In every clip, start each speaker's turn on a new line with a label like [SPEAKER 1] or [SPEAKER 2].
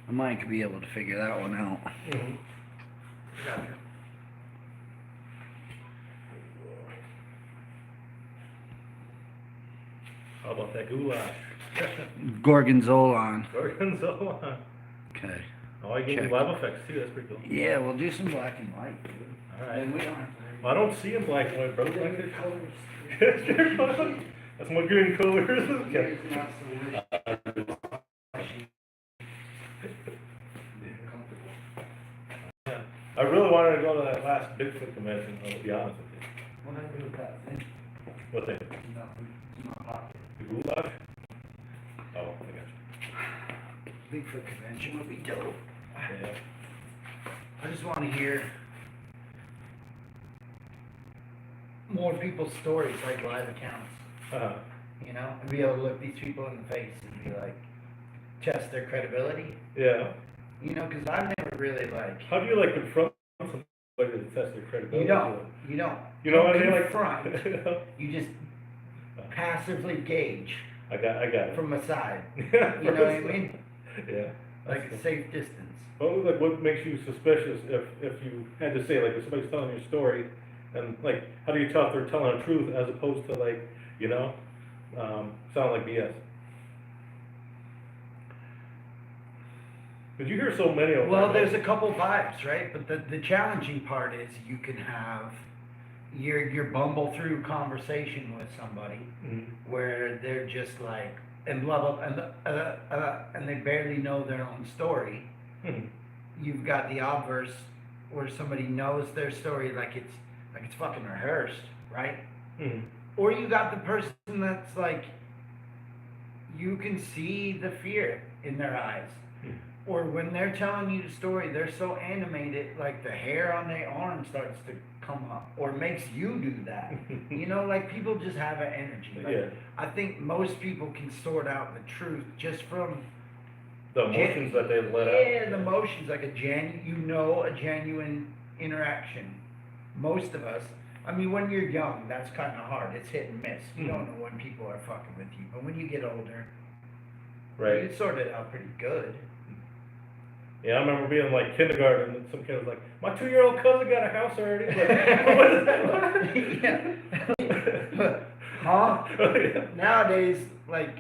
[SPEAKER 1] I might be able to figure that one out.
[SPEAKER 2] Mm-hmm.
[SPEAKER 3] Gotcha.
[SPEAKER 2] How about that goulash?
[SPEAKER 1] Gorgonzola.
[SPEAKER 2] Gorgonzola.
[SPEAKER 1] Okay.
[SPEAKER 2] Oh, I gave you
[SPEAKER 1] Check.
[SPEAKER 2] live effects too. That's pretty cool.
[SPEAKER 1] Yeah, we'll do some black and white, dude.
[SPEAKER 2] All right.
[SPEAKER 1] And we don't have to
[SPEAKER 2] Well, I don't see in black and white, bro.
[SPEAKER 1] They're your colors.
[SPEAKER 2] That's my green colors.
[SPEAKER 1] Yours not so weird.
[SPEAKER 2] Yeah. I really wanted to go to that last Bigfoot convention, I'll be honest with you.
[SPEAKER 1] What I do with that thing?
[SPEAKER 2] What thing?
[SPEAKER 1] Nothing. It's not hot.
[SPEAKER 2] The goulash? Oh, I got you.
[SPEAKER 1] Bigfoot convention would be dope.
[SPEAKER 2] Yeah.
[SPEAKER 1] I just want to hear more people's stories, like live accounts.
[SPEAKER 2] Uh-huh.
[SPEAKER 1] You know, and be able to look these people in the face and be like, test their credibility.
[SPEAKER 2] Yeah.
[SPEAKER 1] You know, because I've never really like.
[SPEAKER 2] How do you like confront somebody to test their credibility?
[SPEAKER 1] You don't. You don't.
[SPEAKER 2] You know what I mean? Like
[SPEAKER 1] Confront. You just passively gauge
[SPEAKER 2] I got it.
[SPEAKER 1] from a side. You know what I mean?
[SPEAKER 2] Yeah.
[SPEAKER 1] Like a safe distance.
[SPEAKER 2] What makes you suspicious if you had to say, like, if somebody's telling you a story, and like, how do you tell if they're telling the truth as opposed to like, you know, sound like BS? Because you hear so many of them.
[SPEAKER 1] Well, there's a couple vibes, right? But the challenging part is you can have your bumble through conversation with somebody
[SPEAKER 2] Mm-hmm.
[SPEAKER 1] where they're just like and blah blah and they barely know their own story.
[SPEAKER 2] Mm-hmm.
[SPEAKER 1] You've got the obverse where somebody knows their story like it's fucking rehearsed, right?
[SPEAKER 2] Mm-hmm.
[SPEAKER 1] Or you got the person that's like you can see the fear in their eyes.
[SPEAKER 2] Mm-hmm.
[SPEAKER 1] Or when they're telling you the story, they're so animated, like the hair on their arm starts to come up, or makes you do that. You know, like people just have an energy. Like,
[SPEAKER 2] Yeah.
[SPEAKER 1] I think most people can sort out the truth just from
[SPEAKER 2] The emotions that they let out.
[SPEAKER 1] Yeah, the emotions, like a genuine interaction. Most of us, I mean, when you're young, that's kind of hard. It's hit and miss. You don't know when people are fucking with you, but when you get older,
[SPEAKER 2] Right.
[SPEAKER 1] you sort it out pretty good.
[SPEAKER 2] Yeah, I remember being in like kindergarten and some kid was like, my 2-year-old cousin got a house already. Like, what is that?
[SPEAKER 1] Yeah. Huh?
[SPEAKER 2] Yeah.
[SPEAKER 1] Nowadays, like,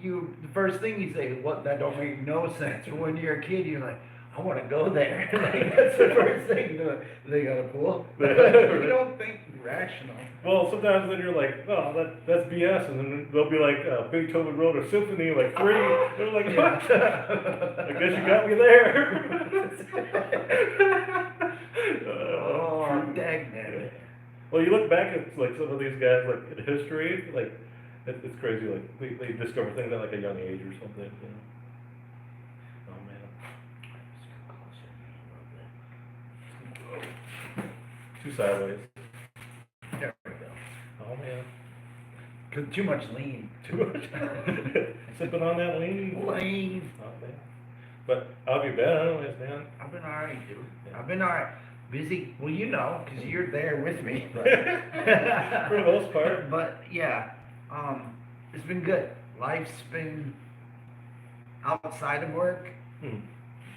[SPEAKER 1] the first thing you say, what, that don't make no sense. But when you're a kid, you're like, I want to go there. Like, that's the first thing. They got a pool. You don't think rational.
[SPEAKER 2] Well, sometimes then you're like, oh, that's BS, and then they'll be like, Beethoven wrote a symphony, like 3. They're like, what? I guess you got me there.
[SPEAKER 1] Oh, dang it.
[SPEAKER 2] Well, you look back at like some of these guys, like in history, like it's crazy. Like they discover things at like a young age or something. You know? Oh man. Too sideways.
[SPEAKER 1] There we go.
[SPEAKER 2] Oh man.
[SPEAKER 1] 'Cause too much lean.
[SPEAKER 2] Too much. Sipping on that lean.
[SPEAKER 1] Lean.
[SPEAKER 2] Oh man. But how have you been? Anyways, man.
[SPEAKER 1] I've been alright, dude.
[SPEAKER 2] Yeah.
[SPEAKER 1] I've been alright. Busy. Well, you know, because you're there with me.
[SPEAKER 2] For the most part.
[SPEAKER 1] But yeah, it's been good. Life's been outside of work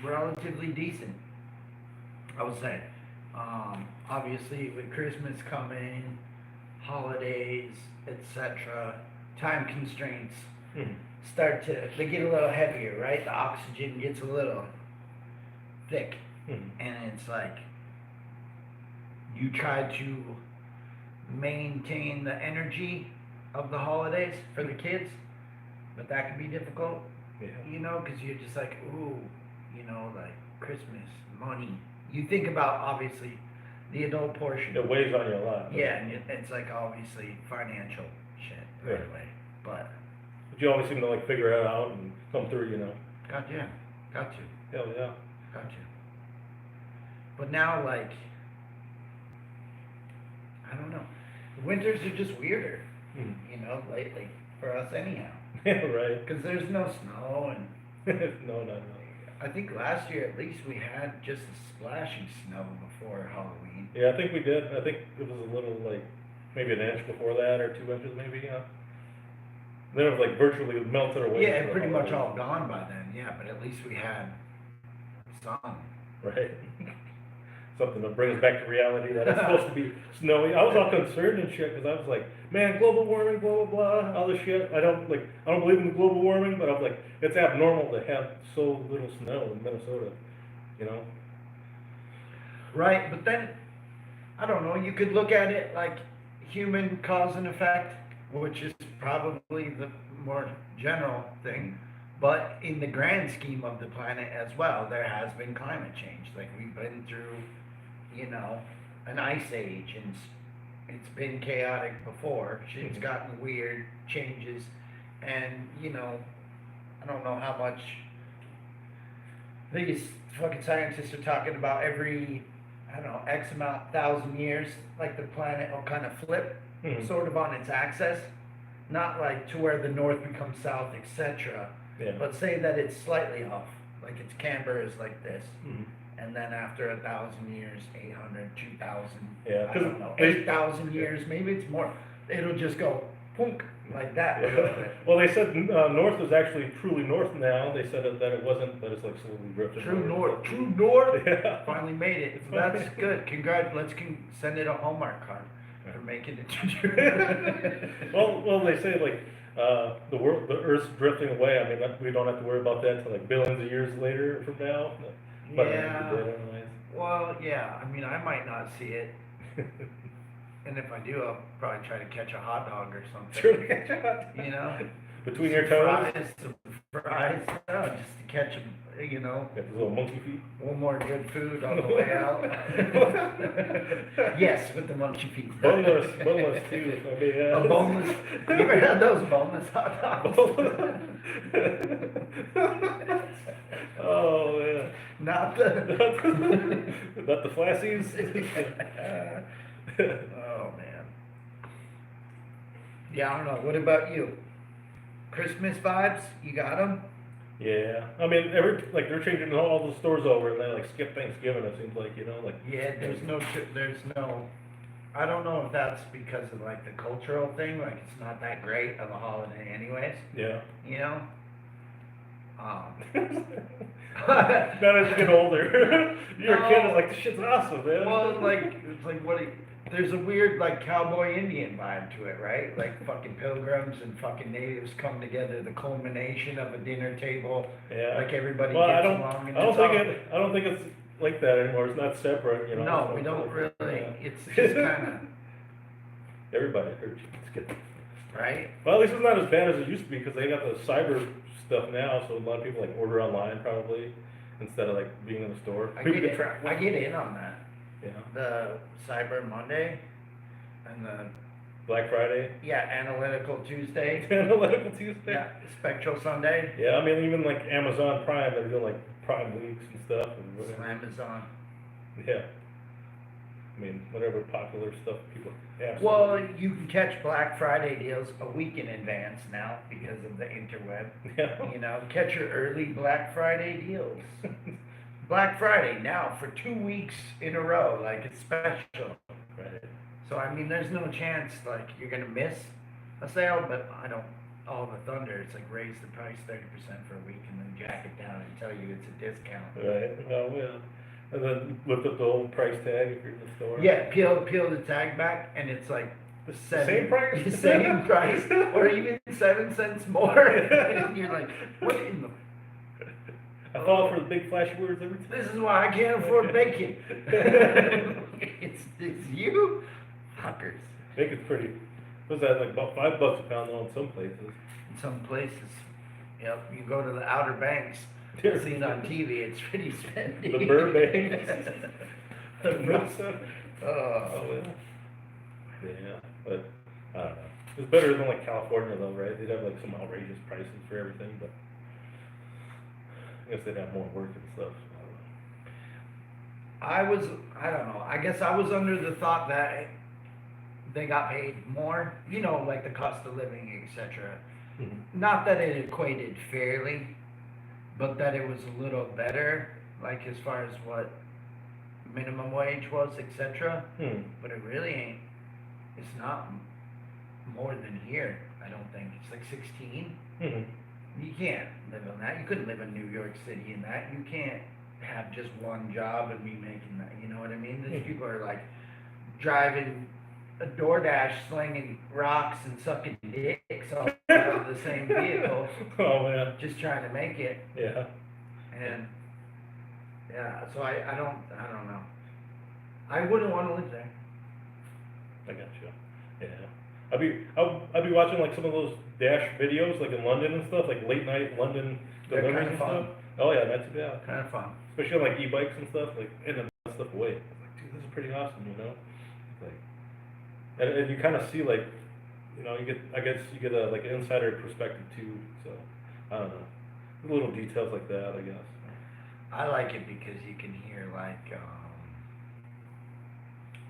[SPEAKER 1] relatively decent, I would say. Obviously, with Christmas coming, holidays, etc., time constraints they get a little heavier, right? The oxygen gets a little thick, and it's like you try to maintain the energy of the holidays for the kids, but that can be difficult, you know, because you're just like, ooh, you know, like Christmas, money. You think about, obviously, the adult portion.
[SPEAKER 2] It weighs on you a lot.
[SPEAKER 1] Yeah, and it's like, obviously, financial shit right
[SPEAKER 2] Right.
[SPEAKER 1] away, but
[SPEAKER 2] you always seem to like figure it out and come through, you know.
[SPEAKER 1] got to.
[SPEAKER 2] Hell yeah.
[SPEAKER 1] Gotcha. But now, like, I don't know. The winters are just weirder, you know, lately, for us anyhow.
[SPEAKER 2] Yeah, right.
[SPEAKER 1] Because there's no snow, and
[SPEAKER 2] No.
[SPEAKER 1] I think last year at least we had just a splashy snow before Halloween.
[SPEAKER 2] Yeah, I think we did. I think it was a little like maybe an inch before that or 2 inches maybe, yeah. Then it was like virtually melted away.
[SPEAKER 1] Yeah, pretty much all gone by then, Yeah, but at least we had sun.
[SPEAKER 2] right? Something to bring us back to reality that it's supposed to be snowy. I was all concerned and shit, cause I was like, man, global warming, blah, blah, blah, all this shit. I don't believe in global warming, but I was like, it's abnormal to have so little snow in Minnesota, you know?
[SPEAKER 1] Right, but then, I don't know, you could look at it like human cause and effect, which is probably the more general thing. But in the grand scheme of the planet as well, there has been climate change. Like we've been through, you know, an ice age, and it's been chaotic before. Shit's gotten weird, changes, and you know, I don't know how much these fucking scientists are talking about every, I don't know, X amount, 1,000 years, like the planet will kind of flip, sort of on its axis. Not like to where the north becomes south, etc.
[SPEAKER 2] Yeah.
[SPEAKER 1] But say that it's slightly off, like its camber is like this.
[SPEAKER 2] Mhm.
[SPEAKER 1] And then after 1,000 years, 800, 2,000,
[SPEAKER 2] Yeah,
[SPEAKER 1] I don't know, 8,000 years, maybe it's more. It'll just go punk like that.
[SPEAKER 2] Yeah. Well, they said north is actually truly north now. They said that it wasn't, that it's like slowly drifting.
[SPEAKER 1] True north, true north.
[SPEAKER 2] Yeah.
[SPEAKER 1] Finally made it. That's good. Congrats. Let's send it a Hallmark card for making it true.
[SPEAKER 2] Well, they say like the Earth's drifting away. I mean, we don't have to worry about that till like billions of years later from now. But
[SPEAKER 1] Yeah. Well, yeah. I mean, I might not see it. And if I do, I'll probably try to catch a hot dog or something.
[SPEAKER 2] Sure.
[SPEAKER 1] You know?
[SPEAKER 2] Between your toes.
[SPEAKER 1] Some fries, just to catch them, you know.
[SPEAKER 2] Got those little monkey feet.
[SPEAKER 1] One more good food on the way out. Yes, with the monkey feet.
[SPEAKER 2] Boneless too. I mean,
[SPEAKER 1] A boneless. You ever had those boneless hot dogs?
[SPEAKER 2] Oh yeah.
[SPEAKER 1] Not the.
[SPEAKER 2] Not the flassies.
[SPEAKER 1] Oh man. Yeah, I don't know. What about you? Christmas vibes? You got them?
[SPEAKER 2] Yeah, I mean, they're changing all the stores over, and they like skip Thanksgiving. It seems like, you know, like.
[SPEAKER 1] Yeah, there's no. I don't know if that's because of like the cultural thing. Like it's not that great of a holiday, anyways.
[SPEAKER 2] Yeah.
[SPEAKER 1] You know.
[SPEAKER 2] Not as you get older. You're a kid, it's like, this shit's awesome, man.
[SPEAKER 1] Well, like it's like there's a weird like cowboy Indian vibe to it, right? Like fucking pilgrims and fucking natives come together, the culmination of a dinner table.
[SPEAKER 2] Yeah.
[SPEAKER 1] Like everybody
[SPEAKER 2] Well,
[SPEAKER 1] gets along. And
[SPEAKER 2] I don't think it's like that anymore. It's not separate, you know.
[SPEAKER 1] No,
[SPEAKER 2] so
[SPEAKER 1] we don't
[SPEAKER 2] like,
[SPEAKER 1] really.
[SPEAKER 2] yeah.
[SPEAKER 1] It's just kind of
[SPEAKER 2] Everybody hurts. It's good.
[SPEAKER 1] right.
[SPEAKER 2] Well, at least it's not as bad as it used to be, because they got the cyber stuff now, so a lot of people like order online probably instead of like being in the store.
[SPEAKER 1] I
[SPEAKER 2] People
[SPEAKER 1] get
[SPEAKER 2] get trapped.
[SPEAKER 1] I get in on that.
[SPEAKER 2] Yeah.
[SPEAKER 1] The Cyber Monday and the
[SPEAKER 2] Black Friday.
[SPEAKER 1] Analytical Tuesday.
[SPEAKER 2] Analytical Tuesday.
[SPEAKER 1] Yeah, Spectral Sunday.
[SPEAKER 2] Yeah, I mean, even like Amazon Prime, they're doing like Prime weeks and stuff. And whatever.
[SPEAKER 1] Amazon.
[SPEAKER 2] Yeah. I mean, whatever popular stuff people have.
[SPEAKER 1] Well, you can catch Black Friday deals a week in advance now because of the interweb.
[SPEAKER 2] Yeah.
[SPEAKER 1] You know, catch your early Black Friday deals. Black Friday now for 2 weeks in a row, like it's special.
[SPEAKER 2] Right.
[SPEAKER 1] So I mean, there's no chance like you're gonna miss a sale, but I don't. All the thunder, it's like raise the price 30% for a week and then jack it down and tell you it's a discount.
[SPEAKER 2] Right. Well, yeah. And then lift up the old price tag if you're in the store.
[SPEAKER 1] Yeah, peel the tag back, and it's like
[SPEAKER 2] The
[SPEAKER 1] same
[SPEAKER 2] price?
[SPEAKER 1] the same price, or even 7 cents more. And you're like, what in the?
[SPEAKER 2] I fall for the big flashy words every time.
[SPEAKER 1] This is why I can't afford bacon. it's you, fuckers.
[SPEAKER 2] Bacon's pretty. What's that, like about $5 a pound though in some places?
[SPEAKER 1] In some places, yep, you go to the Outer Banks. You've seen on TV, it's pretty spendy.
[SPEAKER 2] The Burbanks.
[SPEAKER 1] Oh.
[SPEAKER 2] Yeah, but I don't know. It's better than like California though, right? They'd have like some outrageous prices for everything, but I guess they'd have more work and stuff.
[SPEAKER 1] I don't know, I guess I was under the thought that they got paid more, you know, like the cost of living, etc.
[SPEAKER 2] Mm-hmm.
[SPEAKER 1] Not that it equated fairly, but that it was a little better, like as far as what minimum wage was, etc. But it really ain't. It's not more than here. I don't think it's like 16.
[SPEAKER 2] Mm-hmm.
[SPEAKER 1] You can't live on that. You couldn't live in New York City in that. You can't have just one job and be making that. You know what I mean? These people are like driving a DoorDash, slinging rocks and sucking dicks all out of the same vehicle,
[SPEAKER 2] Oh man.
[SPEAKER 1] just trying to make it.
[SPEAKER 2] Yeah.
[SPEAKER 1] And yeah, so I don't know. I wouldn't want to live there.
[SPEAKER 2] I got you. Yeah. I'll be watching like some of those dash videos like in London and stuff, like late night London
[SPEAKER 1] They're
[SPEAKER 2] deliveries
[SPEAKER 1] kinda
[SPEAKER 2] and
[SPEAKER 1] fun.
[SPEAKER 2] stuff. Oh yeah, that's yeah.
[SPEAKER 1] Kind of fun.
[SPEAKER 2] Especially on like e-bikes and stuff, like and then that stuff away. It's like, dude, this is pretty awesome, you know? It's like and you kinda see like you get I guess you get a like an insider perspective too, so I don't know. Little details like that, I guess.
[SPEAKER 1] I like it because you can hear like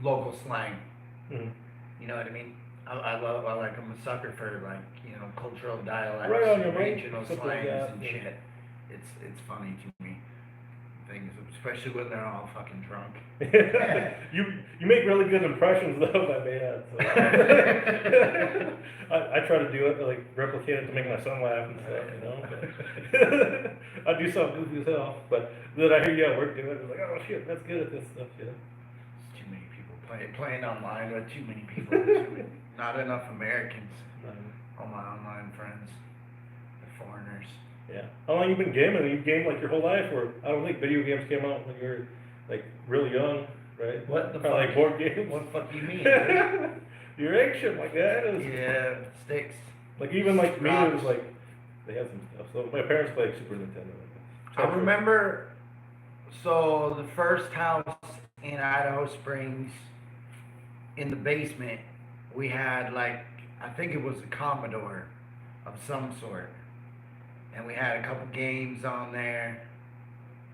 [SPEAKER 1] local slang.
[SPEAKER 2] Mhm.
[SPEAKER 1] You know what I mean? I'm a sucker for like, cultural dialects
[SPEAKER 2] Right on your
[SPEAKER 1] and
[SPEAKER 2] right,
[SPEAKER 1] regional
[SPEAKER 2] something like
[SPEAKER 1] slangs
[SPEAKER 2] that,
[SPEAKER 1] and
[SPEAKER 2] yeah.
[SPEAKER 1] shit. It's funny to me. Things, especially when they're all fucking drunk.
[SPEAKER 2] You make really good impressions though, I may add. So. I try to do it, like replicate it to make my son laugh and stuff, you know. But I do something goofy as hell, but then I hear you at work doing it, it's like, oh shit, that's good at this stuff, you know.
[SPEAKER 1] There's too many people playing online with too many people. Not enough Americans. All my online friends, they're foreigners.
[SPEAKER 2] Yeah. How long you been gaming? You gamed like your whole life, or I don't think video games came out when you were like really young, right?
[SPEAKER 1] What the
[SPEAKER 2] Probably
[SPEAKER 1] fuck?
[SPEAKER 2] like board games.
[SPEAKER 1] What the fuck do you mean? Dude?
[SPEAKER 2] You're ancient like that.
[SPEAKER 1] Yeah, it sticks.
[SPEAKER 2] Like even like me, it was
[SPEAKER 1] Rocks.
[SPEAKER 2] like they had some stuff. So my parents played Super Nintendo.
[SPEAKER 1] I remember, so the first house in Idaho Springs, in the basement, we had like, I think it was a Commodore of some sort. And we had a couple games on there.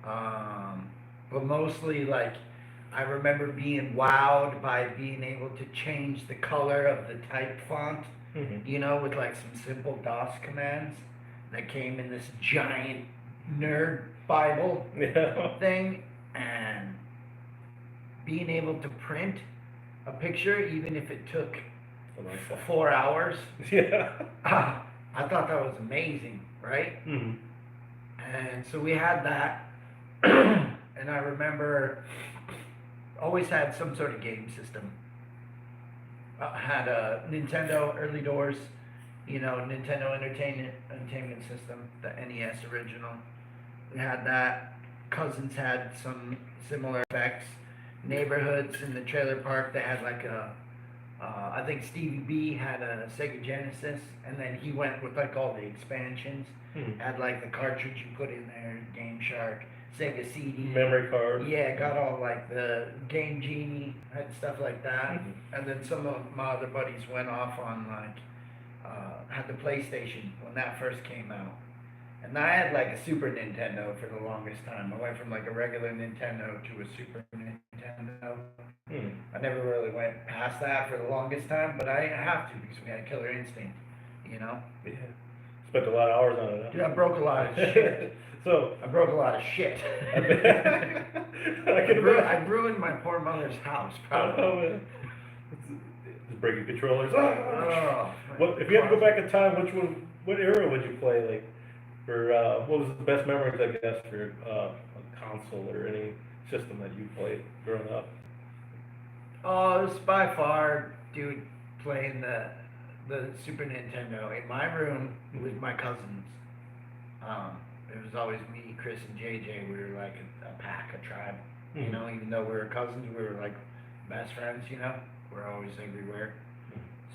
[SPEAKER 1] But mostly like, I remember being wowed by being able to change the color of the type font,
[SPEAKER 2] Mm-hmm.
[SPEAKER 1] with like some simple DOS commands that came in this giant nerd Bible
[SPEAKER 2] Yeah.
[SPEAKER 1] thing, and being able to print a picture, even if it took
[SPEAKER 2] Something like that.
[SPEAKER 1] 4 hours,
[SPEAKER 2] Yeah.
[SPEAKER 1] I thought that was amazing, right?
[SPEAKER 2] Mm-hmm.
[SPEAKER 1] And so we had that, and I remember always had some sort of game system. Had a Nintendo early doors, Nintendo Entertainment System, the NES original. We had that. Cousins had some similar effects. Neighborhoods in the trailer park that had like I think Stevie B had a Sega Genesis, and then he went with like all the expansions.
[SPEAKER 2] Mm-hmm.
[SPEAKER 1] Had like the cartridge you put in there, Game Shark, Sega CD.
[SPEAKER 2] Memory card.
[SPEAKER 1] Yeah, got all like the Game Genie, had stuff like that.
[SPEAKER 2] Mhm.
[SPEAKER 1] And then some of my other buddies went off on like, had the PlayStation when that first came out. And I had like a Super Nintendo for the longest time. I went from like a regular Nintendo to a Super Nintendo.
[SPEAKER 2] Mm.
[SPEAKER 1] I never really went past that for the longest time, but I have to because we had Killer Instinct,
[SPEAKER 2] Yeah. Spent a lot of hours on it. Huh?
[SPEAKER 1] Dude, I broke a lot of shit.
[SPEAKER 2] So
[SPEAKER 1] I broke a lot of shit.
[SPEAKER 2] I can imagine.
[SPEAKER 1] I ruined my poor mother's house, probably.
[SPEAKER 2] Oh, man. Just breaking controllers.
[SPEAKER 1] Oh,
[SPEAKER 2] What if you had to go back in time? What era would you play? Like, for what was the best memories? I guess for a console or any system that you played growing up.
[SPEAKER 1] Oh, this is by far, dude, playing the Super Nintendo in my room with my cousins. It was always me, Chris, and JJ. We were like a pack, a tribe.
[SPEAKER 2] Mhm.
[SPEAKER 1] Even though we were cousins, we were like best friends. We're always everywhere.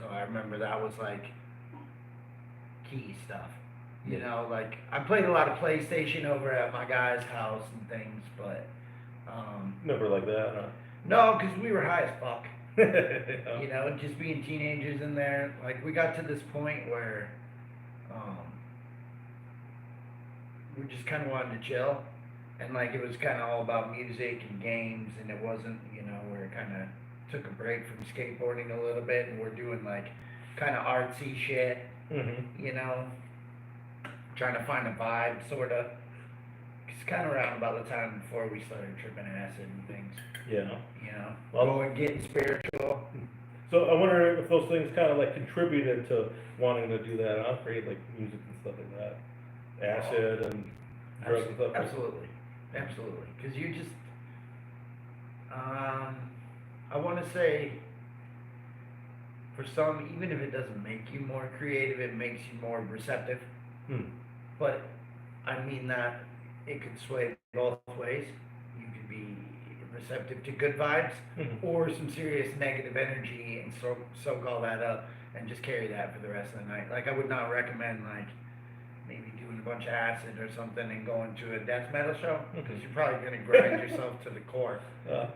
[SPEAKER 1] So I remember that was like key stuff. Like I played a lot of PlayStation over at my guy's house and things, but
[SPEAKER 2] Never like that, huh?
[SPEAKER 1] no, because we were high as fuck.
[SPEAKER 2] Yeah.
[SPEAKER 1] Just being teenagers in there. Like we got to this point where we just kind of wanted to chill, and like it was kind of all about music and games, and it wasn't, we're kind of took a break from skateboarding a little bit, and we're doing like kind of artsy shit,
[SPEAKER 2] Mm-hmm.
[SPEAKER 1] Trying to find a vibe, sort of. It's kind of around about the time before we started tripping acid and things,
[SPEAKER 2] Yeah.
[SPEAKER 1] Well,
[SPEAKER 2] Well-
[SPEAKER 1] going getting spiritual.
[SPEAKER 2] So I wonder if those things kind of like contributed to wanting to do that, huh? Create like music and stuff like that. acid and drugs and stuff.
[SPEAKER 1] Absolutely, absolutely. Because you just, I want to say, for some, even if it doesn't make you more creative, it makes you more receptive. But I mean that it could sway both ways. You could be receptive to good vibes or some serious negative energy and soak all that up and just carry that for the rest of the night. Like, I would not recommend, like, maybe doing a bunch of acid or something and going to a death metal show, because you're probably going to grind yourself to the core,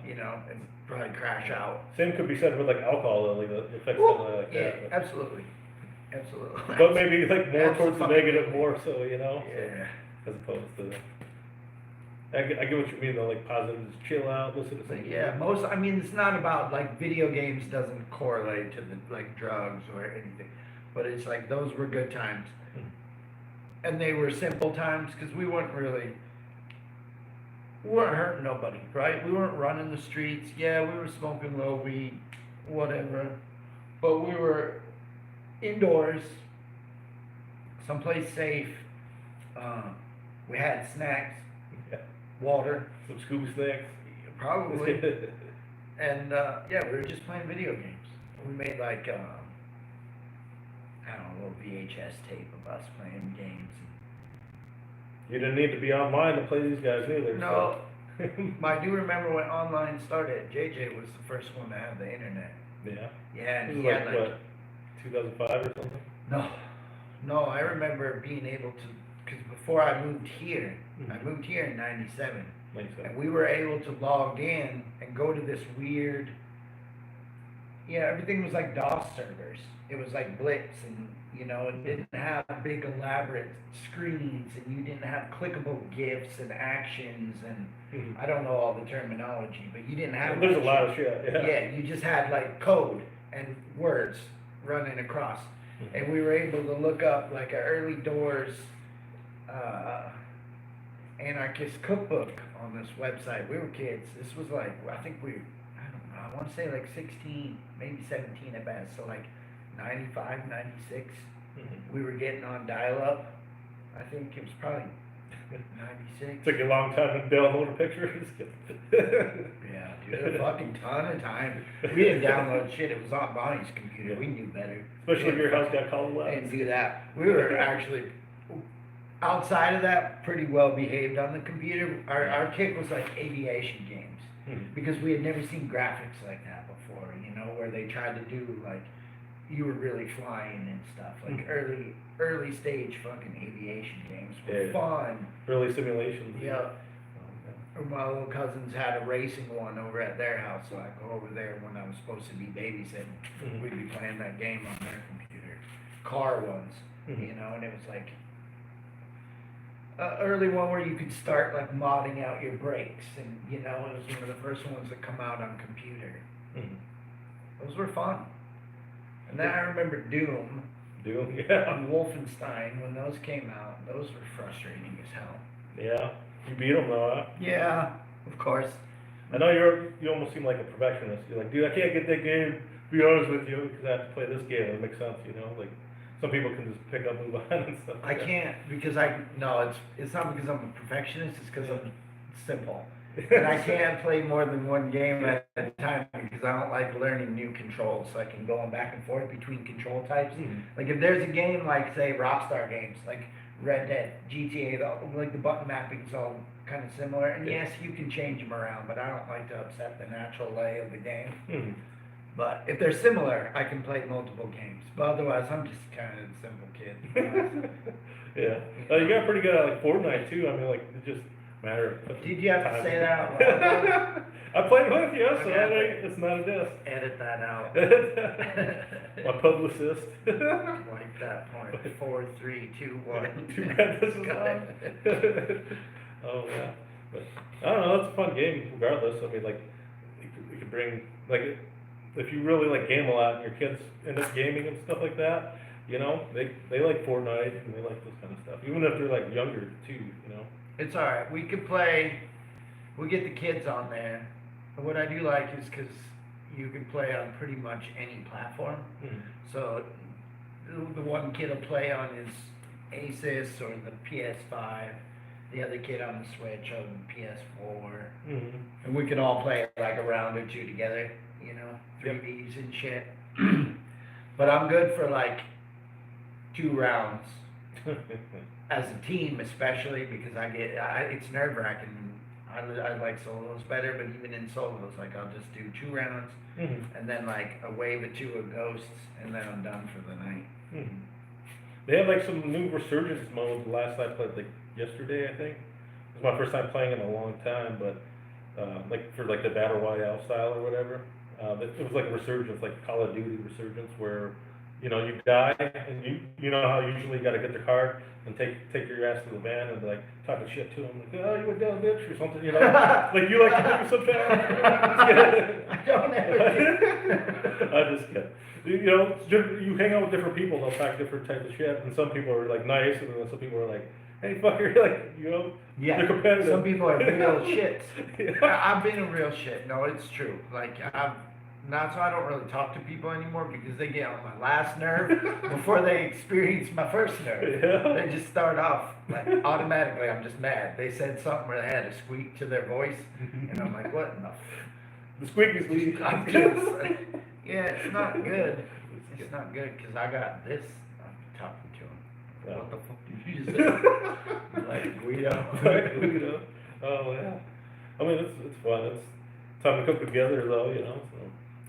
[SPEAKER 1] you know, and probably crash out.
[SPEAKER 2] Same could be said with like alcohol, though, like the effects of like
[SPEAKER 1] Yeah,
[SPEAKER 2] that.
[SPEAKER 1] absolutely. Absolutely.
[SPEAKER 2] But maybe like more towards the
[SPEAKER 1] Absolutely.
[SPEAKER 2] negative more so, you know?
[SPEAKER 1] Yeah.
[SPEAKER 2] As opposed to, I get what you mean though, like positive, just chill out, listen to
[SPEAKER 1] But
[SPEAKER 2] something.
[SPEAKER 1] yeah, I mean, it's not about, like, video games doesn't correlate to the, like, drugs or anything, but it's like, those were good times. And they were simple times, because we weren't hurting nobody, right? We weren't running the streets. Yeah, we were smoking low weed, whatever, but we were indoors, someplace safe. We had snacks, water,
[SPEAKER 2] Some Scooby snacks.
[SPEAKER 1] probably, and yeah, we were just playing video games. We made like I don't know, a little VHS tape of us playing games.
[SPEAKER 2] You didn't need to be online to play these guys either.
[SPEAKER 1] No, I do remember when online started. JJ was the first one to have the internet.
[SPEAKER 2] Yeah.
[SPEAKER 1] Yeah,
[SPEAKER 2] This
[SPEAKER 1] and
[SPEAKER 2] is
[SPEAKER 1] he had
[SPEAKER 2] like, what, 2005 or something?
[SPEAKER 1] No, I remember being able to, because before I moved here, I moved here in '97, and we were able to log in and go to this weird, everything was like DOS servers. It was like Blitz, and, you know, it didn't have big elaborate screens, and you didn't have clickable GIFs and actions, and I don't know all the terminology, but you didn't have.
[SPEAKER 2] There's a lot of shit, yeah.
[SPEAKER 1] Yeah, you just had like code and words running across. And we were able to look up like an early doors anarchist cookbook on this website. We were kids. This was like, I don't know, I want to say like 16, maybe 17 at best. So like 95, 96. We were getting on dial-up. I think it was probably 96.
[SPEAKER 2] Took you a long time to download pictures.
[SPEAKER 1] Yeah, dude, a fucking ton of time. We didn't download shit. It was on Bonnie's computer. We knew better.
[SPEAKER 2] Especially if your house got called
[SPEAKER 1] We
[SPEAKER 2] out.
[SPEAKER 1] didn't do that. We were actually, outside of that, pretty well behaved on the computer. Our kick was like aviation games, because we had never seen graphics like that before, you know, where they tried to do like, you were really flying and stuff. Like early stage fucking aviation games were fun.
[SPEAKER 2] Early simulations.
[SPEAKER 1] Yeah. My little cousins had a racing one over at their house, so I'd go over there when I was supposed to be babysitting. We'd be playing that game on their computer. Car ones, you know, and it was like early one where you could start like modding out your brakes, and, you know, it was one of the first ones that come out on computer. Those were fun. And then I remember Doom.
[SPEAKER 2] Yeah.
[SPEAKER 1] And Wolfenstein, when those came out, those were frustrating as hell.
[SPEAKER 2] Yeah. You beat them though, huh?
[SPEAKER 1] Yeah, of course.
[SPEAKER 2] I know you almost seem like a perfectionist. You're like, dude, I can't get that game, to be honest with you, because I have to play this game. It makes sense, you know? Like, some people can just pick up, move on and stuff.
[SPEAKER 1] I can't, because it's not because I'm a perfectionist, it's because I'm simple. And I can't play more than one game at a time, because I don't like learning new controls, so I can go on back and forth between control types. Like, if there's a game like, say, Rockstar games, like Red Dead, GTA, like the button mapping's all kind of similar, and yes, you can change them around, but I don't like to upset the natural lay of the game. But if they're similar, I can play multiple games. But otherwise, I'm just kind of a simple kid.
[SPEAKER 2] Yeah. You got pretty good at like Fortnite too. I mean, like, it just matter of
[SPEAKER 1] Did you have to
[SPEAKER 2] time.
[SPEAKER 1] say that out loud?
[SPEAKER 2] I played with you, so
[SPEAKER 1] Okay.
[SPEAKER 2] it's not a diss.
[SPEAKER 1] Edit that out.
[SPEAKER 2] My publicist.
[SPEAKER 1] Like that point. 4, 3, 2, 1.
[SPEAKER 2] Too bad this is
[SPEAKER 1] Got
[SPEAKER 2] on.
[SPEAKER 1] it.
[SPEAKER 2] Oh yeah, but I don't know. It's a fun game, regardless. I mean, like, you could bring, like, if you really like game a lot and your kids end up gaming and stuff like that, you know, they like Fortnite and they like this kind of stuff. Even if they're like younger too, you know.
[SPEAKER 1] It's alright. We could play, we get the kids on there. But what I do like is because you can play on pretty much any platform. So the one kid will play on his Asus or the PS5, the other kid on the Switch or the PS4, and we could all play like a round or two together, you know, 3Ds and shit. But I'm good for like 2 rounds as a team, especially because it's nerve wracking. I like solos better, but even in solos, like I'll just do 2 rounds and then like a wave or two of ghosts, and then I'm done for the night.
[SPEAKER 2] They have like some new resurgence modes. The last I played like yesterday, I think. It was my first time playing in a long time, but like for like the battle royale style or whatever. It was like a resurgence, like Call of Duty resurgence, where you know you die and you know how usually you got to get the car and take your ass to the van and like talking shit to them, like, oh, you a dumb bitch or something, you know, like you like to do some bad.
[SPEAKER 1] I don't ever.
[SPEAKER 2] I just kidding. You know, you hang out with different people, they'll talk different types of shit, and some people are like nice, and then some people are like, hey fucker, like, you know,
[SPEAKER 1] Yeah,
[SPEAKER 2] they're competitive.
[SPEAKER 1] some people are real shits.
[SPEAKER 2] Yeah.
[SPEAKER 1] I've been a real shit. No, it's true. Like not so I don't really talk to people anymore because they get on my last nerve before they experience my first nerve.
[SPEAKER 2] Yeah.
[SPEAKER 1] They just start off like automatically. I'm just mad. They said something where they had a squeak to their voice, and I'm like, what in the?
[SPEAKER 2] The squeaky squeak.
[SPEAKER 1] I'm just, yeah, it's not good. It's not good because I got this. I'm talking to him.
[SPEAKER 2] Yeah.
[SPEAKER 1] What the fuck did you say? Like Guido.
[SPEAKER 2] Oh yeah. I mean, it's fun. It's time to cook together though, you know. So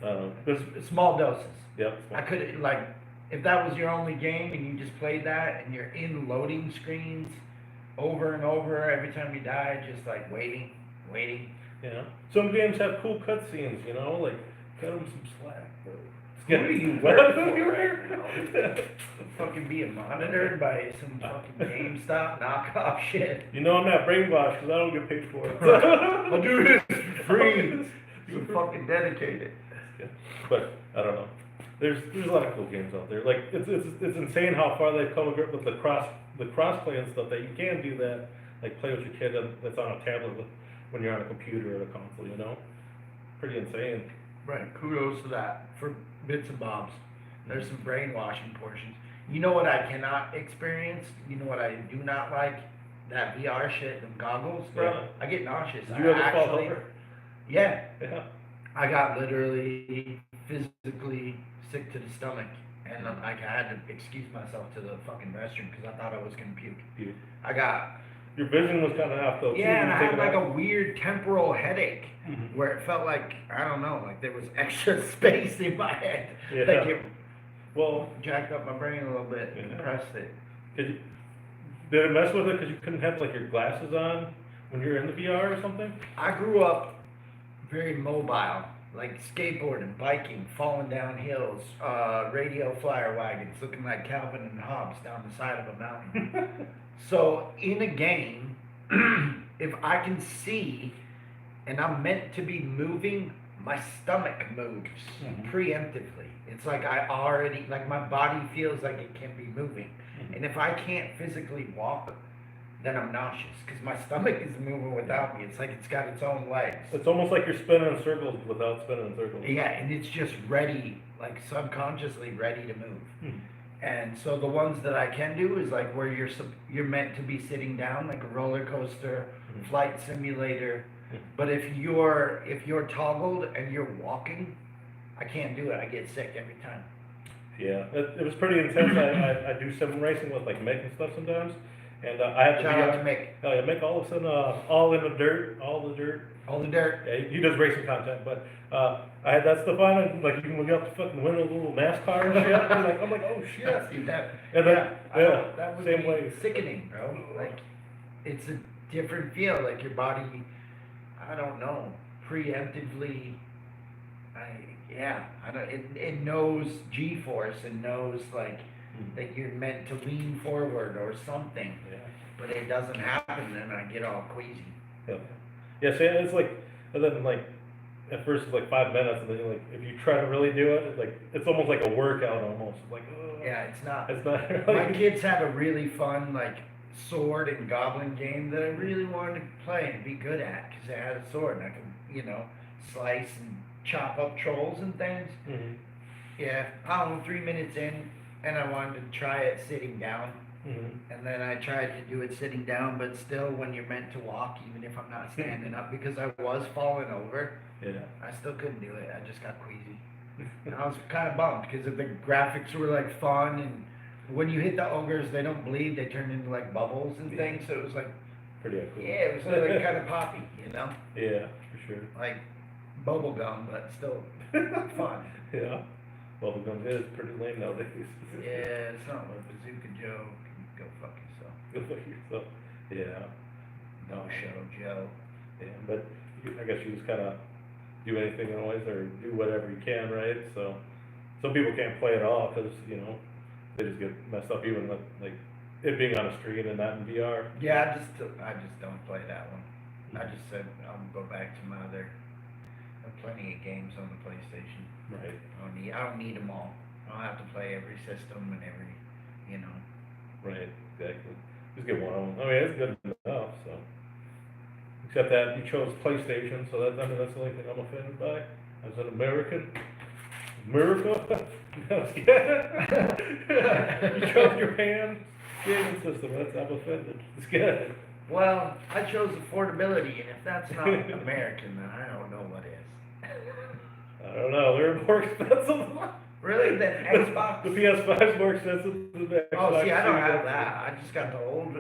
[SPEAKER 2] I don't know.
[SPEAKER 1] There's small doses.
[SPEAKER 2] Yep.
[SPEAKER 1] I could like, if that was your only game and you just played that and you're in loading screens over and over every time you die, just like waiting.
[SPEAKER 2] Yeah. Some games have cool cutscenes, you know, like cut them some slack, bro.
[SPEAKER 1] Who do you work for right now? Fucking being monitored by some fucking GameStop knockoff shit.
[SPEAKER 2] You know I'm not brainwashed because I don't get paid for it.
[SPEAKER 1] I'll do this for free. You're fucking dedicated.
[SPEAKER 2] Yeah. But I don't know. There's a lot of cool games out there. Like it's insane how far they've come with the cross play and stuff that you can do that. Like play with your kid that's on a tablet when you're on a computer or a console. You know, pretty insane.
[SPEAKER 1] Right, kudos to that for bits and bobs. There's some brainwashing portions. You know what I cannot experience? You know what I do not like? That VR shit, them goggles, bro.
[SPEAKER 2] Yeah.
[SPEAKER 1] I get nauseous.
[SPEAKER 2] Did you ever fall over?
[SPEAKER 1] Yeah.
[SPEAKER 2] Yeah.
[SPEAKER 1] I got literally physically sick to the stomach, and I had to excuse myself to the fucking restroom because I thought I was gonna puke. I got.
[SPEAKER 2] Your vision was kind of off though.
[SPEAKER 1] Yeah, and I had like a weird temporal headache
[SPEAKER 2] Mm-hmm.
[SPEAKER 1] where it felt like, I don't know, like there was extra space in my head.
[SPEAKER 2] Yeah.
[SPEAKER 1] Like it
[SPEAKER 2] Well,
[SPEAKER 1] jacked up my brain a little bit,
[SPEAKER 2] Yeah.
[SPEAKER 1] compressed it.
[SPEAKER 2] did it mess with it because you couldn't have like your glasses on when you're in the VR or something?
[SPEAKER 1] I grew up very mobile, like skateboarding, biking, falling down hills, radio flyer wagons, looking like Calvin and Hobbes down the side of a mountain. So in a game, if I can see and I'm meant to be moving, my stomach moves preemptively. It's like I already, like my body feels like it can be moving. And if I can't physically walk, then I'm nauseous because my stomach is moving without me. It's like it's got its own legs.
[SPEAKER 2] It's almost like you're spinning in circles without spinning in circles.
[SPEAKER 1] Yeah, and it's just ready, like subconsciously ready to move. And so the ones that I can do is like where you're meant to be sitting down, like a roller coaster, flight simulator. But if you're toggled and you're walking, I can't do it. I get sick every time.
[SPEAKER 2] Yeah, it was pretty intense. I do sim racing with like Mick and stuff sometimes, and I have to
[SPEAKER 1] Shout out to Mick.
[SPEAKER 2] Oh yeah, Mick all of a sudden all in the dirt.
[SPEAKER 1] All the dirt.
[SPEAKER 2] Yeah, he does racing content, but I had that stuff on, and like you can look out the fucking window, little NASCAR and shit. And I'm like, oh shit.
[SPEAKER 1] Yeah, see that?
[SPEAKER 2] And then,
[SPEAKER 1] that would
[SPEAKER 2] same
[SPEAKER 1] be
[SPEAKER 2] way.
[SPEAKER 1] sickening, bro. Like, it's a different feel. Like your body, I don't know, preemptively. It knows G-force and knows like that you're meant to lean forward or something.
[SPEAKER 2] Yeah.
[SPEAKER 1] But it doesn't happen, and I get all queasy.
[SPEAKER 2] Yeah. Yeah. See, it's like, and then like at first it's like 5 minutes, and then like if you try to really do it, it's almost like a workout almost. It's like,
[SPEAKER 1] Yeah, it's not.
[SPEAKER 2] It's not.
[SPEAKER 1] My kids had a really fun like sword and goblin game that I really wanted to play and be good at because I had a sword and I could, slice and chop up trolls and things.
[SPEAKER 2] Mm-hmm.
[SPEAKER 1] Yeah, I don't know, 3 minutes in, and I wanted to try it sitting down, And then I tried to do it sitting down, but still, when you're meant to walk, even if I'm not standing up, because I was falling over,
[SPEAKER 2] Yeah.
[SPEAKER 1] I still couldn't do it. I just got queasy. And I was kind of bummed because the graphics were like fun, and when you hit the ogres, they don't bleed; they turn into like bubbles and things. So it was like,
[SPEAKER 2] Pretty cool.
[SPEAKER 1] yeah, it was like kind of poppy, you know,
[SPEAKER 2] Yeah, for sure.
[SPEAKER 1] like bubble gum, but still fun.
[SPEAKER 2] Yeah. Bubblegum is pretty lame nowadays.
[SPEAKER 1] Yeah, it's not what Bazooka Joe can go fuck yourself.
[SPEAKER 2] Go fuck yourself. Yeah.
[SPEAKER 1] No show, Joe.
[SPEAKER 2] Yeah, but I guess you just kind of do anything anyways, or do whatever you can, right? So some people can't play at all because they just get messed up, even with, like it being on a screen and not in VR.
[SPEAKER 1] Yeah, I just don't play that one. I just said I'll go back to my other. I have plenty of games on the PlayStation.
[SPEAKER 2] Right.
[SPEAKER 1] I don't need them all. I don't have to play every system and every, you know.
[SPEAKER 2] Right. Exactly. Just get one of them. I mean, it's good enough. So, except that you chose PlayStation, so that's the only thing I'm offended by. As an American. America. You chose Japan gaming system. I'm offended. It's good.
[SPEAKER 1] Well, I chose affordability, and if that's not American, then I don't know what is.
[SPEAKER 2] I don't know. They're more expensive.
[SPEAKER 1] Really? Than Xbox?
[SPEAKER 2] The PS5 is more expensive than the Xbox.
[SPEAKER 1] Oh, see, I don't have that. I just got the old,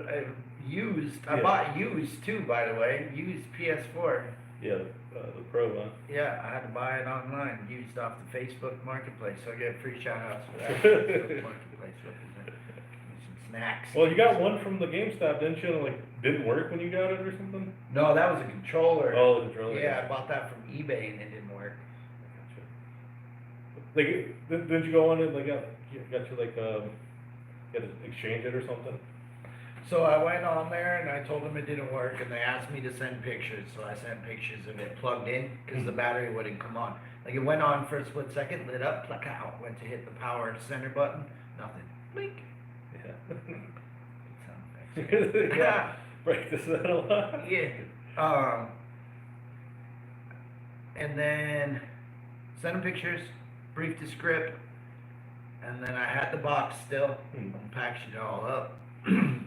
[SPEAKER 1] used. I
[SPEAKER 2] Yeah.
[SPEAKER 1] bought used too, by the way. Used PS4.
[SPEAKER 2] Yeah, the Pro one.
[SPEAKER 1] Yeah, I had to buy it online, used off the Facebook Marketplace, so I get free shout outs for that. Facebook Marketplace represent. Some snacks.
[SPEAKER 2] Well, you got one from the GameStop, didn't you? Like, didn't work when you got it or something?
[SPEAKER 1] No, that was a controller.
[SPEAKER 2] Oh, the controller.
[SPEAKER 1] Yeah, I bought that from eBay and it didn't work.
[SPEAKER 2] Like, didn't you go on and like got you like you had to exchange it or something?
[SPEAKER 1] So I went on there and I told them it didn't work, and they asked me to send pictures. So I sent pictures of it plugged in because the battery wouldn't come on. Like it went on for a split second, lit up, pluck out. Went to hit the power center button, nothing. Blink.
[SPEAKER 2] Yeah.
[SPEAKER 1] Sound effects.
[SPEAKER 2] Yeah. Break this out a lot.
[SPEAKER 1] Yeah. And then sent them pictures, briefed the script, and then I had the box still, packaged it all up,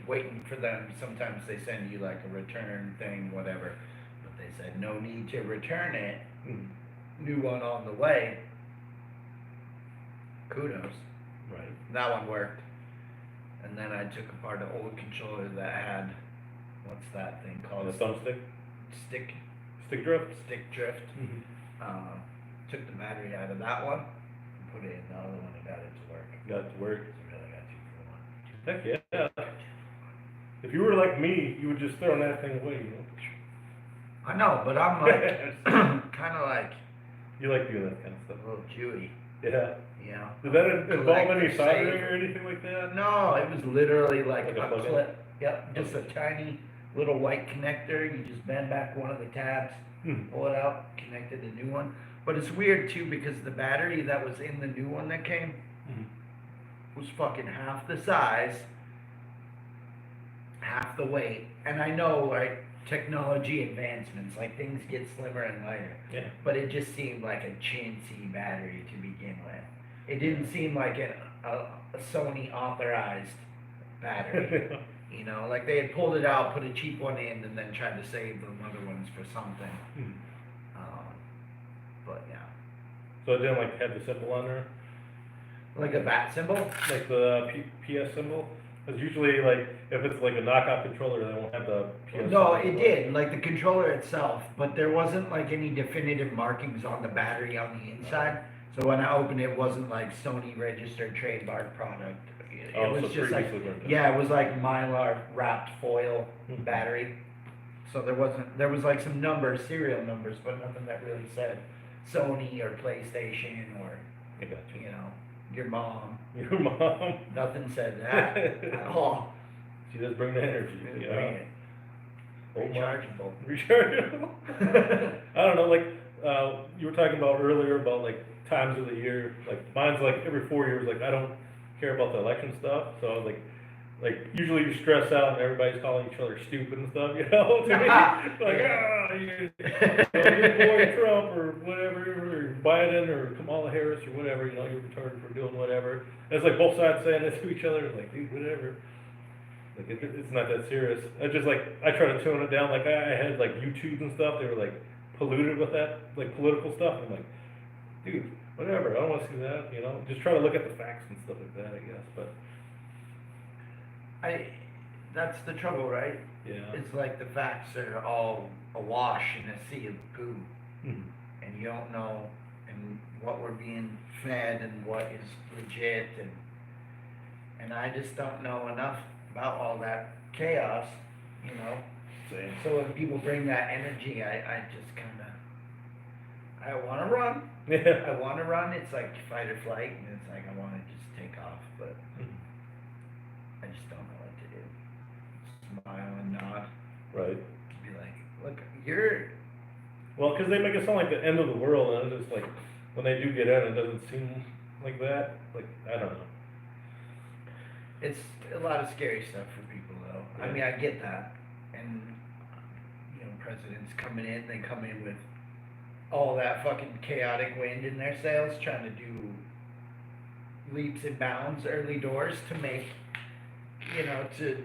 [SPEAKER 1] waiting for them. Sometimes they send you like a return thing, whatever, but they said no need to return it. New one on the way. Kudos.
[SPEAKER 2] Right.
[SPEAKER 1] That one worked. And then I took apart the old controller that had, what's that thing called?
[SPEAKER 2] The thumbstick?
[SPEAKER 1] Stick
[SPEAKER 2] drift?
[SPEAKER 1] Stick drift. Took the battery out of that one and put it in the other one and got it to work.
[SPEAKER 2] Got it to work.
[SPEAKER 1] So really got 2 for 1.
[SPEAKER 2] Heck yeah. If you were like me, you would just throw that thing away,
[SPEAKER 1] I know, but I'm like, kind of like
[SPEAKER 2] You like doing that kind of stuff.
[SPEAKER 1] a little Jewy,
[SPEAKER 2] Yeah.
[SPEAKER 1] you know?
[SPEAKER 2] Did that involve any
[SPEAKER 1] Collector
[SPEAKER 2] soldering
[SPEAKER 1] save.
[SPEAKER 2] or anything like that?
[SPEAKER 1] No, it was literally like
[SPEAKER 2] Like a
[SPEAKER 1] a
[SPEAKER 2] plug-in?
[SPEAKER 1] clip. Yep, just a tiny little white connector. You just bend back one of the tabs, pull it out, connected the new one. But it's weird too because the battery that was in the new one that came was fucking half the size, half the weight. And I know, right, technology advancements, like things get slimmer and lighter.
[SPEAKER 2] Yeah.
[SPEAKER 1] But it just seemed like a chintzy battery to begin with. It didn't seem like a Sony authorized battery. You know, like they had pulled it out, put a cheap one in, and then tried to save the other ones for something. But yeah.
[SPEAKER 2] So it didn't like have the symbol on there?
[SPEAKER 1] Like a bat symbol?
[SPEAKER 2] Like the PS symbol? Because usually, like, if it's like a knockoff controller, they won't have the PS
[SPEAKER 1] No,
[SPEAKER 2] symbol.
[SPEAKER 1] it did, like the controller itself, but there wasn't like any definitive markings on the battery on the inside. So when I opened it, it wasn't like Sony registered trademark product. It
[SPEAKER 2] Oh,
[SPEAKER 1] was
[SPEAKER 2] so
[SPEAKER 1] just like,
[SPEAKER 2] previously weren't.
[SPEAKER 1] yeah, it was like Mylar wrapped foil battery. So there was like some numbers, serial numbers, but nothing that really said Sony or PlayStation or,
[SPEAKER 2] I got you.
[SPEAKER 1] you know, your mom.
[SPEAKER 2] Your mom.
[SPEAKER 1] Nothing said that at all.
[SPEAKER 2] She does bring the energy.
[SPEAKER 1] Bring
[SPEAKER 2] You
[SPEAKER 1] it.
[SPEAKER 2] know? Old mom.
[SPEAKER 1] Rechargeable.
[SPEAKER 2] Rechargeable. I don't know, like, you were talking about earlier about like times of the year, like mine's like every 4 years, like I don't care about the election stuff, so like usually you stress out and everybody's calling each other stupid and stuff, you know, to me, like, your boy Trump or whatever, or Biden or Kamala Harris or whatever, you know, you're retarded for doing whatever. And it's like both sides saying it to each other, like, dude, whatever. Like it's not that serious. I just like I try to tone it down. Like I had like YouTube and stuff. They were like polluted with that like political stuff. I'm like, dude, whatever. I don't want to see that. You know, just try to look at the facts and stuff like that. I guess, but
[SPEAKER 1] That's the trouble, right?
[SPEAKER 2] yeah.
[SPEAKER 1] It's like the facts are all awash in a sea of poo,
[SPEAKER 2] Mhm.
[SPEAKER 1] and you don't know and what we're being fed and what is legit, and I just don't know enough about all that chaos, you know.
[SPEAKER 2] Same.
[SPEAKER 1] So when people bring that energy, I just kind of, I want to run.
[SPEAKER 2] Yeah.
[SPEAKER 1] I want to run. It's like fight or flight, and it's like I want to just take off, but
[SPEAKER 2] Mhm.
[SPEAKER 1] I just don't know what to do. Smile and nod.
[SPEAKER 2] Right.
[SPEAKER 1] Be like, look, you're.
[SPEAKER 2] Well, because they make it sound like the end of the world, and it's just like when they do get in, it doesn't seem like that. Like I don't know.
[SPEAKER 1] It's a lot of scary stuff for people, though. I
[SPEAKER 2] Yeah.
[SPEAKER 1] mean, I get that, and you know, presidents coming in, they come in with all that fucking chaotic wind in their sails, trying to do leaps and bounds, early doors to make, you know, to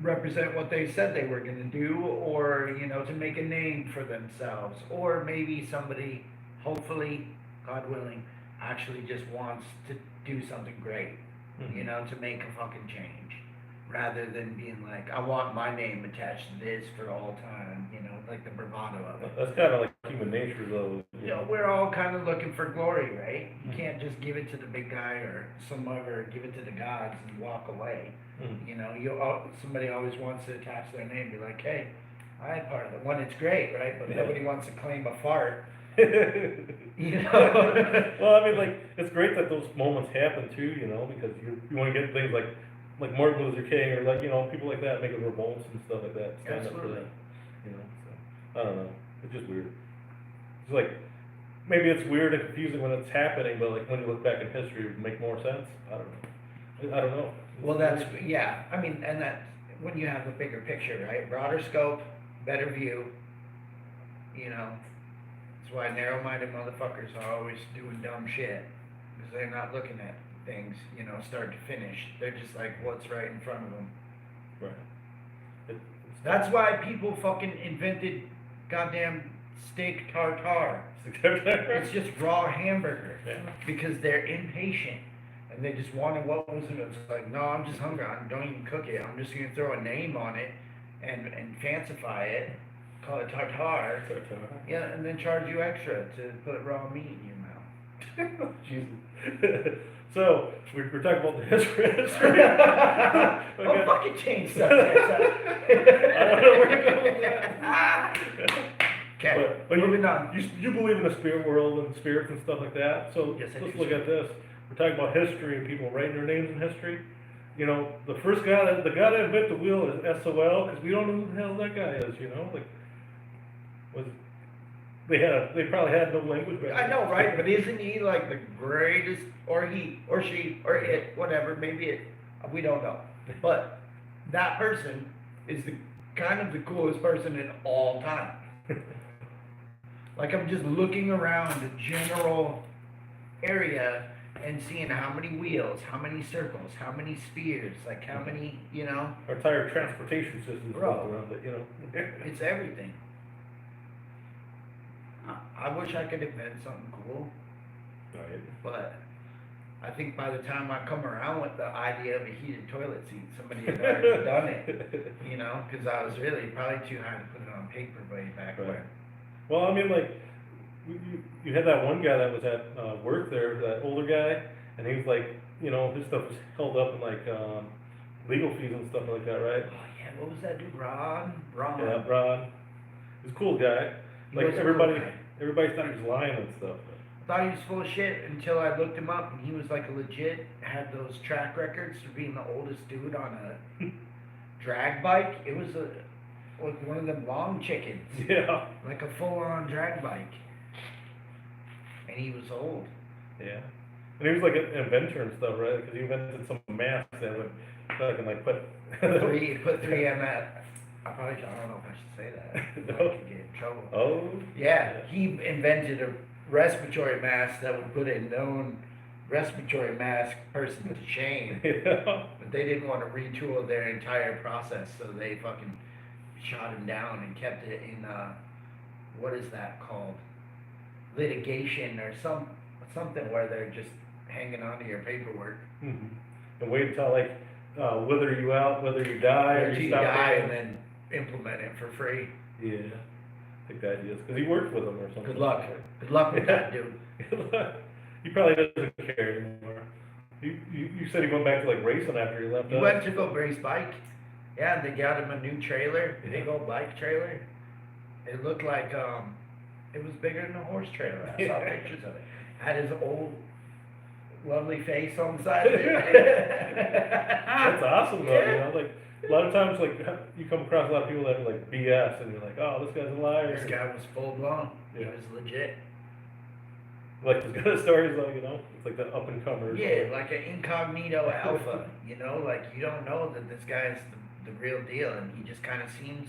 [SPEAKER 1] represent what they said they were going to do, or you know, to make a name for themselves, or maybe somebody, hopefully, God willing, actually just wants to do something great,
[SPEAKER 2] Mhm.
[SPEAKER 1] you know, to make a fucking change, rather than being like, I want my name attached to this for all time, you know, like the bravado of it.
[SPEAKER 2] That's kind of like human nature, though.
[SPEAKER 1] You know, we're all kind of looking for glory, right? You
[SPEAKER 2] Mhm.
[SPEAKER 1] can't just give it to the big guy or some other, give it to the gods and walk away.
[SPEAKER 2] Mhm.
[SPEAKER 1] You know, somebody always wants to attach their name, be like, hey, I had part of it. One, it's great, right? But
[SPEAKER 2] Yeah.
[SPEAKER 1] nobody wants to claim a fart. You know?
[SPEAKER 2] Well, I mean, like it's great that those moments happen too, you know, because you want to get things like Martin Luther King or like people like that making revolts and stuff like that, stand up for
[SPEAKER 1] Absolutely.
[SPEAKER 2] that, you know. So I don't know, it's just weird. It's like maybe it's weird and confusing when it's happening, but like when you look back in history, it would make more sense. I don't know. I don't know.
[SPEAKER 1] Well, yeah. I mean, and that's when you have the bigger picture, right? Broader scope, better view, you know. That's why narrow-minded motherfuckers are always doing dumb shit, because they're not looking at things, you know, start to finish. They're just like, what's right in front of them.
[SPEAKER 2] Right. It's
[SPEAKER 1] That's why people fucking invented goddamn steak tartare. It's just raw hamburger.
[SPEAKER 2] Yeah.
[SPEAKER 1] Because they're impatient and they just wanted what was in it. It's like, no, I'm just hungry. I don't even cook it. I'm just gonna throw a name on it and fancify it, call it tartare. Yeah, and then charge you extra to put raw meat in your mouth.
[SPEAKER 2] Jesus. So we're talking about the history.
[SPEAKER 1] Oh, fucking change subjects.
[SPEAKER 2] I don't know where to go with that.
[SPEAKER 1] Okay,
[SPEAKER 2] But
[SPEAKER 1] moving on.
[SPEAKER 2] you believe in the spirit world and spirits and stuff like that. So
[SPEAKER 1] Yes, I
[SPEAKER 2] let's
[SPEAKER 1] do,
[SPEAKER 2] look
[SPEAKER 1] sir.
[SPEAKER 2] at this. We're talking about history and people writing their names in history. You know, the guy that invented the wheel is SOL, because we don't know who the hell that guy is. You know, like they probably had no language back
[SPEAKER 1] I
[SPEAKER 2] then.
[SPEAKER 1] know, right? But isn't he like the greatest, or he, or she, or it, whatever, maybe it, we don't know. But that person is the kind of the coolest person in all time. Like I'm just looking around the general area and seeing how many wheels, how many circles, how many spheres, like how many, you know,
[SPEAKER 2] Our entire transportation system is built
[SPEAKER 1] Bro.
[SPEAKER 2] around it. You know.
[SPEAKER 1] it's everything. I wish I could invent something cool.
[SPEAKER 2] Right.
[SPEAKER 1] But I think by the time I come around with the idea of a heated toilet seat, somebody had already done it, you know, because I was really probably too high to put it on paper way back
[SPEAKER 2] Right.
[SPEAKER 1] when.
[SPEAKER 2] Well, I mean, like, you had that one guy that was at work there, that older guy, and he was like, you know, his stuff was held up in like legal fees and stuff like that, right?
[SPEAKER 1] Oh yeah, what was that dude? Ron?
[SPEAKER 2] Yeah, Ron. He's a cool guy.
[SPEAKER 1] He
[SPEAKER 2] Like
[SPEAKER 1] was a
[SPEAKER 2] everybody,
[SPEAKER 1] cool guy.
[SPEAKER 2] everybody thought he was lying and stuff.
[SPEAKER 1] I thought he was full of shit until I looked him up, and he was like a legit, had those track records for being the oldest dude on a drag bike. It was like one of them long chickens,
[SPEAKER 2] Yeah.
[SPEAKER 1] like a full-on drag bike. And he was old.
[SPEAKER 2] Yeah. And he was like an inventor and stuff, right? Because he invented some masks that would fucking like put.
[SPEAKER 1] Put 3M at. I don't know if I should say that.
[SPEAKER 2] No.
[SPEAKER 1] I could get in trouble.
[SPEAKER 2] Oh.
[SPEAKER 1] Yeah, he invented a respiratory mask that would put a known respiratory mask person to shame.
[SPEAKER 2] Yeah.
[SPEAKER 1] But they didn't want to retool their entire process, so they fucking shot him down and kept it in, what is that called? Litigation or something where they're just hanging on to your paperwork.
[SPEAKER 2] Mhm. And wait until like, whether you out, whether you die, or
[SPEAKER 1] Until
[SPEAKER 2] you
[SPEAKER 1] you
[SPEAKER 2] stop
[SPEAKER 1] die
[SPEAKER 2] paying.
[SPEAKER 1] and then implement it for free.
[SPEAKER 2] Yeah, I think that is, because he worked with them or something.
[SPEAKER 1] Good luck. Good luck with that, dude.
[SPEAKER 2] Good luck. He probably doesn't care anymore. You said he went back to like racing after he left
[SPEAKER 1] He
[SPEAKER 2] us.
[SPEAKER 1] went to go race bike. Yeah, they got him a new trailer, big old bike trailer. It looked like, it was bigger than a horse trailer. I saw pictures of it. Had his old, lovely face on the side of it.
[SPEAKER 2] That's awesome though, you know, like, a lot of times, like, you come across a lot of people that are like BS, and you're like, oh, this guy's a liar.
[SPEAKER 1] This guy was full blown. He
[SPEAKER 2] Yeah.
[SPEAKER 1] was legit.
[SPEAKER 2] Like, there's kind of stories like, you know, it's like the up and comer.
[SPEAKER 1] Yeah, like an incognito alpha, you know, like you don't know that this guy's the real deal, and he just kind of seems.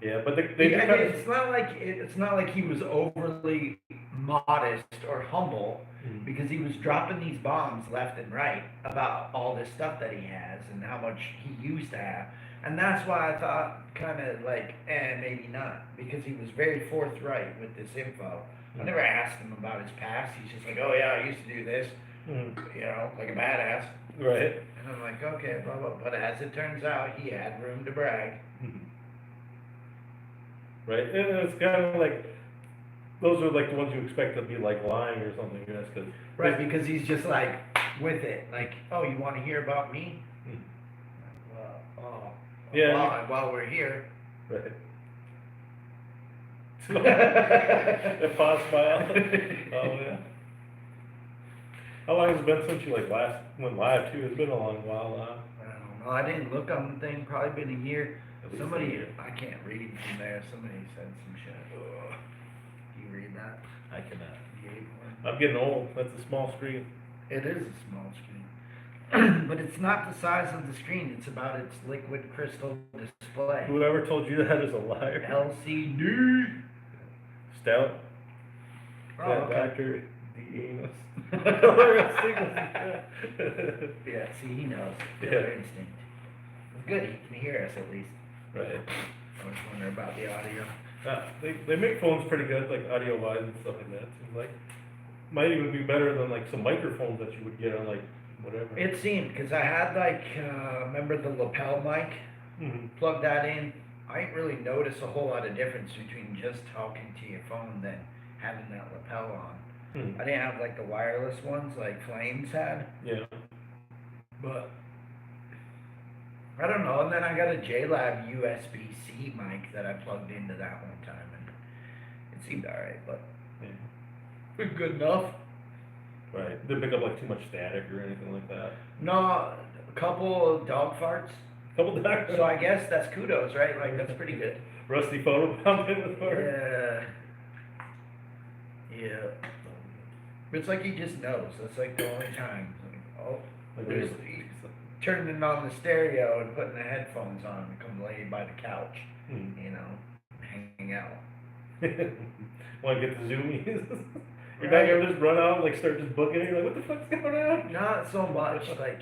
[SPEAKER 2] Yeah, but they do
[SPEAKER 1] Yeah,
[SPEAKER 2] kind of.
[SPEAKER 1] it's not like he was overly modest or humble,
[SPEAKER 2] Mhm.
[SPEAKER 1] because he was dropping these bombs left and right about all this stuff that he has and how much he used to have, and that's why I thought kind of like, maybe not, because he was very forthright with this info. I never asked him about his past. He's just like, oh yeah, I used to do this,
[SPEAKER 2] Mhm.
[SPEAKER 1] you know, like a badass.
[SPEAKER 2] Right.
[SPEAKER 1] And I'm like, okay, blah, blah. But as it turns out, he had room to brag.
[SPEAKER 2] Mhm. Right, and it's kind of like, those are like the ones you expect to be like lying or something, I guess, because.
[SPEAKER 1] Right, because he's just like with it. Like, oh, you want to hear about me? Well,
[SPEAKER 2] Yeah.
[SPEAKER 1] while we're here.
[SPEAKER 2] Right. The pause smile. Oh yeah. How long has it been since you like last went live too? It's been a long while now.
[SPEAKER 1] I don't know. I didn't look on the thing. Probably been a year.
[SPEAKER 2] At least
[SPEAKER 1] Somebody,
[SPEAKER 2] a year.
[SPEAKER 1] I can't read from there. Somebody said some shit. Ugh. Do you read that?
[SPEAKER 2] I cannot.
[SPEAKER 1] The eight one?
[SPEAKER 2] I'm getting old. That's a small screen.
[SPEAKER 1] It is a small screen. But it's not the size of the screen. It's about its liquid crystal display.
[SPEAKER 2] Whoever told you that is a liar.
[SPEAKER 1] LCD.
[SPEAKER 2] Stout.
[SPEAKER 1] Oh,
[SPEAKER 2] That
[SPEAKER 1] okay.
[SPEAKER 2] Dr. D. Amos.
[SPEAKER 1] Yeah, see, he knows.
[SPEAKER 2] Yeah.
[SPEAKER 1] Killer instinct. Good, he can hear us at least.
[SPEAKER 2] Right.
[SPEAKER 1] I was wondering about the audio.
[SPEAKER 2] They make phones pretty good, like audio wise and stuff like that. Seems like might even be better than like some microphones that you would get on like whatever.
[SPEAKER 1] It seemed, because I had like, remember the lapel mic?
[SPEAKER 2] Mhm.
[SPEAKER 1] Plug that in. I didn't really notice a whole lot of difference between just talking to your phone than having that lapel on.
[SPEAKER 2] Mhm.
[SPEAKER 1] I didn't have like the wireless ones like Flames had,
[SPEAKER 2] Yeah.
[SPEAKER 1] but I don't know. And then I got a JLab USB-C mic that I plugged into that one time, and it seemed alright, but
[SPEAKER 2] Yeah.
[SPEAKER 1] good enough.
[SPEAKER 2] Right. Didn't pick up like too much static or anything like that.
[SPEAKER 1] No, a couple of dog farts.
[SPEAKER 2] Couple doctors.
[SPEAKER 1] So I guess that's kudos, right? Like that's pretty good.
[SPEAKER 2] Rusty photo bomb in with
[SPEAKER 1] Yeah. Yeah. It's like he just knows. That's like the only time. Like, oh, there's he's turning on the stereo and putting the headphones on and come lay by the couch, you know, hanging out.
[SPEAKER 2] Want to get the zoomies? You're
[SPEAKER 1] Right.
[SPEAKER 2] not gonna just run out and like start just booking it. You're like, what the fuck's going on?
[SPEAKER 1] Not so much, like,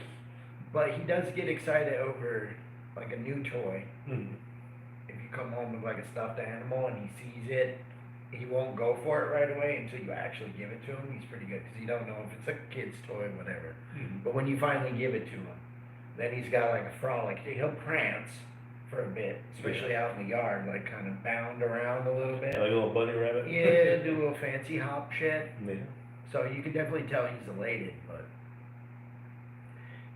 [SPEAKER 1] but he does get excited over like a new toy.
[SPEAKER 2] Mhm.
[SPEAKER 1] If you come home with like a stuffed animal and he sees it, he won't go for it right away until you actually give it to him. He's pretty good because you don't know if it's a kid's toy, whatever.
[SPEAKER 2] Mhm.
[SPEAKER 1] But when you finally give it to him, then he's got like a frolic. He'll prance for a bit, especially out in the yard, like kind of bound around a little bit.
[SPEAKER 2] Yeah, like a little bunny rabbit.
[SPEAKER 1] Yeah, do a little fancy hop shit.
[SPEAKER 2] Yeah.
[SPEAKER 1] So you can definitely tell he's elated, but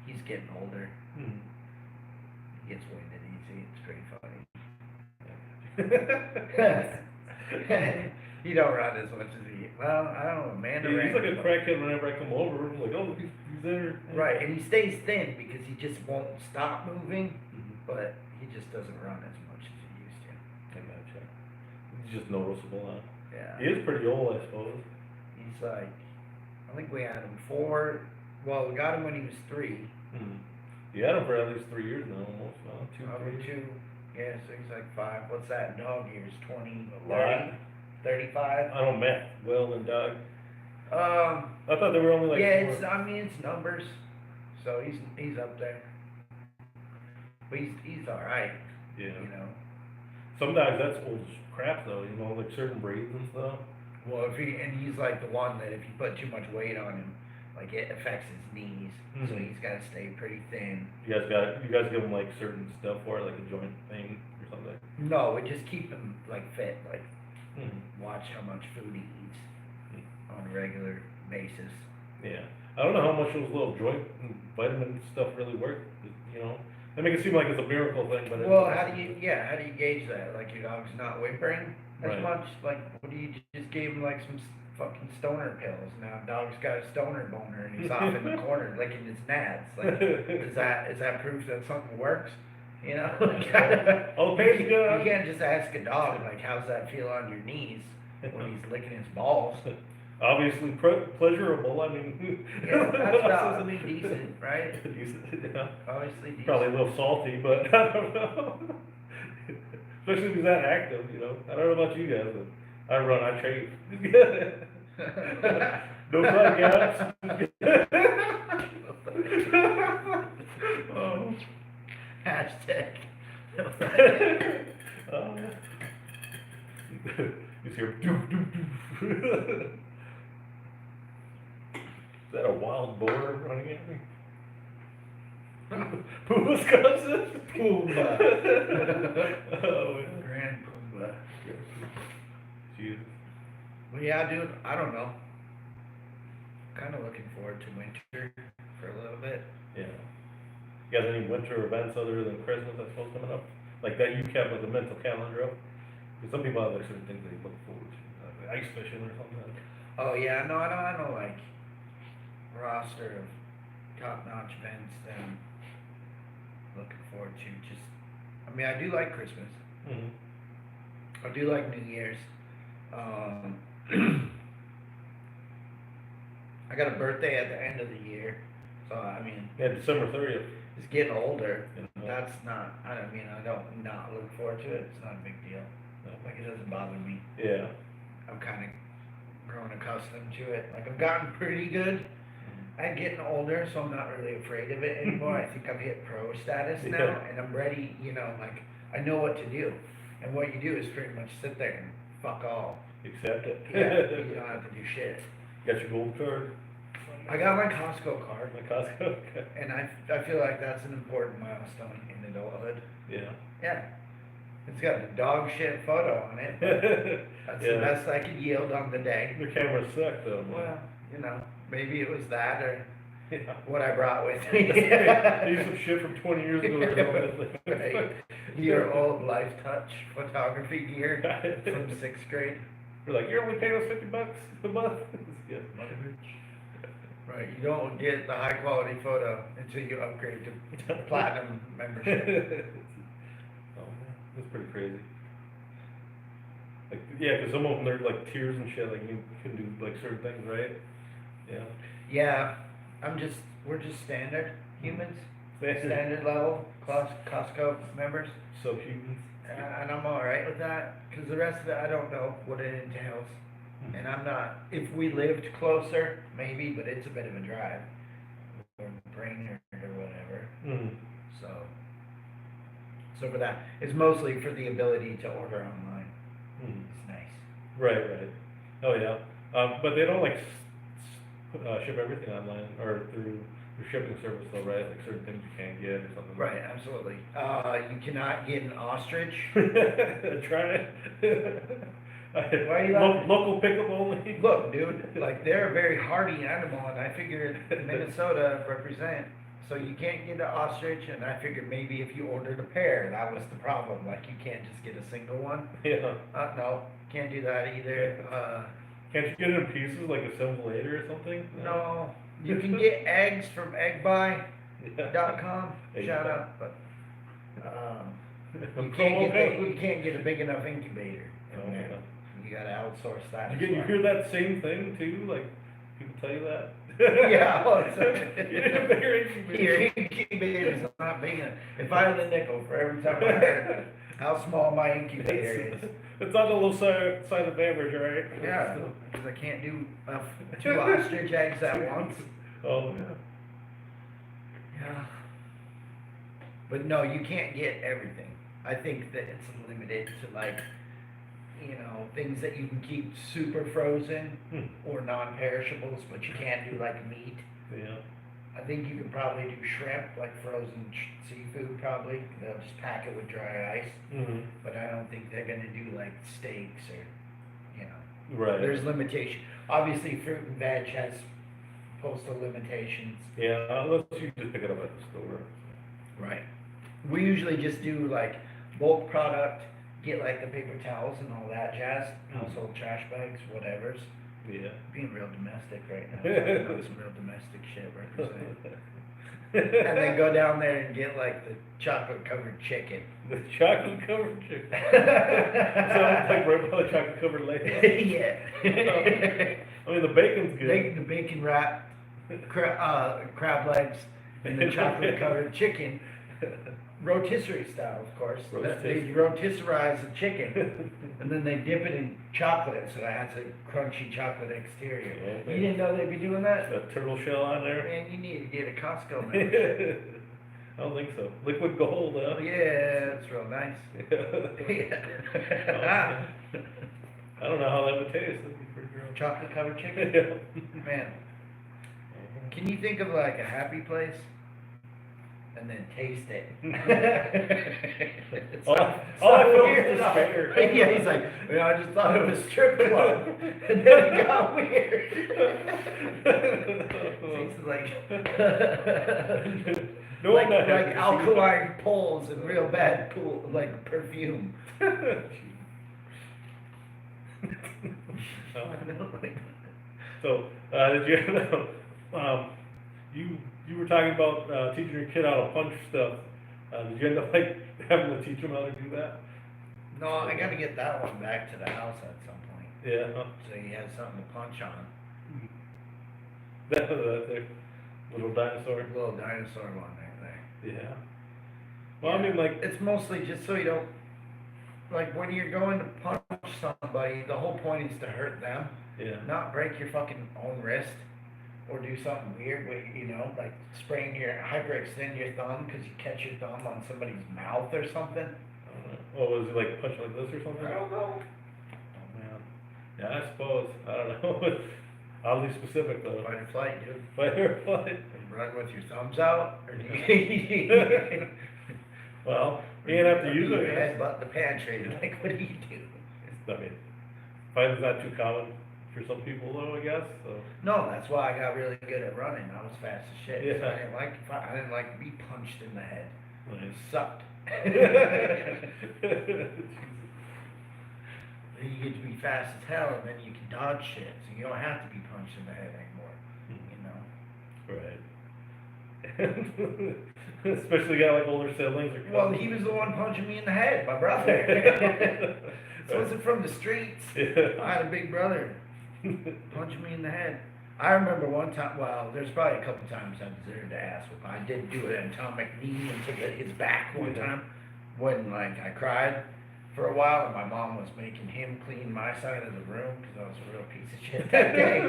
[SPEAKER 1] he's getting older.
[SPEAKER 2] Mhm.
[SPEAKER 1] He gets winded easy. It's pretty funny. You don't run as much as he. Well, I don't know, Amanda
[SPEAKER 2] Yeah,
[SPEAKER 1] ran.
[SPEAKER 2] he's like a crackhead whenever I come over. I'm like, oh, he's there.
[SPEAKER 1] Right, and he stays thin because he just won't stop moving,
[SPEAKER 2] Mhm.
[SPEAKER 1] but he just doesn't run as much as he used to.
[SPEAKER 2] I gotcha. He's just noticeable, huh?
[SPEAKER 1] Yeah.
[SPEAKER 2] He is pretty old, I suppose.
[SPEAKER 1] He's like, I think we had him 4. Well, we got him when he was 3.
[SPEAKER 2] Mhm. You had him for at least 3 years now, almost. Huh?
[SPEAKER 1] Probably 2. Yeah, so he's like 5. What's that? Dog years? 20,
[SPEAKER 2] A lot.
[SPEAKER 1] 30, 35?
[SPEAKER 2] I don't math well and Doug.
[SPEAKER 1] Um,
[SPEAKER 2] I thought they were only like
[SPEAKER 1] yeah,
[SPEAKER 2] 4.
[SPEAKER 1] it's, I mean, it's numbers. So he's up there. But he's all right.
[SPEAKER 2] Yeah.
[SPEAKER 1] You know.
[SPEAKER 2] Sometimes that's old crap though, you know, like certain breeds and stuff.
[SPEAKER 1] Well, he's like the one that if you put too much weight on him, like it affects his knees. So
[SPEAKER 2] Mhm.
[SPEAKER 1] he's got to stay pretty thin.
[SPEAKER 2] You guys give them like certain stuff for it, like a joint thing or something.
[SPEAKER 1] No, we just keep him like fit. Like
[SPEAKER 2] Mhm.
[SPEAKER 1] watch how much food he eats on a regular basis.
[SPEAKER 2] Yeah. I don't know how much those little joint and vitamin stuff really work, you know? They make it seem like it's a miracle thing, but
[SPEAKER 1] Well, how do you gauge that? Like your dog's not whimpering as
[SPEAKER 2] Right.
[SPEAKER 1] much? Like, what do you just gave him like some fucking stoner pills? Now dog's got a stoner boner and he's off in the corner licking his nads. Like, is that proof that something works? You know?
[SPEAKER 2] Oh, baby,
[SPEAKER 1] You can't just ask a dog like, how's that feel on your knees when he's licking his balls?
[SPEAKER 2] Obviously pleasurable, I mean.
[SPEAKER 1] Yeah, that's probably decent, right?
[SPEAKER 2] Decent, yeah.
[SPEAKER 1] Obviously decent.
[SPEAKER 2] Probably a little salty, but I don't know. Especially if he's that active, you know. I don't know about you guys, but I run, I chafe. No side gaps. Oh.
[SPEAKER 1] Hashtag.
[SPEAKER 2] Oh. You hear doo doo doo. Is that a wild boar running at me? Wisconsin?
[SPEAKER 1] Pumbaa.
[SPEAKER 2] Oh, yeah.
[SPEAKER 1] Grand Pumbaa.
[SPEAKER 2] Jesus.
[SPEAKER 1] Well, yeah, dude, I don't know. Kind of looking forward to winter for a little bit.
[SPEAKER 2] Yeah. You got any winter events other than Christmas I suppose coming up? Like that you kept like a mental calendar up? Because some people have like certain things they look forward to, like ice fishing or something.
[SPEAKER 1] Oh yeah, no, I know like roster of top-notch events that I'm looking forward to. Just, I mean, I do like Christmas.
[SPEAKER 2] Mm-hmm.
[SPEAKER 1] I do like New Year's. I got a birthday at the end of the year, so I mean,
[SPEAKER 2] Yeah, December 30th.
[SPEAKER 1] it's getting older.
[SPEAKER 2] You know.
[SPEAKER 1] That's not. I mean, I don't not look forward to it. It's not a big deal. Like it doesn't bother me.
[SPEAKER 2] Yeah.
[SPEAKER 1] I'm kind of growing accustomed to it. Like I've gotten pretty good at getting older, so I'm not really afraid of it anymore. I think I've hit pro status now,
[SPEAKER 2] Yeah.
[SPEAKER 1] and I'm ready. You know, like I know what to do, and what you do is pretty much sit there and fuck all.
[SPEAKER 2] Accept it.
[SPEAKER 1] Yeah, you don't have to do shit.
[SPEAKER 2] Got your gold card?
[SPEAKER 1] I got my Costco card,
[SPEAKER 2] My Costco? Okay.
[SPEAKER 1] and I feel like that's an important milestone in adulthood.
[SPEAKER 2] Yeah.
[SPEAKER 1] Yeah, it's got a dog shit photo on it. That's the
[SPEAKER 2] Yeah.
[SPEAKER 1] best I could yield on the day.
[SPEAKER 2] The camera sucked though. Man.
[SPEAKER 1] Well, you know, maybe it was that or
[SPEAKER 2] Yeah.
[SPEAKER 1] what I brought with me.
[SPEAKER 2] Use some shit from 20 years ago or something.
[SPEAKER 1] Right. Your old Life Touch photography gear from 6th grade.
[SPEAKER 2] We're like, you're only paying us $50 a month. Yeah.
[SPEAKER 1] Right, you don't get the high quality photo until you upgrade to platinum membership.
[SPEAKER 2] Oh man, that's pretty crazy. Like, yeah, because some of them they're like tiers and shit. Like you can do like certain things, right? Yeah.
[SPEAKER 1] Yeah, we're just standard humans, standard level Costco members,
[SPEAKER 2] So humans.
[SPEAKER 1] and I'm all right with that because the rest of it I don't know what it entails, and I'm not. If we lived closer, maybe, but it's a bit of a drive, or Brainerd or whatever.
[SPEAKER 2] Mm.
[SPEAKER 1] So for that, it's mostly for the ability to order online.
[SPEAKER 2] Mm.
[SPEAKER 1] It's nice.
[SPEAKER 2] Right. Oh yeah. But they don't like ship everything online or through shipping service though, right? Like certain things you can't get or something.
[SPEAKER 1] Right, absolutely. You cannot get an ostrich.
[SPEAKER 2] Try it.
[SPEAKER 1] Why are you laughing?
[SPEAKER 2] Local pickup only.
[SPEAKER 1] Look, dude, like they're a very hardy animal, and I figured Minnesota represent. So you can't get an ostrich, and I figured maybe if you ordered a pair, that was the problem. Like you can't just get a single one.
[SPEAKER 2] Yeah.
[SPEAKER 1] No, can't do that either.
[SPEAKER 2] Can't you get it in pieces like assemble later or something?
[SPEAKER 1] No, you can get eggs from eggbuy.com.
[SPEAKER 2] Yeah.
[SPEAKER 1] Shout out, but
[SPEAKER 2] I'm
[SPEAKER 1] you can't get a big enough incubator
[SPEAKER 2] Oh,
[SPEAKER 1] in there.
[SPEAKER 2] yeah.
[SPEAKER 1] You gotta outsource that.
[SPEAKER 2] You hear that same thing too? Like people tell you that?
[SPEAKER 1] Yeah, well, it's
[SPEAKER 2] You need a bigger incubator.
[SPEAKER 1] your incubator's not big enough. If I had a nickel for every time I heard how small my incubator is.
[SPEAKER 2] It's on the low side of average, right?
[SPEAKER 1] Yeah, because I can't do 2 ostrich eggs at once.
[SPEAKER 2] Oh yeah.
[SPEAKER 1] Yeah. But no, you can't get everything. I think that it's limited to like, things that you can keep super frozen or non-perishables, but you can't do like meat.
[SPEAKER 2] Yeah.
[SPEAKER 1] I think you can probably do shrimp, like frozen seafood probably. They'll just pack it with dry ice.
[SPEAKER 2] Mm-hmm.
[SPEAKER 1] But I don't think they're gonna do like steaks or,
[SPEAKER 2] Right.
[SPEAKER 1] there's limitation. Obviously, fruit and veg has postal limitations.
[SPEAKER 2] Yeah, unless you just pick it up at the store.
[SPEAKER 1] Right. We usually just do like bulk product, get like the paper towels and all that jazz, household trash bags, whatevers.
[SPEAKER 2] Yeah.
[SPEAKER 1] Being real domestic right now. Talking about some real domestic shit represented. And then go down there and get like the chocolate covered chicken.
[SPEAKER 2] The chocolate covered chicken. Sounds like right by the chocolate covered leg.
[SPEAKER 1] Yeah.
[SPEAKER 2] I mean, the bacon's good.
[SPEAKER 1] The bacon wrap, crab legs, and the chocolate covered chicken. Rotisserie style, of course. They rotisserize the chicken, and then they dip it in chocolate, so it has a crunchy chocolate exterior.
[SPEAKER 2] Okay.
[SPEAKER 1] You didn't know they'd be doing that?
[SPEAKER 2] A turtle shell on there?
[SPEAKER 1] Man, you need to get a Costco membership.
[SPEAKER 2] I don't think so. Liquid gold, huh?
[SPEAKER 1] Yeah, it's real nice. Yeah.
[SPEAKER 2] I don't know how that would taste. That'd be pretty gross.
[SPEAKER 1] Chocolate covered chicken?
[SPEAKER 2] Yeah.
[SPEAKER 1] Man, can you think of like a happy place? And then taste it.
[SPEAKER 2] All I felt was despair.
[SPEAKER 1] Yeah, he's like, I just thought it was a strip club, and then it got weird. Tastes
[SPEAKER 2] No,
[SPEAKER 1] like
[SPEAKER 2] I'm not happy.
[SPEAKER 1] alkaline pools and real bad pool, like perfume.
[SPEAKER 2] So, did you were talking about teaching your kid how to punch stuff. Did you end up like having to teach him how to do that?
[SPEAKER 1] No, I gotta get that one back to the house at some point.
[SPEAKER 2] Yeah.
[SPEAKER 1] So he has something to punch on.
[SPEAKER 2] That little dinosaur.
[SPEAKER 1] Little dinosaur one right there.
[SPEAKER 2] Yeah. Well,
[SPEAKER 1] Yeah.
[SPEAKER 2] I mean, like,
[SPEAKER 1] It's mostly just so you don't, like, when you're going to punch somebody, the whole point is to hurt them,
[SPEAKER 2] yeah.
[SPEAKER 1] not break your fucking own wrist, or do something weird, like spraying hyperextend your thumb because you catch your thumb on somebody's mouth or something.
[SPEAKER 2] I don't know. Oh, was it like punch like this or something?
[SPEAKER 1] I don't know.
[SPEAKER 2] Oh man. Yeah, I suppose. I don't know. Oddly specific though.
[SPEAKER 1] Fight or flight, dude.
[SPEAKER 2] Fight or flight.
[SPEAKER 1] Run with your thumbs out, or do you?
[SPEAKER 2] Well, you ain't have to use
[SPEAKER 1] your
[SPEAKER 2] it.
[SPEAKER 1] headbutt the pantry. Like, what do you do?
[SPEAKER 2] I mean, fighting's not too common for some people though, I guess, so.
[SPEAKER 1] No, that's why I got really good at running. I was fast as shit.
[SPEAKER 2] Yeah.
[SPEAKER 1] I didn't like to be punched in the head. It
[SPEAKER 2] Nice.
[SPEAKER 1] sucked. You get to be fast as hell, and then you can dodge shit, so you don't have to be punched in the head anymore.
[SPEAKER 2] Right. Especially got like older siblings or
[SPEAKER 1] Well,
[SPEAKER 2] cousins.
[SPEAKER 1] he was the one punching me in the head, my brother. This wasn't from the streets.
[SPEAKER 2] Yeah.
[SPEAKER 1] I had a big brother punching me in the head. I remember one time, well, there's probably a couple times I deserved to ass whoop. I did do an atomic knee into his back one time when, like, I cried for a while, and my mom was making him clean my side of the room because I was a real piece of shit that day.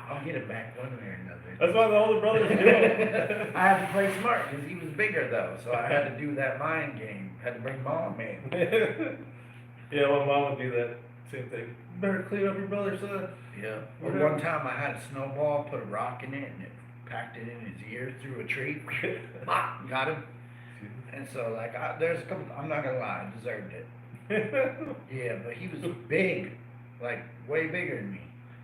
[SPEAKER 1] I'll get it back one way or another.
[SPEAKER 2] That's why the older brothers do it.
[SPEAKER 1] I had to play smart because he was bigger though, so I had to do that mind game. Had to bring mom in.
[SPEAKER 2] Yeah, my mom would do that same thing. Better clean up your brother's son.
[SPEAKER 1] Yeah. Or one time I had a snowball, put a rock in it, and it packed it in his ear through a tree. Bop, got him. And so, like, there's a couple, I'm not gonna lie, I deserved it. Yeah, but he was big, like, way bigger than me.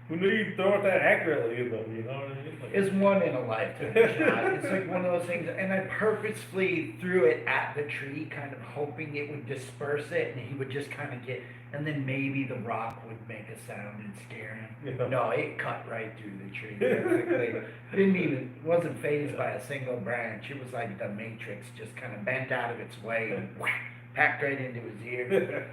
[SPEAKER 2] Who knew you'd throw it that accurately, though, you know what I mean? Like,
[SPEAKER 1] It's one in a lifetime shot. It's like one of those things, and I purposefully threw it at the tree, kind of hoping it would disperse it, and he would just kind of get, and then maybe the rock would make a sound and scare him.
[SPEAKER 2] Yeah.
[SPEAKER 1] No, it cut right through the tree perfectly. Wasn't phased by a single branch. It was like the Matrix, just kind of bent out of its way and packed right into his ear.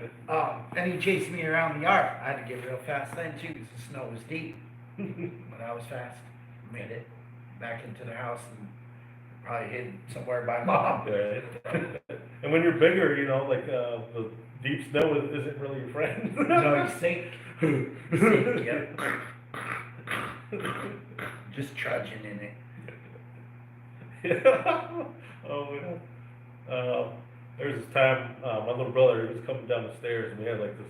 [SPEAKER 1] And he chased me around the yard. I had to get real fast then too, because the snow was deep. But I was fast. Made it back into the house and probably hid somewhere by mom.
[SPEAKER 2] Right. And when you're bigger, you know, like the deep snow isn't really your friend.
[SPEAKER 1] No, you sink. You sink, yep. Just trudging in it.
[SPEAKER 2] Oh, yeah. There was this time, my little brother, he was coming down the stairs, and we had like this,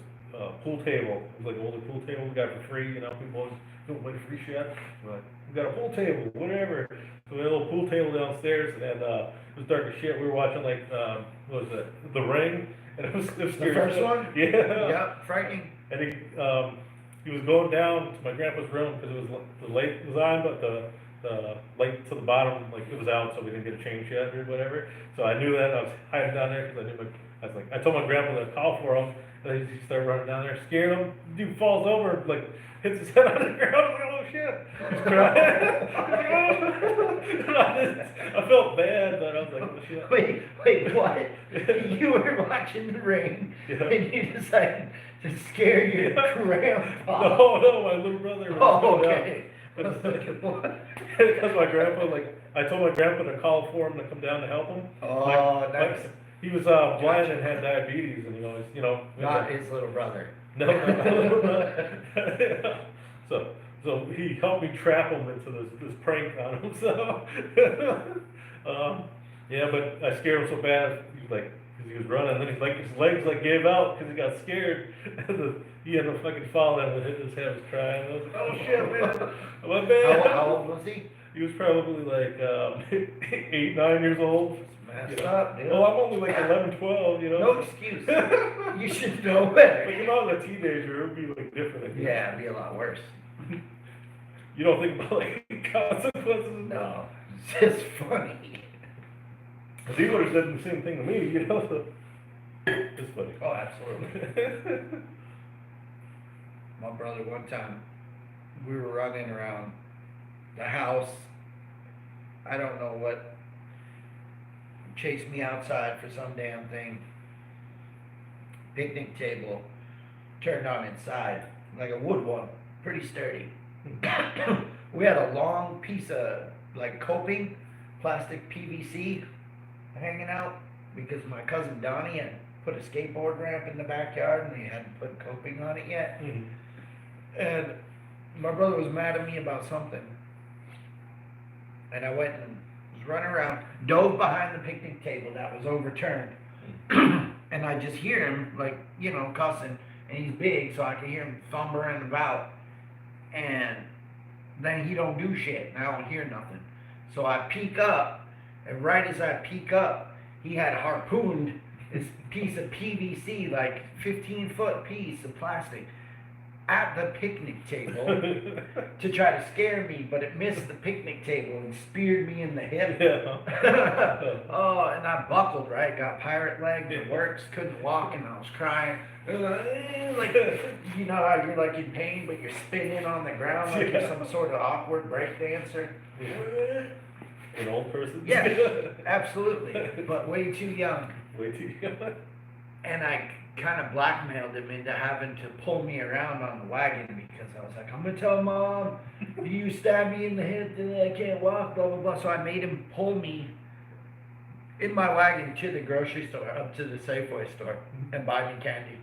[SPEAKER 2] pool table. It was like an older pool table we got for free, you know, people always don't wait free shit. We're like, we got a pool table, whatever. So we had a little pool table downstairs, and it was dark as shit. We were watching like, what was it, The Ring, and it was
[SPEAKER 1] The
[SPEAKER 2] scary.
[SPEAKER 1] first one?
[SPEAKER 2] Yeah.
[SPEAKER 1] Yep, frightening.
[SPEAKER 2] And he was going down to my grandpa's room, because the light was on, but the light to the bottom, like, it was out, so we didn't get a change yet or whatever. So I knew that, I was hiding down there, because I was like, I told my grandpa to call for him, and he started running down there, scared him, dude falls over, like, hits his head on the ground, I was like, oh shit. I was crying. I felt bad, but I was like, oh shit.
[SPEAKER 1] Wait, what? You were watching The Ring,
[SPEAKER 2] Yeah.
[SPEAKER 1] and you decided to scare your grandpa.
[SPEAKER 2] No, my little brother was
[SPEAKER 1] Oh,
[SPEAKER 2] coming out.
[SPEAKER 1] okay. I was like, what?
[SPEAKER 2] Because my grandpa, like, I told my grandpa to call for him to come down to help him.
[SPEAKER 1] Oh, nice.
[SPEAKER 2] He was blind and had diabetes, and he always, you know.
[SPEAKER 1] Not his little brother.
[SPEAKER 2] No. So he helped me trap him into this prank on him. So, yeah, but I scared him so bad. He was like, because he was running, and then his legs like gave out because he got scared. And he ended up fucking falling and hit his head, was crying. I was like, oh shit, man, my bad.
[SPEAKER 1] How old was he?
[SPEAKER 2] He was probably like 8, 9 years old.
[SPEAKER 1] Messed
[SPEAKER 2] You know?
[SPEAKER 1] up, dude.
[SPEAKER 2] Well, I'm only like 11, 12, you know.
[SPEAKER 1] No excuse. You should know better.
[SPEAKER 2] Like if I was a teenager, it would be like different. I guess.
[SPEAKER 1] Yeah, it'd be a lot worse.
[SPEAKER 2] You don't think about like consequences?
[SPEAKER 1] No, it's just funny.
[SPEAKER 2] But he would have said the same thing to me, you know. So it's funny.
[SPEAKER 1] Oh, absolutely. My brother, one time, we were running around the house. I don't know what chased me outside for some damn thing. Picnic table turned on its side, like a wood one, pretty sturdy. We had a long piece of like coping, plastic PVC hanging out because my cousin Donnie had put a skateboard ramp in the backyard and he hadn't put coping on it yet.
[SPEAKER 2] Mhm.
[SPEAKER 1] And my brother was mad at me about something. And I went and was running around, dove behind the picnic table that was overturned. And I just hear him, like, you know, cussing. And he's big, so I can hear him fumbling about. And then he don't do shit, and I don't hear nothing. So I peek up, and right as I peek up, he had harpooned this piece of PVC, like 15-foot piece of plastic, at the picnic table to try to scare me, but it missed the picnic table and speared me in the hip.
[SPEAKER 2] Yeah.
[SPEAKER 1] Oh, and I buckled, right? Got pirate legs, it works, couldn't walk, and I was crying. Like, you know how you're like in pain, but you're spinning on the ground like you're some sort of awkward break dancer.
[SPEAKER 2] An old person?
[SPEAKER 1] Yeah, absolutely, but way too young.
[SPEAKER 2] Way too young.
[SPEAKER 1] And I kind of blackmailed him into having to pull me around on the wagon because I was like, I'm gonna tell Mom, you stabbed me in the hip and I can't walk, blah, blah, blah. So I made him pull me in my wagon to the grocery store, up to the Safeway store, and buy me candy.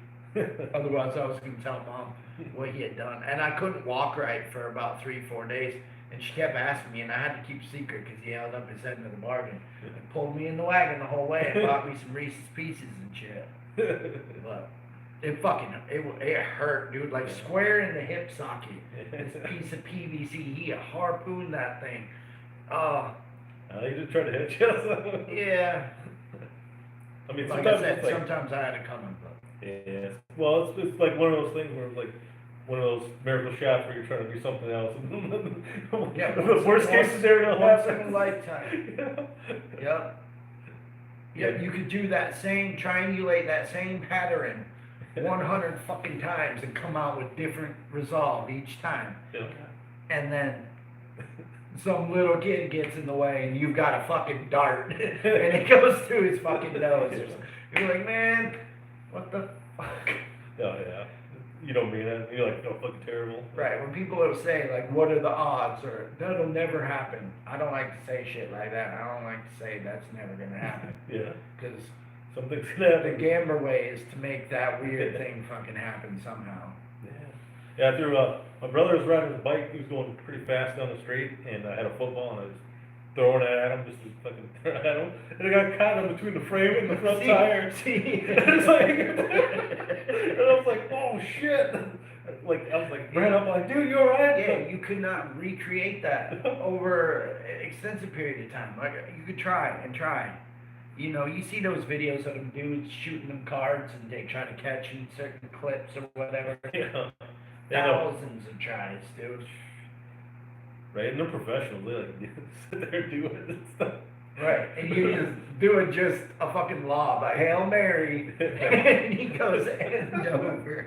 [SPEAKER 1] Otherwise, I was gonna tell Mom what he had done. And I couldn't walk right for about 3-4 days. And she kept asking me, and I had to keep secret because he held up his end of the bargain and pulled me in the wagon the whole way and bought me some Reese's Pieces and shit. But it fucking, it hurt, dude, like square in the hip socket. This piece of PVC, he harpooned that thing. Oh.
[SPEAKER 2] He just tried to hit you.
[SPEAKER 1] Yeah.
[SPEAKER 2] I mean,
[SPEAKER 1] Like I
[SPEAKER 2] sometimes
[SPEAKER 1] said,
[SPEAKER 2] it's like,
[SPEAKER 1] sometimes I had it coming, but.
[SPEAKER 2] yeah. Well, it's like one of those things where it's like one of those miracle shots where you're trying to do something else.
[SPEAKER 1] Yeah,
[SPEAKER 2] The worst case scenario
[SPEAKER 1] once in a
[SPEAKER 2] happens.
[SPEAKER 1] lifetime.
[SPEAKER 2] Yeah.
[SPEAKER 1] Yep. Yep, you could do that same, triangulate that same pattern 100 fucking times and come out with different resolve each time.
[SPEAKER 2] Yeah.
[SPEAKER 1] And then some little kid gets in the way and you've got a fucking dart and it goes through his fucking nose. You're like, man, what the fuck?
[SPEAKER 2] Oh, yeah. You don't mean it. You're like, oh, fucking terrible.
[SPEAKER 1] Right, when people will say, like, what are the odds, or that'll never happen. I don't like to say shit like that. I don't like to say that's never gonna happen.
[SPEAKER 2] Yeah.
[SPEAKER 1] Because
[SPEAKER 2] Something's gonna happen.
[SPEAKER 1] the gambler way is to make that weird thing fucking happen somehow.
[SPEAKER 2] Yeah. Yeah, I threw, my brother was riding his bike, he was going pretty fast down the street, and I had a football, and throwing it at him, just to fucking throw at him, and it got caught in between the frame and the front
[SPEAKER 1] See?
[SPEAKER 2] tire.
[SPEAKER 1] See?
[SPEAKER 2] It's like, and I was like, oh shit! Like I was like, ran up like, dude, you alright?
[SPEAKER 1] Yeah, you could not recreate that over an extensive period of time. Like you could try and try. You know, you see those videos of them dudes shooting them cards and they try to catch in certain clips or whatever.
[SPEAKER 2] Yeah.
[SPEAKER 1] Thousands of tries, dude.
[SPEAKER 2] Right, and they're professionals. They like sit there and do it and stuff.
[SPEAKER 1] Right, and you just do it just a fucking lob, a Hail Mary, and he goes end over.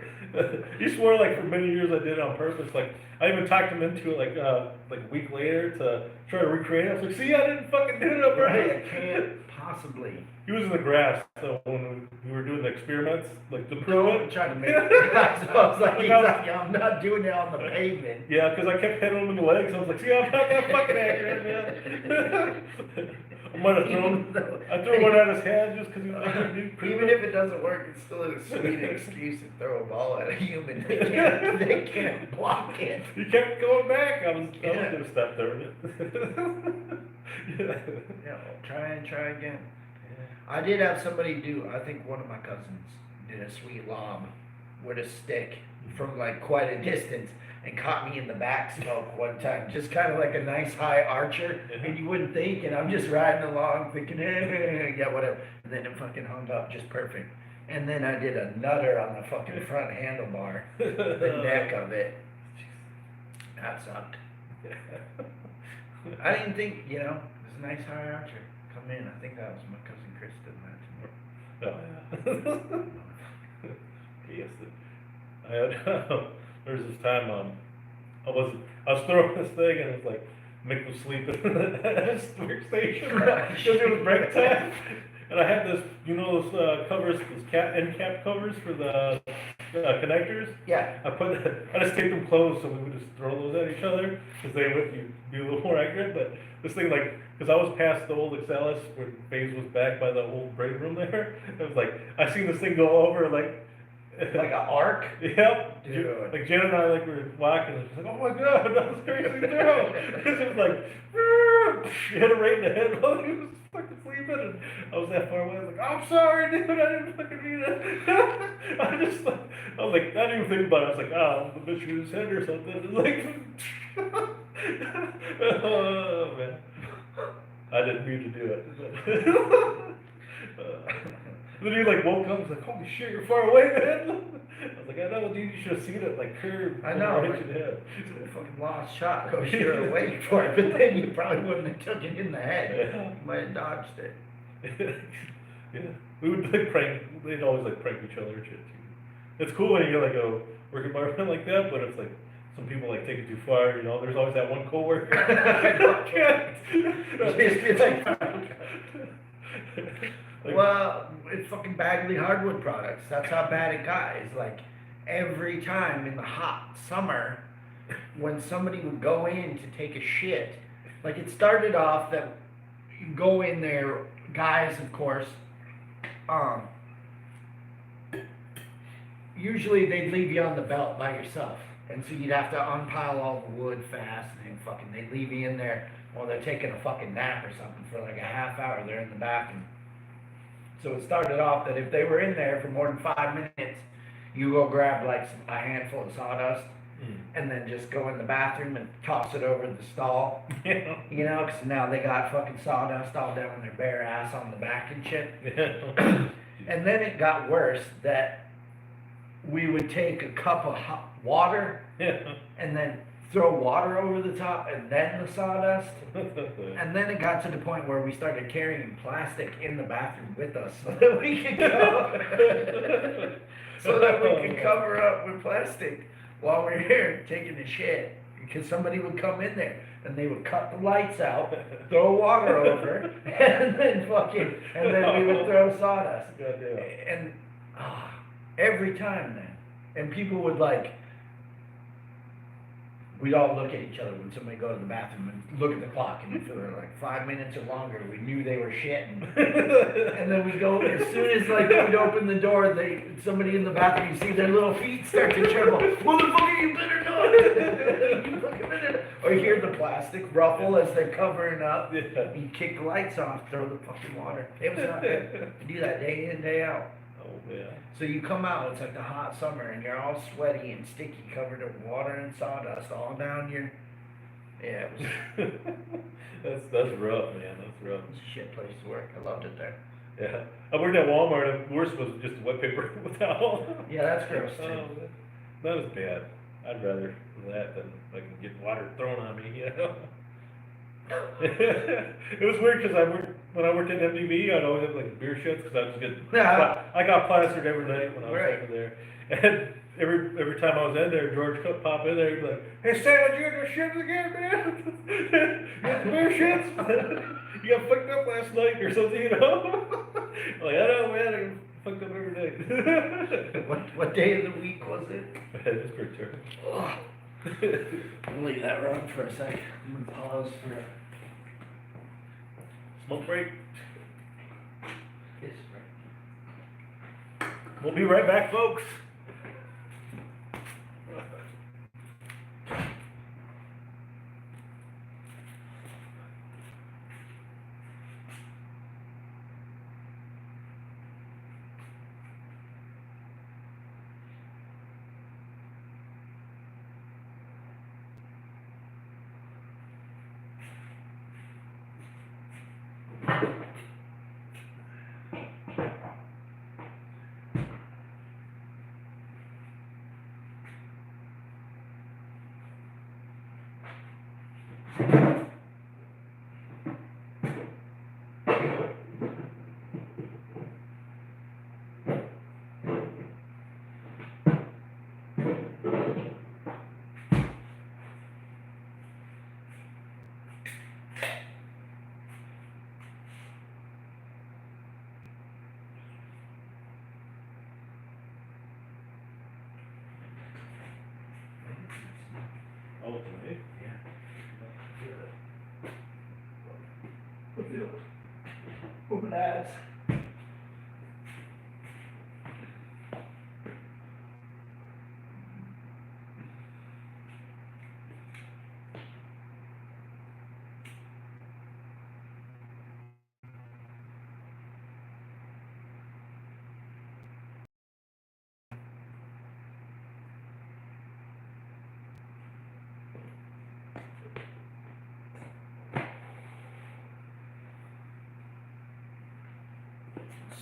[SPEAKER 2] He swore like for many years I did it on purpose. Like I even talked him into it like a week later to try to recreate it. I was like, see, I didn't fucking do it on
[SPEAKER 1] Right,
[SPEAKER 2] purpose.
[SPEAKER 1] I can't possibly.
[SPEAKER 2] He was in the grass, so when we were doing the experiments, like to prove
[SPEAKER 1] Don't
[SPEAKER 2] it.
[SPEAKER 1] try to make it. I was like, he's like, I'm not doing it on the pavement.
[SPEAKER 2] Yeah, because I kept hitting him in the legs. I was like, see, I'm not that fucking accurate, man. I might have thrown, I threw one at his head just because he was like, dude,
[SPEAKER 1] Even if it doesn't work, it's still a sweet excuse to throw a ball at a human. They can't block it.
[SPEAKER 2] He kept going back. I was gonna stop throwing it.
[SPEAKER 1] Yeah, try again. I did have somebody do, I think one of my cousins did a sweet lob with a stick from like quite a distance and caught me in the back smoke one time. Just kind of like a nice high archer. And you wouldn't think, and I'm just riding along thinking, yeah, whatever. And then it fucking hung up just perfect. And then I did a nutter on the fucking front handlebar, the neck of it. That sucked. I didn't think, you know, it was a nice high archer. Come in, I think that was my cousin Chris did that to me.
[SPEAKER 2] Oh, yeah. Yes. I had, there was this time, I was throwing this thing and it was like, Mick was sleeping at his workstation because it was break time. And I had this, you know, those covers, those end cap covers for the connectors.
[SPEAKER 1] Yeah.
[SPEAKER 2] I just taped them closed so we would just throw those at each other because they would be a little more accurate. But this thing, like, because I was past the old Excelis where FaZe was back by the old break room there. It was like, I seen this thing go over, like
[SPEAKER 1] an arc?
[SPEAKER 2] Yep.
[SPEAKER 1] Dude.
[SPEAKER 2] Like Jen and I, like, were walking, and it was like, oh my god, that was crazy throw. It was like, hit him right in the head while he was fucking sleeping, and I was that far away. I was like, I'm sorry, dude, I didn't fucking mean it. I was like, I didn't even think about it. I was like, oh, the bitch in his head or something. And like, oh man, I didn't mean to do it. Then he like woke up and was like, holy shit, you're far away, man. I was like, I know, dude, you should have seen it, like, curve.
[SPEAKER 1] I know,
[SPEAKER 2] right
[SPEAKER 1] right?
[SPEAKER 2] in the head.
[SPEAKER 1] It's a fucking lost shot. I was sure awake for it, but then you probably wouldn't have took it in the head.
[SPEAKER 2] Yeah.
[SPEAKER 1] You might have dodged it.
[SPEAKER 2] Yeah. We would like prank, they'd always like prank each other and shit too. It's cool when you like go work environment like that, but it's like, some people like take it too far, you know, there's always that one coworker.
[SPEAKER 1] Well, it's fucking Bagley hardwood products. That's how bad it got. It's like every time in the hot summer, when somebody would go in to take a shit, like it started off that you go in there, guys, of course, usually they'd leave you on the belt by yourself. And so you'd have to unpile all the wood fast and fucking, they'd leave you in there while they're taking a fucking nap or something for like a half hour. They're in the bathroom. So it started off that if they were in there for more than 5 minutes, you go grab like a handful of sawdust and then just go in the bathroom and toss it over the stall.
[SPEAKER 2] Yeah.
[SPEAKER 1] You know, because now they got fucking sawdust all down their bare ass on the back and shit. And then it got worse that we would take a cup of hot water and then throw water over the top and then the sawdust. And then it got to the point where we started carrying plastic in the bathroom with us so that we could cover up with plastic while we're here taking a shit. Because somebody would come in there and they would cut the lights out, throw water over, and then we would throw sawdust. And every time then. And people would like, we'd all look at each other when somebody go to the bathroom and look at the clock, and if they were like 5 minutes or longer, we knew they were shitting. And then we go, as soon as like we'd open the door, somebody in the bathroom, you see their little feet start to tremble. Motherfucker, you better not! You fucking better not. Or you hear the plastic ruffle as they're covering up.
[SPEAKER 2] Yeah.
[SPEAKER 1] You kick the lights off, throw the fucking water. It was not good. I do that day in, day out.
[SPEAKER 2] Oh, yeah.
[SPEAKER 1] So you come out, it's like the hot summer, and you're all sweaty and sticky, covered in water and sawdust all down your. Yeah, it was,
[SPEAKER 2] That's rough, man, that's rough.
[SPEAKER 1] it was a shit place to work. I loved it there.
[SPEAKER 2] Yeah, I worked at Walmart, and the worst was just wet paper with towel.
[SPEAKER 1] Yeah, that's gross too.
[SPEAKER 2] Oh, that was bad. I'd rather that than like get water thrown on me, you know? It was weird because when I worked at MTV, I'd always have like beer shits because I was getting, I got plastered every night when I was over there. And every time I was in there, George could pop in there, he'd be like, "Hey, Stan, you got the shits again, man? You got the beer shits? You got fucked up last night or something, you know?" I'm like, I know, man, I get fucked up every night.
[SPEAKER 1] What day of the week was it?
[SPEAKER 2] It's pretty terrible.
[SPEAKER 1] Ugh. I'll leave that run for a sec. I'm gonna pause for a
[SPEAKER 2] Smoke break.
[SPEAKER 1] kiss break.
[SPEAKER 2] We'll be right back, folks. Okay.
[SPEAKER 1] Who knows?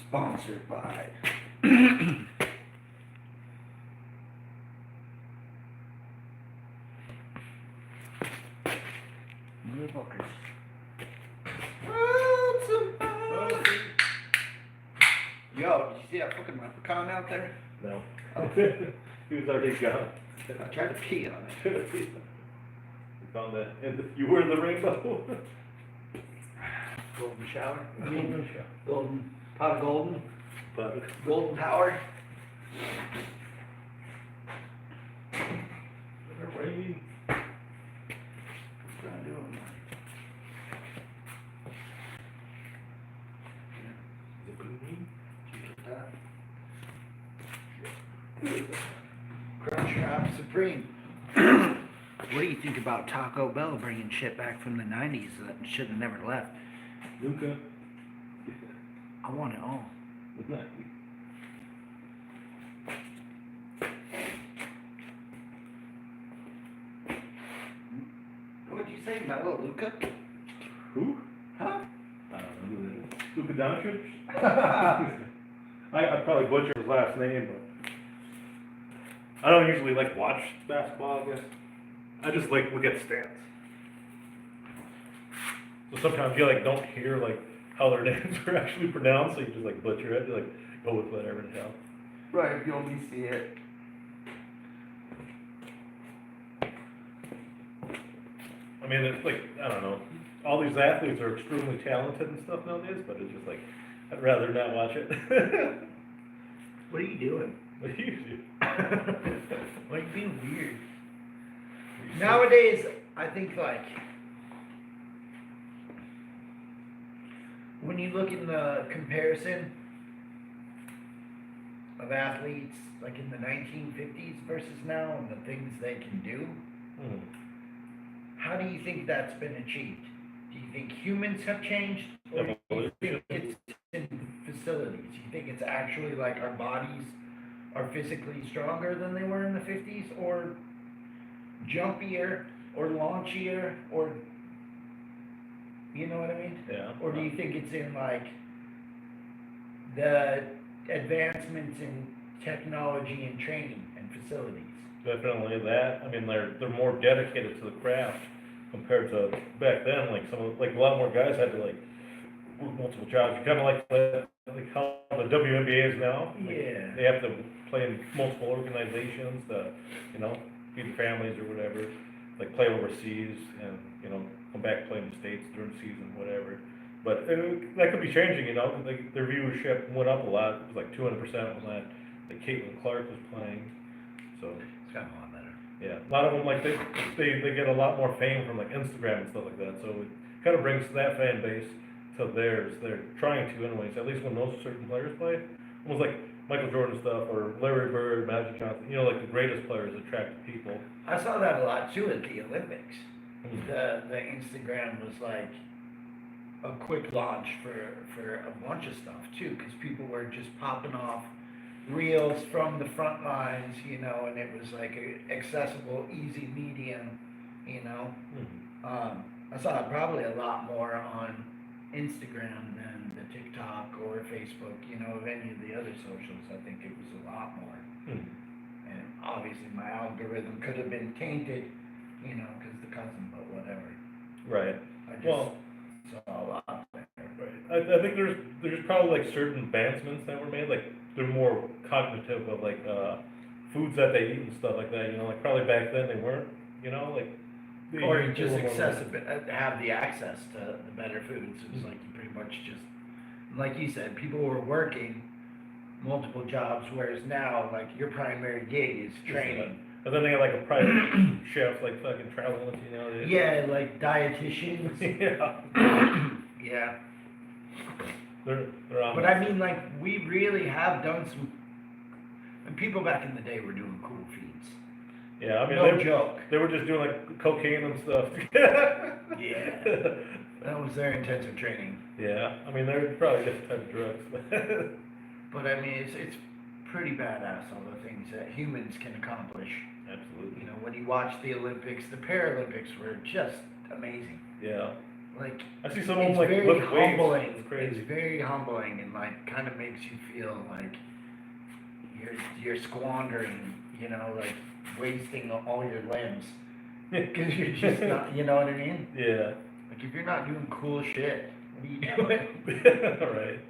[SPEAKER 1] Sponsored by New Bookers. Yo, did you see that fucking leprechaun out there?
[SPEAKER 2] No.
[SPEAKER 1] Oh.
[SPEAKER 2] He was already gone.
[SPEAKER 1] I tried to pee on it.
[SPEAKER 2] You found that, and you were the rainbow.
[SPEAKER 1] Golden shower.
[SPEAKER 2] Golden shower.
[SPEAKER 1] Golden pot of golden.
[SPEAKER 2] But
[SPEAKER 1] Golden tower.
[SPEAKER 2] rain.
[SPEAKER 1] What's that doing? Crunchwrap Supreme. What do you think about Taco Bell bringing shit back from the 90s that should have never left?
[SPEAKER 2] Luca.
[SPEAKER 1] I want it all. What'd you say, Mello Luca?
[SPEAKER 2] Who?
[SPEAKER 1] Huh?
[SPEAKER 2] I don't know. Luca Doncic? I probably butchered his last name, but I don't usually like watch basketball, I guess. I just like look at stats. So sometimes you like don't hear like how their names are actually pronounced, so you just like butcher it, you like go with whatever the hell.
[SPEAKER 1] Right, you only see it.
[SPEAKER 2] I mean, it's like, I don't know, all these athletes are extremely talented and stuff nowadays, but it's just like, I'd rather not watch it.
[SPEAKER 1] What are you doing?
[SPEAKER 2] What do you do?
[SPEAKER 1] Why are you being weird? Nowadays, I think like when you look in the comparison of athletes like in the 1950s versus now and the things they can do,
[SPEAKER 2] Hmm.
[SPEAKER 1] how do you think that's been achieved? Do you think humans have changed, or do you think it's in facilities? You think it's actually like our bodies are physically stronger than they were in the 50s, or jumpier, or launchier, or, you know what I mean?
[SPEAKER 2] Yeah.
[SPEAKER 1] Or do you think it's in like the advancements in technology and training and facilities?
[SPEAKER 2] Definitely that. I mean, they're more dedicated to the craft compared to back then. Like like a lot more guys had to like work multiple jobs. Kind of like how the WNBA is now. Like,
[SPEAKER 1] Yeah.
[SPEAKER 2] they have to play in multiple organizations to, you know, feed their families or whatever. Like play overseas and, you know, come back play in the States during season, whatever. But that could be changing, you know. Like their viewership went up a lot. It was like 200% when that like Caitlin Clark was playing. So
[SPEAKER 1] It's gotten a lot better.
[SPEAKER 2] yeah, a lot of them like they get a lot more fame from like Instagram and stuff like that. So it kind of brings that fan base to theirs. They're trying to, anyways. At least when those certain players play, almost like Michael Jordan stuff or Larry Bird, Magic Johnson. You know, like the greatest players attract people.
[SPEAKER 1] I saw that a lot too at the Olympics.
[SPEAKER 2] Mm.
[SPEAKER 1] The Instagram was like a quick launch for a bunch of stuff too, because people were just popping off reels from the front lines, you know, and it was like a accessible, easy medium, you know.
[SPEAKER 2] Mm.
[SPEAKER 1] I saw it probably a lot more on Instagram than the TikTok or Facebook, you know, of any of the other socials. I think it was a lot more.
[SPEAKER 2] Mm.
[SPEAKER 1] And obviously my algorithm could have been tainted, you know, because the cousin, but whatever.
[SPEAKER 2] Right.
[SPEAKER 1] I just
[SPEAKER 2] Well,
[SPEAKER 1] saw a lot there.
[SPEAKER 2] right. I think there's probably like certain advancements that were made. Like they're more cognitive of like foods that they eat and stuff like that. You know, like probably back then they weren't. You know, like
[SPEAKER 1] Or
[SPEAKER 2] they
[SPEAKER 1] just
[SPEAKER 2] were more
[SPEAKER 1] have the access to the better foods. It was like you pretty much just, like you said, people were working multiple jobs, whereas now, like, your primary gig is training.
[SPEAKER 2] And then they got like a private chef, like fucking traveling with you nowadays.
[SPEAKER 1] Yeah, like dietitians.
[SPEAKER 2] Yeah.
[SPEAKER 1] Yeah.
[SPEAKER 2] They're on
[SPEAKER 1] But
[SPEAKER 2] that.
[SPEAKER 1] I mean, like, we really have done some, and people back in the day were doing cool feats.
[SPEAKER 2] Yeah, I mean,
[SPEAKER 1] No joke.
[SPEAKER 2] they were just doing like cocaine and stuff.
[SPEAKER 1] Yeah. That was their intensive training.
[SPEAKER 2] Yeah, I mean, they're probably different type of drugs.
[SPEAKER 1] But I mean, it's pretty badass, all the things that humans can accomplish.
[SPEAKER 2] Absolutely.
[SPEAKER 1] You know, when you watch the Olympics, the Paralympics were just amazing.
[SPEAKER 2] Yeah.
[SPEAKER 1] Like,
[SPEAKER 2] I see someone
[SPEAKER 1] it's
[SPEAKER 2] like
[SPEAKER 1] very
[SPEAKER 2] lift weights.
[SPEAKER 1] humbling.
[SPEAKER 2] It's crazy.
[SPEAKER 1] It's very humbling and like kind of makes you feel like you're squandering, you know, like wasting all your limbs because you're just not, you know what I mean?
[SPEAKER 2] Yeah.
[SPEAKER 1] Like if you're not doing cool shit, what are you doing?
[SPEAKER 2] Right.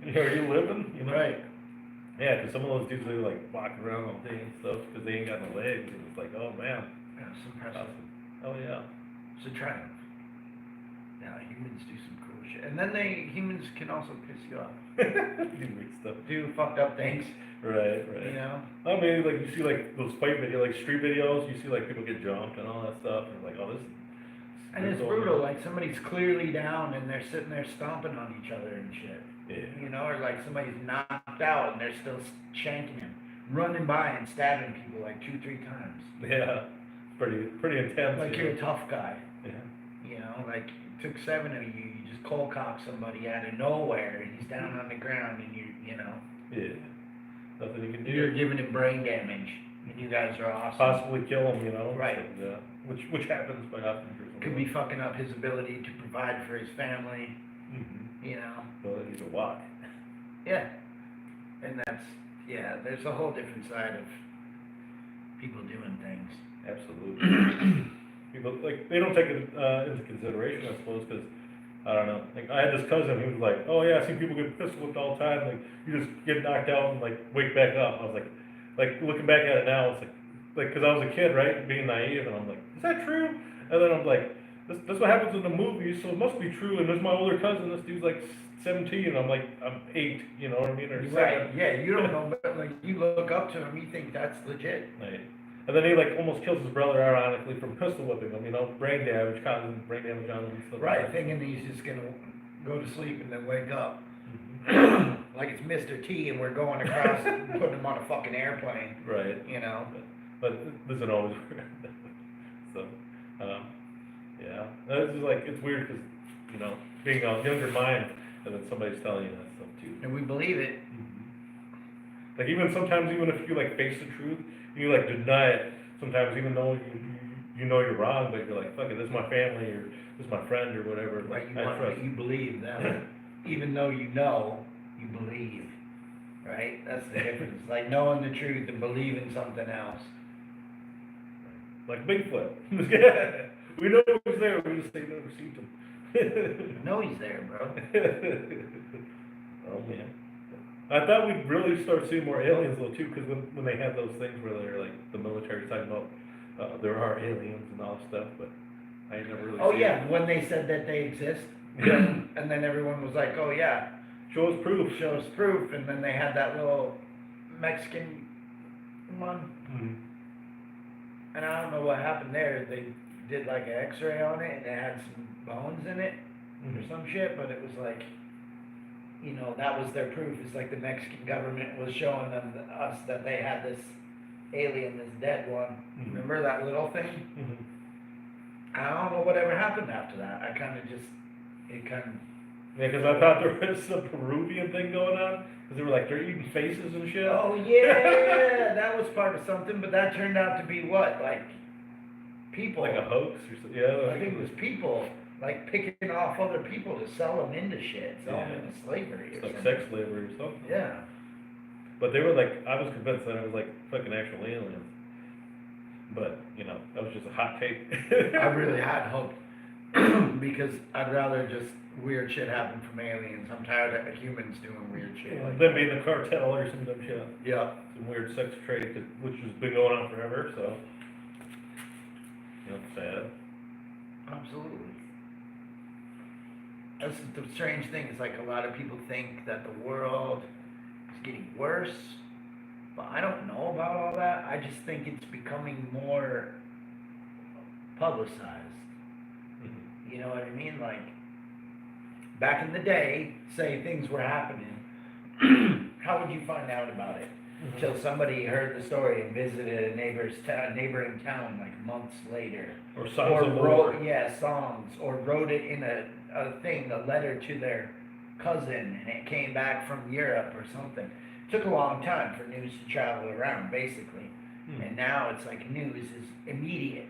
[SPEAKER 2] You know, are you living? You know?
[SPEAKER 1] Right.
[SPEAKER 2] Yeah, because some of those dudes, they like walking around all day and stuff because they ain't got no legs. And it's like, oh man.
[SPEAKER 1] Yeah, it's impressive.
[SPEAKER 2] Awesome. Oh yeah.
[SPEAKER 1] It's a triumph. Yeah, humans do some cool shit, and then humans can also piss you off.
[SPEAKER 2] Do weird stuff.
[SPEAKER 1] Do fucked up things.
[SPEAKER 2] Right, right.
[SPEAKER 1] You know.
[SPEAKER 2] I mean, like you see like those fight videos, like street videos. You see like people get jumped and all that stuff, and you're like, oh, this.
[SPEAKER 1] And it's brutal. Like somebody's clearly down and they're sitting there stomping on each other and shit.
[SPEAKER 2] Yeah.
[SPEAKER 1] You know, or like somebody's knocked out and they're still shanking him, running by and stabbing people like 2-3 times.
[SPEAKER 2] Yeah. Pretty intense.
[SPEAKER 1] Like you're a tough guy.
[SPEAKER 2] Yeah.
[SPEAKER 1] You know, like it took 7 of you. You just cold cock somebody out of nowhere and he's down on the ground and you know.
[SPEAKER 2] Yeah. Nothing you can do.
[SPEAKER 1] You're giving him brain damage, and you guys are awesome.
[SPEAKER 2] Possibly kill him, you know.
[SPEAKER 1] Right.
[SPEAKER 2] And, which happens quite often.
[SPEAKER 1] Could be fucking up his ability to provide for his family.
[SPEAKER 2] Mm-hmm.
[SPEAKER 1] You know.
[SPEAKER 2] Ability to walk.
[SPEAKER 1] Yeah. And there's a whole different side of people doing things.
[SPEAKER 2] Absolutely. People like they don't take it into consideration, I suppose, because I don't know. Like I had this cousin who was like, "Oh yeah, I see people get pistol whipped all the time. Like you just get knocked out and like wake back up." I was like looking back at it now, it's like because I was a kid, right, being naive, and I'm like, "Is that true?" And then I'm like, "This what happens in the movies, so it must be true." And there's my older cousin. This dude's like 17, and I'm 8. You know what I mean? Or 7.
[SPEAKER 1] Right. Yeah. You don't know, but like you look up to him, you think that's legit.
[SPEAKER 2] Right. And then he like almost kills his brother, ironically, from pistol whipping him. You know, brain damage, causing brain damage on him and stuff.
[SPEAKER 1] Right.
[SPEAKER 2] Like that.
[SPEAKER 1] Thinking he's just gonna go to sleep and then wake up.
[SPEAKER 2] Mm-hmm.
[SPEAKER 1] Like it's Mr. T and we're going across and putting him on a fucking airplane.
[SPEAKER 2] Right.
[SPEAKER 1] You know.
[SPEAKER 2] But it doesn't always work. So, Yeah, that's just like, it's weird because, you know, being a younger mind, and then somebody's telling you that stuff too.
[SPEAKER 1] And we believe it.
[SPEAKER 2] Like even sometimes, even if you like face the truth, you like deny it. Sometimes, even though you know you're wrong, but you're like, fuck it, this is my family or this is my friend or whatever.
[SPEAKER 1] Right,
[SPEAKER 2] Like,
[SPEAKER 1] you
[SPEAKER 2] I
[SPEAKER 1] want,
[SPEAKER 2] trust.
[SPEAKER 1] but you believe them, even though you know, you believe, right? That's the difference, like knowing the truth and believing something else.
[SPEAKER 2] Like Bigfoot. We know he's there. We just ain't never seen him.
[SPEAKER 1] I know he's there, bro.
[SPEAKER 2] Oh man. I thought we'd really start seeing more aliens though too, because when they have those things where they're like, the military's talking about there are aliens and all that stuff, but I ain't never really
[SPEAKER 1] Oh
[SPEAKER 2] seen
[SPEAKER 1] yeah,
[SPEAKER 2] it.
[SPEAKER 1] when they said that they exist,
[SPEAKER 2] Yeah.
[SPEAKER 1] and then everyone was like, oh yeah,
[SPEAKER 2] Show us proof.
[SPEAKER 1] show us proof, and then they had that little Mexican one,
[SPEAKER 2] Mhm.
[SPEAKER 1] and I don't know what happened there, they did like an x-ray on it, and it had some bones in it, or
[SPEAKER 2] Mhm.
[SPEAKER 1] some shit, but it was like, you know, that was their proof. It's like the Mexican government was showing them, us, that they had this alien, this dead one.
[SPEAKER 2] Mhm.
[SPEAKER 1] Remember that little thing?
[SPEAKER 2] Mhm.
[SPEAKER 1] I don't know whatever happened after that. I kind of just,
[SPEAKER 2] Yeah, because I thought there was some Peruvian thing going on, because they were like, they're eating faces and shit.
[SPEAKER 1] oh yeah, that was part of something, but that turned out to be what? Like people.
[SPEAKER 2] Like a hoax or something. Yeah.
[SPEAKER 1] I think it was people, like picking off other people to sell them into shit, sell them
[SPEAKER 2] Yeah.
[SPEAKER 1] into slavery
[SPEAKER 2] It's
[SPEAKER 1] or
[SPEAKER 2] like
[SPEAKER 1] something.
[SPEAKER 2] sex slavery or something.
[SPEAKER 1] Yeah.
[SPEAKER 2] But they were like, I was convinced that it was like fucking actual aliens. But, you know, that was just a hot take.
[SPEAKER 1] I really had hope because I'd rather just weird shit happen from aliens. I'm tired of humans doing weird shit. Like
[SPEAKER 2] Them being the cartel or some dumb shit.
[SPEAKER 1] yeah.
[SPEAKER 2] Some weird sex trade, which has been going on forever, so. You know, sad.
[SPEAKER 1] Absolutely. That's the strange thing. It's like a lot of people think that the world is getting worse, but I don't know about all that. I just think it's becoming more publicized.
[SPEAKER 2] Mhm.
[SPEAKER 1] You know what I mean? Like back in the day, say things were happening, how would you find out about it? Till somebody heard the story and visited a neighboring town like months later.
[SPEAKER 2] Or songs of
[SPEAKER 1] wrote,
[SPEAKER 2] war.
[SPEAKER 1] yeah, songs, or wrote it in a letter to their cousin, and it came back from Europe or something. Took a long time for news to travel around, basically.
[SPEAKER 2] Hmm.
[SPEAKER 1] And now it's like news is immediate.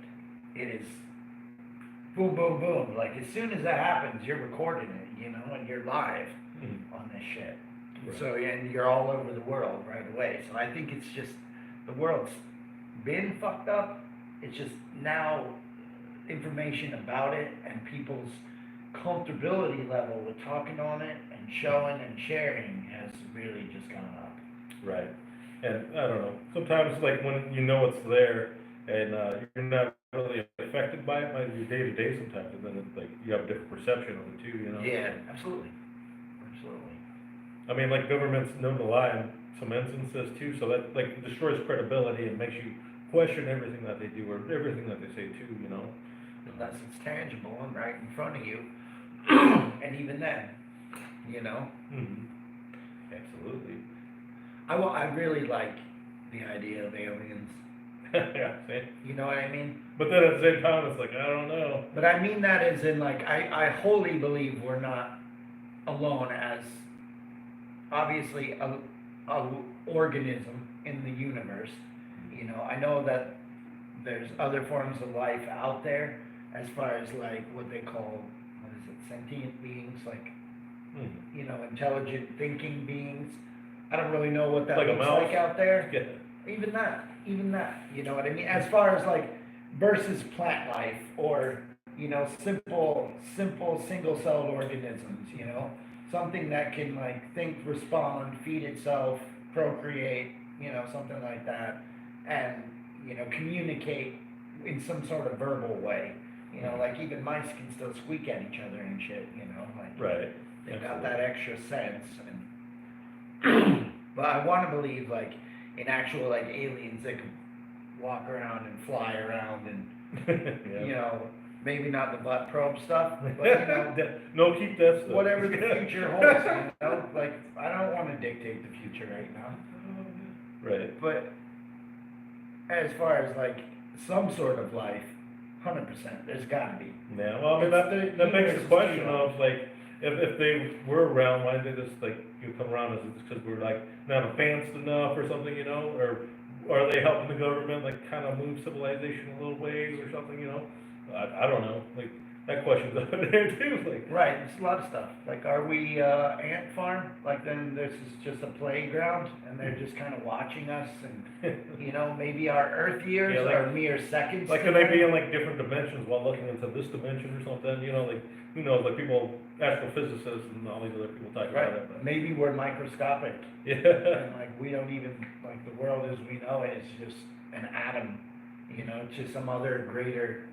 [SPEAKER 1] It is boom, boom, boom. Like as soon as that happens, you're recording it, you know, and you're live
[SPEAKER 2] Mhm.
[SPEAKER 1] on this shit.
[SPEAKER 2] Right.
[SPEAKER 1] So, and you're all over the world right away. So I think it's just, the world's been fucked up. It's just now information about it and people's comfortability level with talking on it and showing and sharing has really just gone up.
[SPEAKER 2] Right. And I don't know, sometimes like when you know it's there and you're not really affected by it, like your day to day sometimes, and then it's like you have a different perception of it too, you know?
[SPEAKER 1] Yeah, absolutely. Absolutely.
[SPEAKER 2] I mean, like government's known to lie in some instances too, so that like destroys credibility and makes you question everything that they do or everything that they say too, you know?
[SPEAKER 1] Unless it's tangible and right in front of you. And even then, you know.
[SPEAKER 2] Mhm. Absolutely.
[SPEAKER 1] I really like the idea of aliens.
[SPEAKER 2] Yeah, see?
[SPEAKER 1] You know what I mean?
[SPEAKER 2] But then at the same time, it's like, I don't know.
[SPEAKER 1] But I mean that as in like, I wholly believe we're not alone as obviously a organism in the universe. You know, I know that there's other forms of life out there as far as like what they call, what is it, sentient beings, like,
[SPEAKER 2] Mhm.
[SPEAKER 1] you know, intelligent thinking beings. I don't really know what that
[SPEAKER 2] Like a
[SPEAKER 1] looks
[SPEAKER 2] mouse?
[SPEAKER 1] like out there.
[SPEAKER 2] Yeah.
[SPEAKER 1] Even that, you know what I mean? As far as like versus plant life or, you know, simple single-celled organisms, you know, something that can like think, respond, feed itself, procreate, you know, something like that, and, you know, communicate in some sort of verbal way. You know, like even mice can still squeak at each other and shit, you know, like
[SPEAKER 2] Right.
[SPEAKER 1] they've got
[SPEAKER 2] Absolutely.
[SPEAKER 1] that extra sense. And but I want to believe like in actual like aliens that can walk around and fly around and
[SPEAKER 2] Yeah.
[SPEAKER 1] you know, maybe not the butt probe stuff, but you know,
[SPEAKER 2] No, keep that stuff.
[SPEAKER 1] whatever the future holds, you know, like I don't want to dictate the future right now.
[SPEAKER 2] Right.
[SPEAKER 1] But as far as like some sort of life, 100%. There's gotta be.
[SPEAKER 2] Yeah, well, I mean,
[SPEAKER 1] It's
[SPEAKER 2] that
[SPEAKER 1] the
[SPEAKER 2] begs the
[SPEAKER 1] universe is
[SPEAKER 2] question
[SPEAKER 1] too
[SPEAKER 2] of, like, if they were around, why did they just, like, come around, is it just because we're, like, not advanced enough or something, you know? Or are they helping the government, like, kind of move civilization a little ways or something, you know? I don't know, like, that question's up in there too, like.
[SPEAKER 1] Right, it's a lot of stuff. Like, are we ant farm? Like, then this is just a playground, and they're just kind of watching us, and you know, maybe our Earth years
[SPEAKER 2] Yeah, like-
[SPEAKER 1] are mere seconds.
[SPEAKER 2] Like,
[SPEAKER 1] to
[SPEAKER 2] could they be
[SPEAKER 1] them.
[SPEAKER 2] in, like, different dimensions while looking into this dimension or something, you know, like, who knows, like, people, astrophysicists and all these other people talk about it,
[SPEAKER 1] Right.
[SPEAKER 2] but.
[SPEAKER 1] Maybe we're microscopic,
[SPEAKER 2] Yeah,
[SPEAKER 1] and like we don't even like the world as we know it is just an atom. You know, it's just some other greater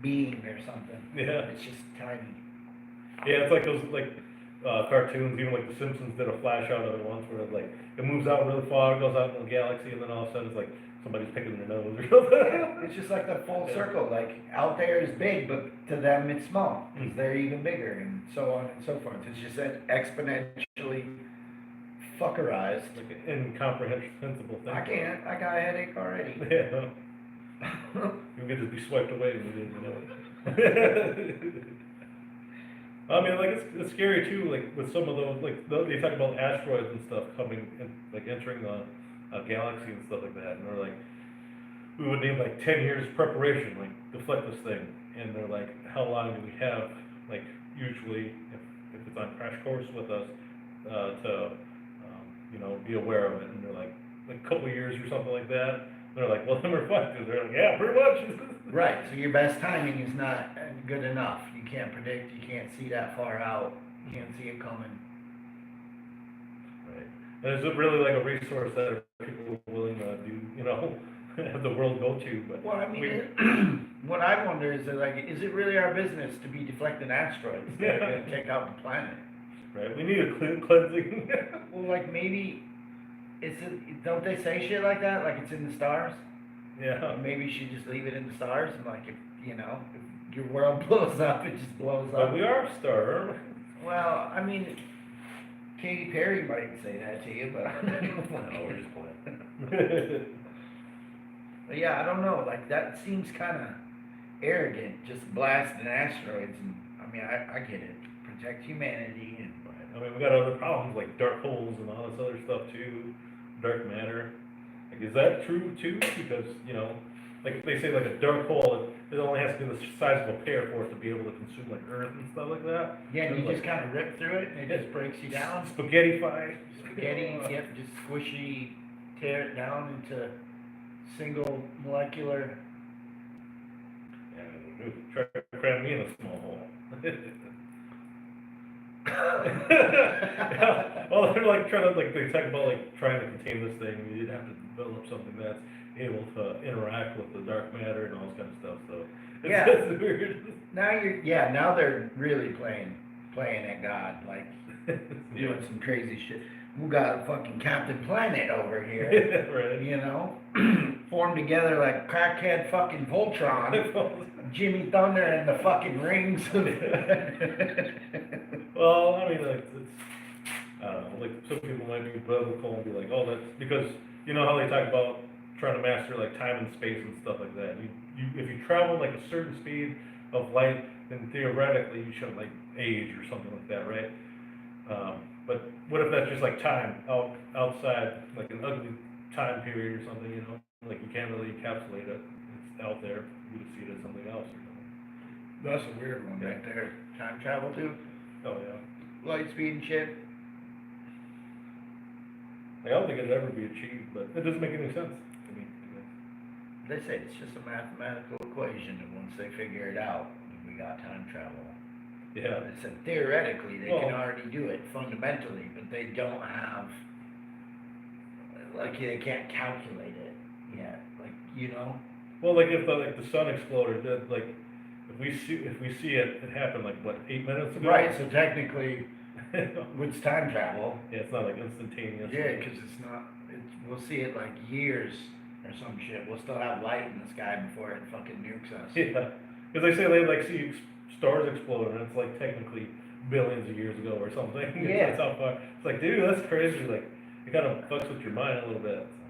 [SPEAKER 1] being or something.
[SPEAKER 2] yeah.
[SPEAKER 1] It's just tiny.
[SPEAKER 2] Yeah, it's like those cartoons, even like The Simpsons did a flash out of it once where like it moves out really far, goes out in the galaxy, and then all of a sudden it's like somebody's picking their nose or something.
[SPEAKER 1] It's just like the full
[SPEAKER 2] Yeah.
[SPEAKER 1] circle. Like out there is big, but to them it's small because
[SPEAKER 2] Mhm.
[SPEAKER 1] they're even bigger, and so on and so forth. It's just that exponentially fuckerized.
[SPEAKER 2] Like an incomprehensible thing.
[SPEAKER 1] I can't. I got a headache already.
[SPEAKER 2] Yeah, you could just be swiped away and you didn't even know it. I mean, like it's scary too. Like with some of those, like they talk about asteroids and stuff coming, and like entering the galaxy and stuff like that, and they're like, we would need like 10 years preparation, like deflect this thing, and they're like, how long do we have? Like usually, if it's on crash course with us, to you know, be aware of it, and they're like a couple of years or something like that. They're like, well, then we're fucked. And they're like, yeah, pretty much.
[SPEAKER 1] Right. So your best timing is not good enough. You can't predict. You can't see that far out. You can't see it coming.
[SPEAKER 2] Right. And is it really like a resource that people are willing to do, you know, have the world go to? But
[SPEAKER 1] Well, I mean, what I wonder is that, like, is it really our business to be deflecting asteroids that are going to take out the planet?
[SPEAKER 2] right, we need a cleansing.
[SPEAKER 1] Well, like maybe don't they say shit like that? Like it's in the stars?
[SPEAKER 2] Yeah.
[SPEAKER 1] Maybe you should just leave it in the stars, and like if you know, if your world blows up, it just blows
[SPEAKER 2] But
[SPEAKER 1] up.
[SPEAKER 2] we are a star.
[SPEAKER 1] Well, I mean, Katy Perry might say that to you, but I don't know.
[SPEAKER 2] No, we're just playing.
[SPEAKER 1] But yeah, I don't know. Like that seems kind of arrogant, just blasting asteroids. And I mean, I get it. Protect humanity and.
[SPEAKER 2] I mean, we got other problems like dark holes and all this other stuff too, dark matter. Like, is that true too? Because, you know, like they say like a dark hole, it only has to be the size of a pear for it to be able to consume like Earth and stuff like that.
[SPEAKER 1] Yeah, and you
[SPEAKER 2] like,
[SPEAKER 1] just kind of rip through it, and it just breaks you down.
[SPEAKER 2] Spaghetti-fy.
[SPEAKER 1] Spaghetti, yep, just squishy, tear it down into single molecular.
[SPEAKER 2] Yeah, try to cram me in a small hole. Well, they're like trying to, like, they talk about like trying to contain this thing. You'd have to develop something that's able to interact with the dark matter and all this kind of stuff. So it's,
[SPEAKER 1] Yeah.
[SPEAKER 2] it's weird.
[SPEAKER 1] Now they're really playing at God, like doing some crazy shit. We got a fucking Captain Planet over here,
[SPEAKER 2] Right.
[SPEAKER 1] you know, formed together like crackhead fucking Voltron, Jimmy Thunder and the fucking rings.
[SPEAKER 2] Well, I mean, like, it's, I don't know, like, some people might be biblical and be like, oh, that's because, you know how they talk about trying to master, like, time and space and stuff like that. If you travel, like, a certain speed of light, then theoretically you shouldn't, like, age or something like that, right? But what if that's just, like, time outside, like, an ugly time period or something, you know? Like, you can't really encapsulate it. It's out there. You would see it as something else or something.
[SPEAKER 1] That's a weird one right there. Time travel too?
[SPEAKER 2] Oh, yeah.
[SPEAKER 1] Light speed and shit.
[SPEAKER 2] Like, I don't think it'd ever be achieved, but it doesn't make any sense to me.
[SPEAKER 1] They say it's just a mathematical equation, and once they figure it out, we got time travel.
[SPEAKER 2] Yeah.
[SPEAKER 1] They said theoretically they
[SPEAKER 2] Well-
[SPEAKER 1] can already do it fundamentally, but they don't have, like, they can't calculate it yet. Like, you know?
[SPEAKER 2] Well, like if the sun exploded, that like if we see it happened like what 8 minutes ago.
[SPEAKER 1] Right, so technically, it's time travel.
[SPEAKER 2] Yeah, it's not like instantaneous.
[SPEAKER 1] Yeah, because we'll see it like years or some shit. We'll still have light in the sky before it fucking nukes us.
[SPEAKER 2] Yeah, because they say they like see stars explode, and it's like technically billions of years ago or something.
[SPEAKER 1] Yeah.
[SPEAKER 2] That's how far. It's like, dude, that's crazy. Like, it kind of fucks with your mind a little bit. So.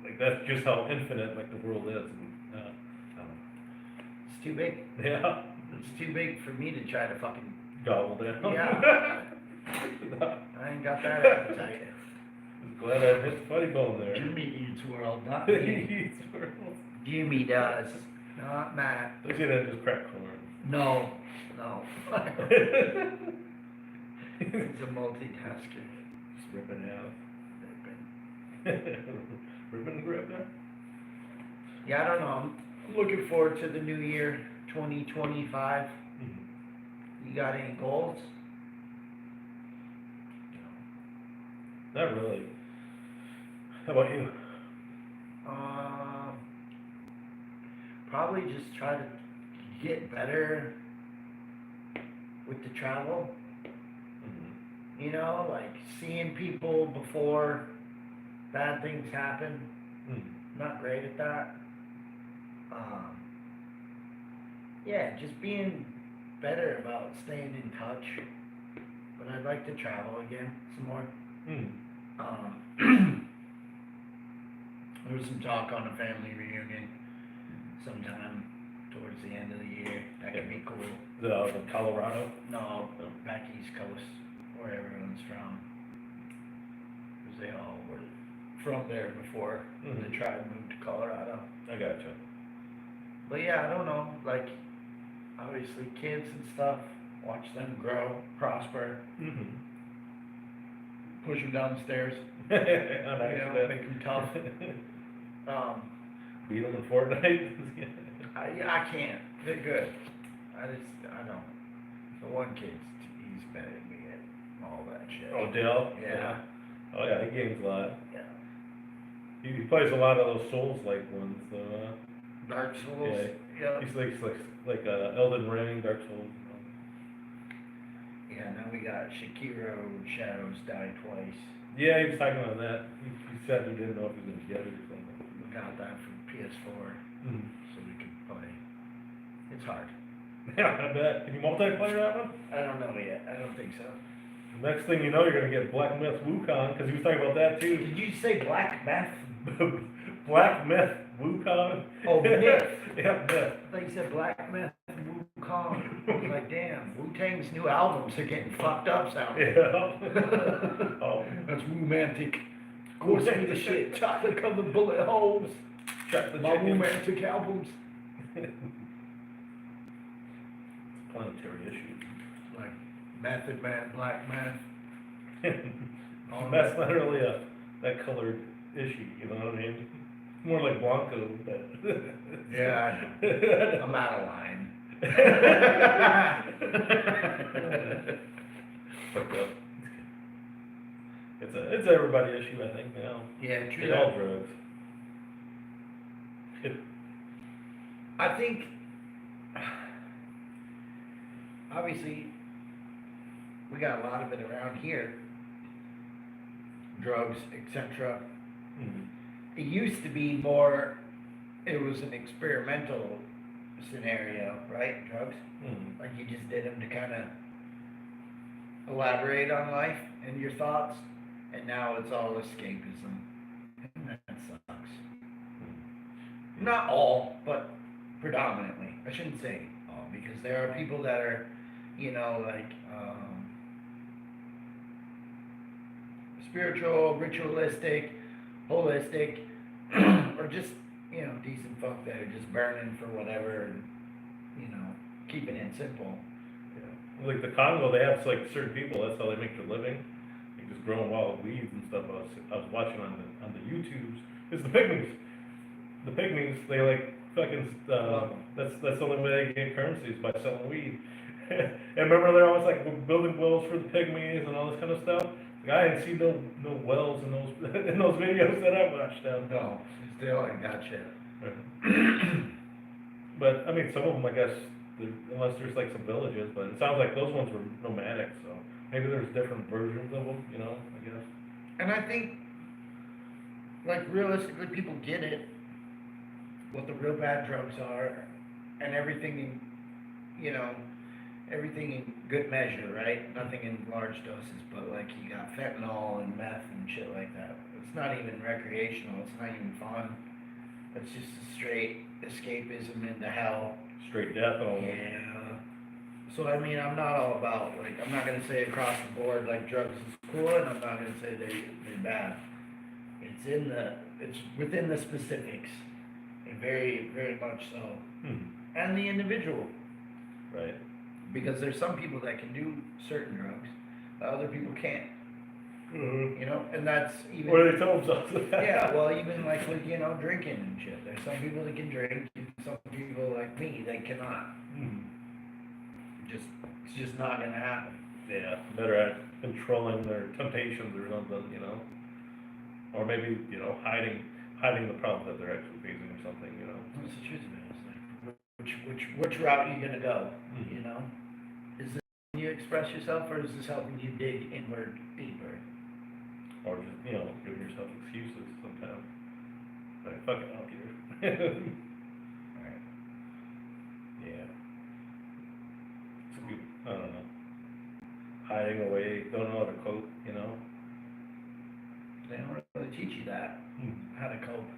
[SPEAKER 2] Like, like, that's just how infinite, like, the world is, and, I don't
[SPEAKER 1] It's too big.
[SPEAKER 2] know. Yeah,
[SPEAKER 1] It's too big for me to try to fucking.
[SPEAKER 2] gobble down.
[SPEAKER 1] Yeah. I ain't got that appetite.
[SPEAKER 2] Glad I hit the funny bone there.
[SPEAKER 1] Jimmy eats world, not me.
[SPEAKER 2] Eats world.
[SPEAKER 1] Jimmy does, not Matt.
[SPEAKER 2] At least he didn't just crack corn.
[SPEAKER 1] No, no. He's a multitasker.
[SPEAKER 2] Just ripping out.
[SPEAKER 1] Ripping.
[SPEAKER 2] Ripping and ripping.
[SPEAKER 1] Yeah, I don't know. I'm looking forward to the new year, 2025.
[SPEAKER 2] Mm-hmm.
[SPEAKER 1] You got any goals?
[SPEAKER 2] Not really. How about you?
[SPEAKER 1] Probably just try to get better with the travel.
[SPEAKER 2] Mm-hmm.
[SPEAKER 1] You know, like seeing people before bad things happen.
[SPEAKER 2] Mm-hmm.
[SPEAKER 1] Not great at that. Yeah, just being better about staying in touch. But I'd like to travel again some more.
[SPEAKER 2] Mm-hmm.
[SPEAKER 1] There was some talk on a family reunion sometime towards the end of the year. That could be cool.
[SPEAKER 2] Is it out in Colorado?
[SPEAKER 1] No, back East Coast, where everyone's from. Because they all were from there before
[SPEAKER 2] Mhm.
[SPEAKER 1] the tribe moved to Colorado.
[SPEAKER 2] I gotcha.
[SPEAKER 1] But yeah, I don't know, like, obviously kids and stuff, watch them grow, prosper,
[SPEAKER 2] Mm-hmm.
[SPEAKER 1] push them downstairs,
[SPEAKER 2] On
[SPEAKER 1] you know,
[SPEAKER 2] accident.
[SPEAKER 1] make them tough.
[SPEAKER 2] Beat them in Fortnite.
[SPEAKER 1] I can't, they're good. I don't. The one kid's, he's better than me at all that shit.
[SPEAKER 2] Oh, Dale?
[SPEAKER 1] Yeah.
[SPEAKER 2] Oh, yeah, he games a lot.
[SPEAKER 1] Yeah.
[SPEAKER 2] He plays a lot of those Souls-like ones, so,
[SPEAKER 1] Dark Souls,
[SPEAKER 2] yeah.
[SPEAKER 1] yeah.
[SPEAKER 2] He's like Elden Ring, Dark Souls.
[SPEAKER 1] Yeah, now we got Shakiro Shadows Die Twice.
[SPEAKER 2] Yeah, he was talking about that. He said he didn't know if he was gonna get it or something.
[SPEAKER 1] We got that from PS4,
[SPEAKER 2] Mm.
[SPEAKER 1] so we can play. It's hard.
[SPEAKER 2] Yeah, I bet. Can you multiplayer that one?
[SPEAKER 1] I don't know yet. I don't think so.
[SPEAKER 2] Next thing you know, you're gonna get Black Myth Wukong, because he was talking about that too.
[SPEAKER 1] Did you say black meth?
[SPEAKER 2] Black Myth Wukong.
[SPEAKER 1] Oh, Myth.
[SPEAKER 2] Yeah, Myth.
[SPEAKER 1] I thought you said black meth Wukong. I was like, damn, Wu-Tang's new albums are getting fucked up sounding.
[SPEAKER 2] Yeah. Oh.
[SPEAKER 1] That's romantic. Go see the shit. Chocolate covered bullet holes.
[SPEAKER 2] Check the
[SPEAKER 1] My
[SPEAKER 2] chicken.
[SPEAKER 1] romantic albums.
[SPEAKER 2] Planetary issue.
[SPEAKER 1] Like Method Man, Black Meth.
[SPEAKER 2] That's not really that colored issue, you know what I mean? More like Blanco, but.
[SPEAKER 1] Yeah, I know. I'm out of line.
[SPEAKER 2] It's an everybody issue, I think, now.
[SPEAKER 1] Yeah, true.
[SPEAKER 2] It's all drugs.
[SPEAKER 1] I think, obviously, we got a lot of it around here. Drugs, etc.
[SPEAKER 2] Mhm.
[SPEAKER 1] It used to be more, it was an experimental scenario, right? Drugs?
[SPEAKER 2] Mhm.
[SPEAKER 1] Like you just did them to kind of elaborate on life and your thoughts, and now it's all escapism. And that sucks. Not all, but predominantly. I shouldn't say all, because there are people that are, you know, like, spiritual, ritualistic, holistic, or just, you know, decent folk that are just burning for whatever and, you know, keeping it simple.
[SPEAKER 2] Yeah. Like the Congo, they have like certain people, that's how they make their living. Like just growing wild weeds and stuff. I was watching on the YouTubes. It's the pygmies. The pygmies, they like fucking, that's the only way they get currencies, by selling weed. And remember they're always like building wells for the pygmies and all this kind of stuff? Like, I didn't see no wells in those in those videos that I watched down.
[SPEAKER 1] No, still I gotcha.
[SPEAKER 2] But I mean, some of them, I guess, unless there's like some villages, but it sounds like those ones were nomadic, so maybe there's different versions of them, you know, I guess.
[SPEAKER 1] And I think, like, realistically, people get it, what the real bad drugs are, and everything in, you know, everything in good measure, right? Nothing in large doses, but like you got fentanyl and meth and shit like that. it's not even recreational, it's not even fun. It's just a straight escapism into hell.
[SPEAKER 2] Straight death almost.
[SPEAKER 1] Yeah. So I mean, I'm not all about, like, I'm not gonna say across the board like drugs is cool, and I'm not gonna say they're bad. It's within the specifics, and very, very much so. And the individual.
[SPEAKER 2] Right.
[SPEAKER 1] Because there's some people that can do certain drugs, other people can't. You know, and that's even.
[SPEAKER 2] What do they tell themselves?
[SPEAKER 1] Yeah, well, even like with, you know, drinking and shit. There's some people that can drink, and some people like me that cannot. It's just not gonna happen.
[SPEAKER 2] Yeah, better at controlling their temptations or something, you know, or maybe, you know, hiding the problem that they're actually facing or something, you know.
[SPEAKER 1] What's the truth of it? It's like, which route are you gonna go? You know, is this helping you express yourself, or is this helping you dig inward deeper?
[SPEAKER 2] Or just, you know, giving yourself excuses sometimes. Like, fuck it, I'll here.
[SPEAKER 1] Right.
[SPEAKER 2] Yeah. I don't know. Hiding away, don't know how to cope, you know.
[SPEAKER 1] They don't really teach you that, how to cope.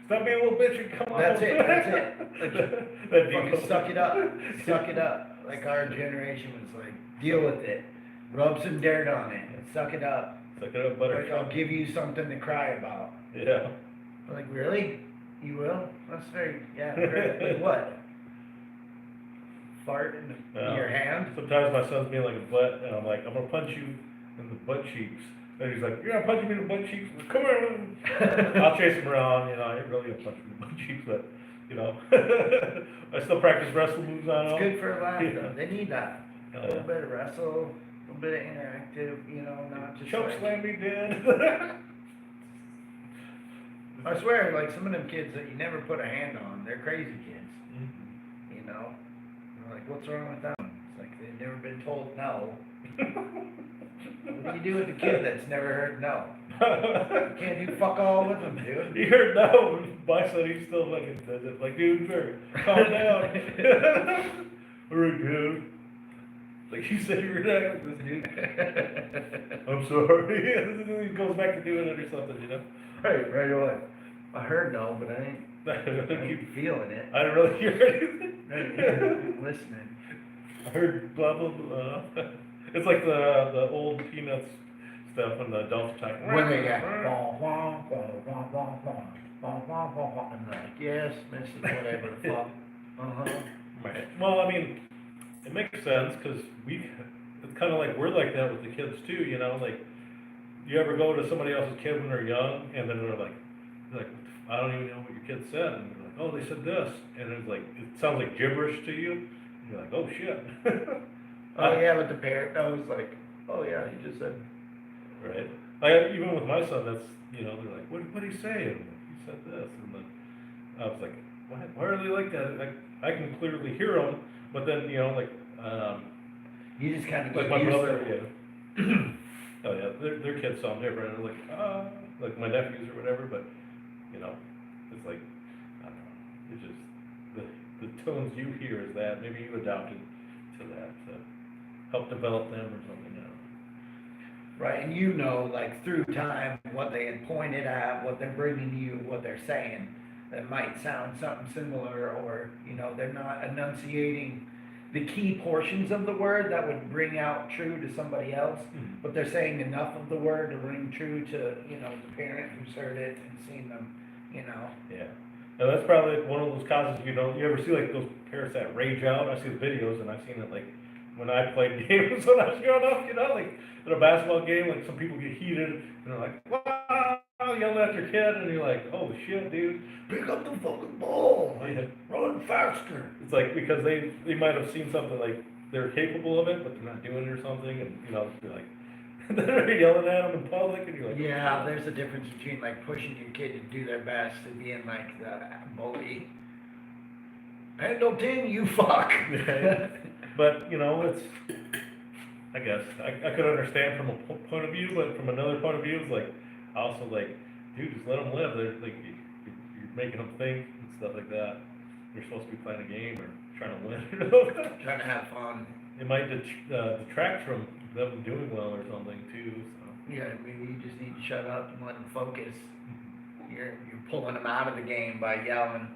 [SPEAKER 2] Stop being a little bitch and come on.
[SPEAKER 1] That's it. Like, fucking suck it up. Like our generation was like, deal with it. Rub some dirt on it. Suck it up.
[SPEAKER 2] Suck it up, butter.
[SPEAKER 1] Like, I'll give you something to cry about.
[SPEAKER 2] Yeah.
[SPEAKER 1] I'm like, really? You will? That's very, yeah, very, like what? Fart in your hand?
[SPEAKER 2] Sometimes my son's being like a butt, and I'm like, I'm gonna punch you in the butt cheeks. And he's like, you're gonna punch me in the butt cheeks? Come here. I'll chase him around, you know, I ain't really gonna punch him in the butt cheeks, but, you know. I still practice wrestling moves on him.
[SPEAKER 1] It's good for a laugh, though. They need that.
[SPEAKER 2] Oh,
[SPEAKER 1] A little bit of wrestle, a little bit of interactive, you know, not just
[SPEAKER 2] choke
[SPEAKER 1] like,
[SPEAKER 2] slam me dead.
[SPEAKER 1] I swear, like some of them kids that you never put a hand on, they're crazy kids. You know? They're like, what's wrong with them? It's like they've never been told no. What do you do with the kid that's never heard no? You can't do fuck all with them, dude.
[SPEAKER 2] You heard no, my son, he still fucking says it. Like, dude, sir, calm down. Alright, dude. Like, you said you were not like this, dude. I'm sorry. And then he goes back to doing it or something, you know?
[SPEAKER 1] Right away. I heard no, but I ain't keep feeling it.
[SPEAKER 2] I didn't really hear anything.
[SPEAKER 1] I'm listening.
[SPEAKER 2] I heard blah, blah, blah. It's like the old Peanuts stuff when the adults attack.
[SPEAKER 1] When they got and like, yes, Mrs. Whatever the fuck.
[SPEAKER 2] Right. Well, I mean, it makes sense because it's kind of like we're like that with the kids too, you know, like you ever go to somebody else's kid when they're young and then they're like, I don't even know what your kid said, and they're like, oh, they said this, and it's like, it sounds like gibberish to you, and you're like, oh shit.
[SPEAKER 1] Oh yeah, but the parent knows like, oh yeah, he just said.
[SPEAKER 2] Right. Like, even with my son, that's, you know, they're like, what did he say? And he said this, and then I was like, why are they like that? Like, I can clearly hear them, but then, you know, like,
[SPEAKER 1] you just kind of
[SPEAKER 2] like
[SPEAKER 1] get
[SPEAKER 2] my
[SPEAKER 1] used
[SPEAKER 2] brother,
[SPEAKER 1] to it.
[SPEAKER 2] yeah. Oh yeah, their kids sound different, and like my nephews or whatever, but, you know, it's like, I don't know, it's just, the tones you hear is that, maybe you adopted to that, to help develop them or something, you know.
[SPEAKER 1] Right, and you know, like through time, what they had pointed at, what they're bringing you, what they're saying, that might sound something similar, or, you know, they're not enunciating the key portions of the word that would bring out true to somebody else, but they're saying enough of the word to ring true to, you know, the parent who's heard it and seen them, you know.
[SPEAKER 2] Yeah. Now that's probably one of those causes, you know, you ever see like those parents that rage out? I see the videos and I've seen it like when I played games when I was growing up, you know, like in a basketball game, like some people get heated and they're like, wow, yelling at your kid, and you're like, oh shit, dude.
[SPEAKER 1] Pick up the fucking ball,
[SPEAKER 2] Yeah.
[SPEAKER 1] run faster.
[SPEAKER 2] It's like, because they might have seen something like they're capable of it, but they're not doing it or something, and you know, you're like, they're yelling at them in public, and you're like,
[SPEAKER 1] Yeah, there's a difference between like pushing your kid to do their best and being like the bully. Pendleton, you fuck.
[SPEAKER 2] But, you know, it's, I guess, I could understand from a point of view, but from another point of view, it's like, also like, dude, just let them live. They're like, you're making them think and stuff like that. You're supposed to be playing a game or trying to win, you know?
[SPEAKER 1] Trying to have fun.
[SPEAKER 2] It might detract from them doing well or something too, so.
[SPEAKER 1] Yeah, maybe you just need to shut up and let them focus. You're pulling them out of the game by yelling.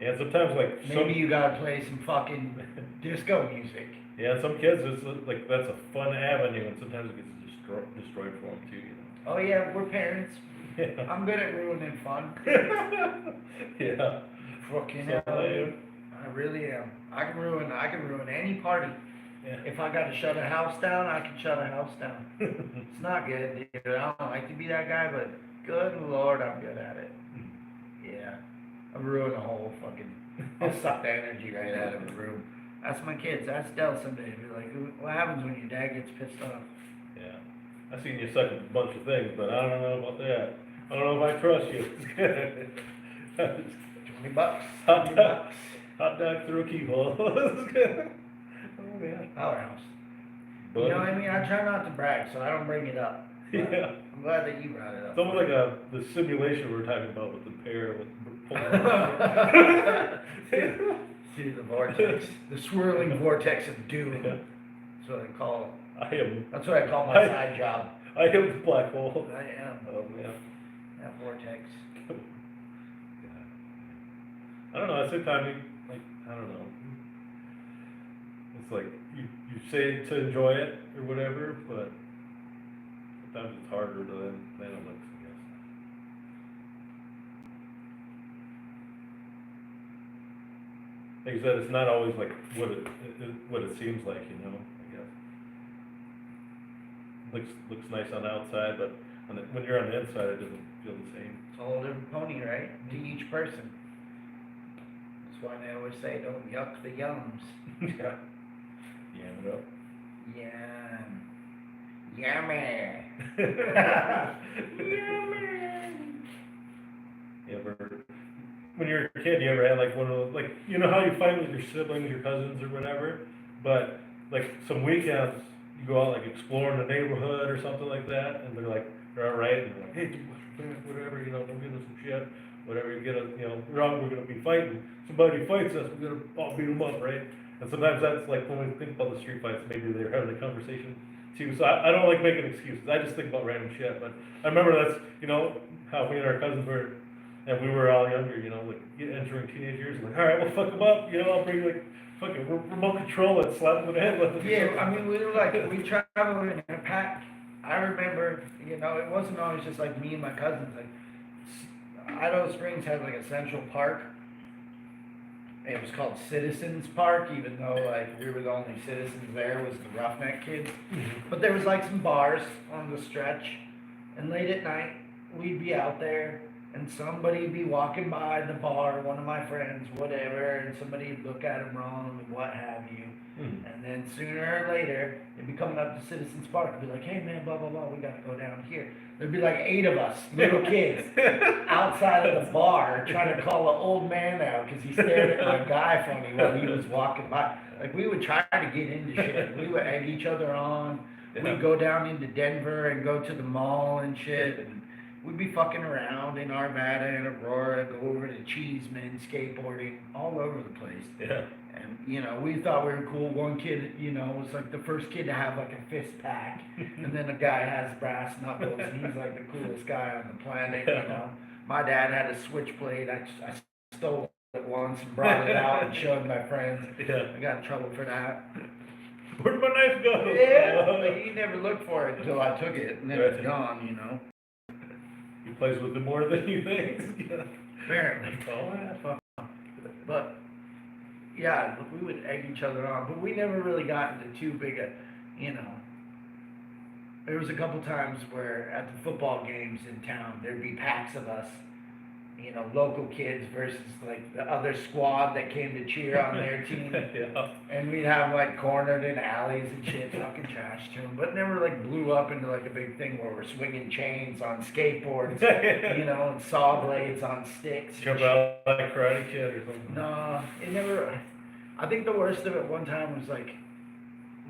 [SPEAKER 2] And sometimes like
[SPEAKER 1] Maybe you gotta play some fucking disco music.
[SPEAKER 2] yeah, some kids it's like that's a fun avenue, and sometimes it gets destroyed for them too. You
[SPEAKER 1] Oh yeah, we're parents.
[SPEAKER 2] know.
[SPEAKER 1] I'm good at ruining fun.
[SPEAKER 2] Yeah.
[SPEAKER 1] Fucking
[SPEAKER 2] So
[SPEAKER 1] hell,
[SPEAKER 2] lame.
[SPEAKER 1] dude. I really am. I can ruin any party.
[SPEAKER 2] Yeah.
[SPEAKER 1] If I gotta shut a house down, I can shut a house down. It's not good, dude. I don't like to be that guy, but good lord, I'm good at it. Yeah. I ruin the whole fucking, I'll suck the energy right out of the room. That's my kids. That's Dell someday. Be like, what happens when your dad gets pissed off?
[SPEAKER 2] Yeah. I seen you suck a bunch of things, but I don't know about that. I don't know if I trust you.
[SPEAKER 1] $20.
[SPEAKER 2] Hot
[SPEAKER 1] $20.
[SPEAKER 2] dog, hot dog through a keyhole. Oh yeah.
[SPEAKER 1] Powerhouse.
[SPEAKER 2] But,
[SPEAKER 1] You know what I mean? I try not to brag, so I don't bring it up. But
[SPEAKER 2] yeah.
[SPEAKER 1] I'm glad that you brought it up.
[SPEAKER 2] It's almost like the simulation we were talking about with the pair with
[SPEAKER 1] See the vortex, the swirling vortex of doom.
[SPEAKER 2] Yeah.
[SPEAKER 1] That's what I call it. That's what I call my side job.
[SPEAKER 2] I am the black hole.
[SPEAKER 1] I am.
[SPEAKER 2] Oh man.
[SPEAKER 1] That vortex.
[SPEAKER 2] I don't know, at the same time, like, I don't know. It's like, you say to enjoy it or whatever, but sometimes it's harder than it looks, I guess. Like you said, it's not always like what it seems like, you know, I guess. Looks nice on the outside, but when you're on the inside, it doesn't feel the same.
[SPEAKER 1] It's a whole different pony, right? To each person. That's why they always say, don't yuck the yums.
[SPEAKER 2] Yeah. Yam it up.
[SPEAKER 1] Yum. Yummy. Yummy.
[SPEAKER 2] You ever, when you were a kid, you ever had like one of those, like, you know how you fight with your siblings, your cousins or whatever, but like some weekends, you go out like exploring the neighborhood or something like that, and they're all right, and they're like, hey, dude, whatever, you know, don't give us some shit, whatever, you get us, you know, we're gonna be fighting, somebody fights us, we're gonna all beat them up, right? And sometimes that's like when we think about the street fights, maybe they're having a conversation too. So I don't like making excuses. I just think about random shit. But I remember that's, you know, how me and our cousins were, and we were all younger, you know, like entering teenage years. Like, all right, we'll fuck them up. You know, I'll bring like fucking remote control and slap them in the head with it.
[SPEAKER 1] Yeah, I mean, we were like, we traveled in a pack. I remember, you know, it wasn't always just like me and my cousins. Like, Idaho Springs had like a central park. It was called Citizens Park, even though like we were the only citizens there was the Roughneck kids. But there was like some bars on the stretch, and late at night we'd be out there, and somebody'd be walking by the bar, one of my friends, whatever, and somebody'd look at him wrong and what have you. And then sooner or later, they'd be coming up to Citizens Park and be like, hey man, blah, blah, blah, we gotta go down here. There'd be like 8 of us, little kids, outside of the bar trying to call an old man out because he stared at my guy funny while he was walking by. Like, we would try to get into shit. We would egg each other on. We'd go down into Denver and go to the mall and shit. And we'd be fucking around in Arvada and Aurora, go over to Cheeseman, skateboarding, all over the place.
[SPEAKER 2] Yeah.
[SPEAKER 1] And, you know, we thought we were cool. One kid, you know, was like the first kid to have like a fist pack. And then the guy has brass knuckles and he's like the coolest guy on the planet, you know. My dad had a switchblade. I stole it once and brought it out and showed my friends.
[SPEAKER 2] Yeah.
[SPEAKER 1] I got in trouble for that.
[SPEAKER 2] Where'd my knife go?
[SPEAKER 1] Yeah, but he never looked for it until I took it and then it's gone, you know.
[SPEAKER 2] He plays with it more than you think.
[SPEAKER 1] Apparently.
[SPEAKER 2] Oh, yeah, fuck.
[SPEAKER 1] But yeah, we would egg each other on, but we never really got into too big a, you know. There was a couple times where at the football games in town, there'd be packs of us, you know, local kids versus like the other squad that came to cheer on their team.
[SPEAKER 2] Yeah.
[SPEAKER 1] And we'd have like cornered in alleys and shit, talking trash to them, but never like blew up into like a big thing where we're swinging chains on skateboards, you know, and saw blades on sticks.
[SPEAKER 2] Jump out like Karate Kid or something.
[SPEAKER 1] No, it never. I think the worst of it one time was like,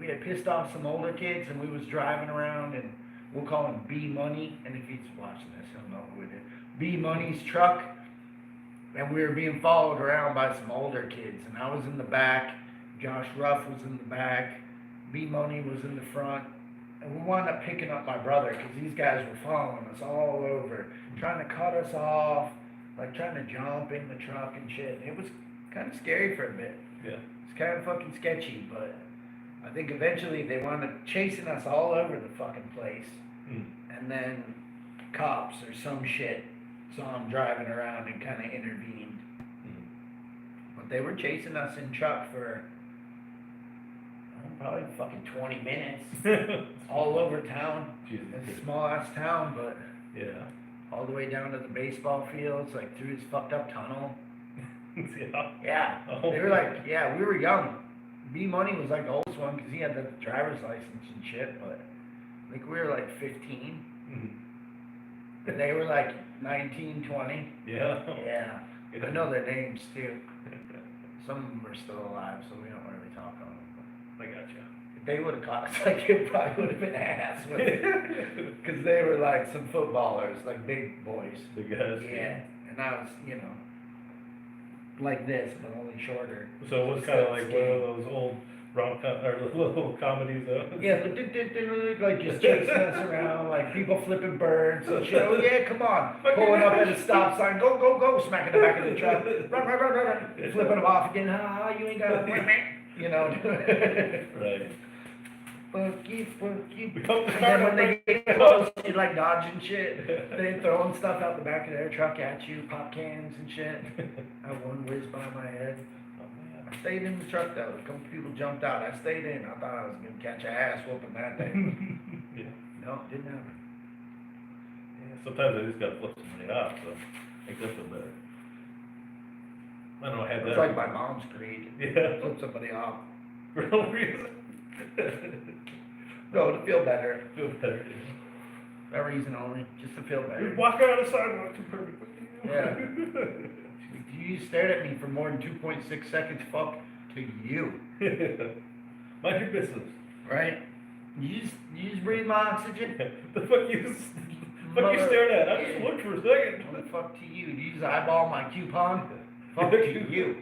[SPEAKER 1] we had pissed off some older kids and we was driving around and we'll call him B Money, and if he's watching this, he'll know who it is. B Money's truck, and we were being followed around by some older kids, and I was in the back, Josh Ruff was in the back, B Money was in the front, And we wound up picking up my brother, because these guys were following us all over, trying to cut us off, like trying to jump in the truck and shit. It was kind of scary for a bit.
[SPEAKER 2] Yeah.
[SPEAKER 1] It's kind of fucking sketchy, but I think eventually they wound up chasing us all over the fucking place.
[SPEAKER 2] Mm.
[SPEAKER 1] And then cops or some shit saw them driving around and kind of intervened.
[SPEAKER 2] Mm.
[SPEAKER 1] But they were chasing us in truck for probably fucking 20 minutes, all over town.
[SPEAKER 2] Jesus.
[SPEAKER 1] It's a small ass town, but
[SPEAKER 2] Yeah.
[SPEAKER 1] all the way down to the baseball fields, like through this fucked up tunnel.
[SPEAKER 2] Yeah.
[SPEAKER 1] Yeah,
[SPEAKER 2] Oh,
[SPEAKER 1] they were like, yeah, we were young. B Money was like the oldest one because he had the driver's license and shit, but like we were like 15,
[SPEAKER 2] Mm.
[SPEAKER 1] and they were like 19, 20.
[SPEAKER 2] Yeah.
[SPEAKER 1] Yeah, I know their names too. Some of them are still alive, so we don't really talk on them.
[SPEAKER 2] I gotcha.
[SPEAKER 1] If they would have caught us, like it probably would have been ass, because they were like some footballers, like big boys.
[SPEAKER 2] The guys.
[SPEAKER 1] Yeah, and I was, you know, like this, but only shorter.
[SPEAKER 2] So it was kind of like one of those old rom-com or little comedies, though.
[SPEAKER 1] Yeah, like just chasing us around, like people flipping birds and shit. Oh yeah, come on, pulling up at a stop sign, go, go, go, smacking the back of the truck, run, run, run, run, run, flipping them off again. Ah, you ain't got you know.
[SPEAKER 2] Right.
[SPEAKER 1] Fuck you.
[SPEAKER 2] Become the
[SPEAKER 1] And then when they get close, you like dodging shit. They throwing stuff out the back of their truck at you, pop cans and shit. I had one whiz by my head. I stayed in the truck though. A couple people jumped out. I stayed in. I thought I was gonna catch an ass whooping that day.
[SPEAKER 2] Yeah.
[SPEAKER 1] No, didn't happen.
[SPEAKER 2] Yeah. Sometimes I just gotta flip somebody off, so make them feel better. I don't know, I had that.
[SPEAKER 1] It's like my mom's creed.
[SPEAKER 2] Yeah.
[SPEAKER 1] Flip somebody off.
[SPEAKER 2] For no reason.
[SPEAKER 1] No, to feel better.
[SPEAKER 2] Feel better.
[SPEAKER 1] That reason only. Just to feel better.
[SPEAKER 2] Walk out on the sidewalk too perfectly.
[SPEAKER 1] Yeah. You stared at me for more than 2.6 seconds. Fuck to you.
[SPEAKER 2] Mind your business.
[SPEAKER 1] Right? You just breathe my oxygen.
[SPEAKER 2] The fuck you staring at? I just looked for a second.
[SPEAKER 1] What the fuck to you? Do you just eyeball my coupon? Fuck to you.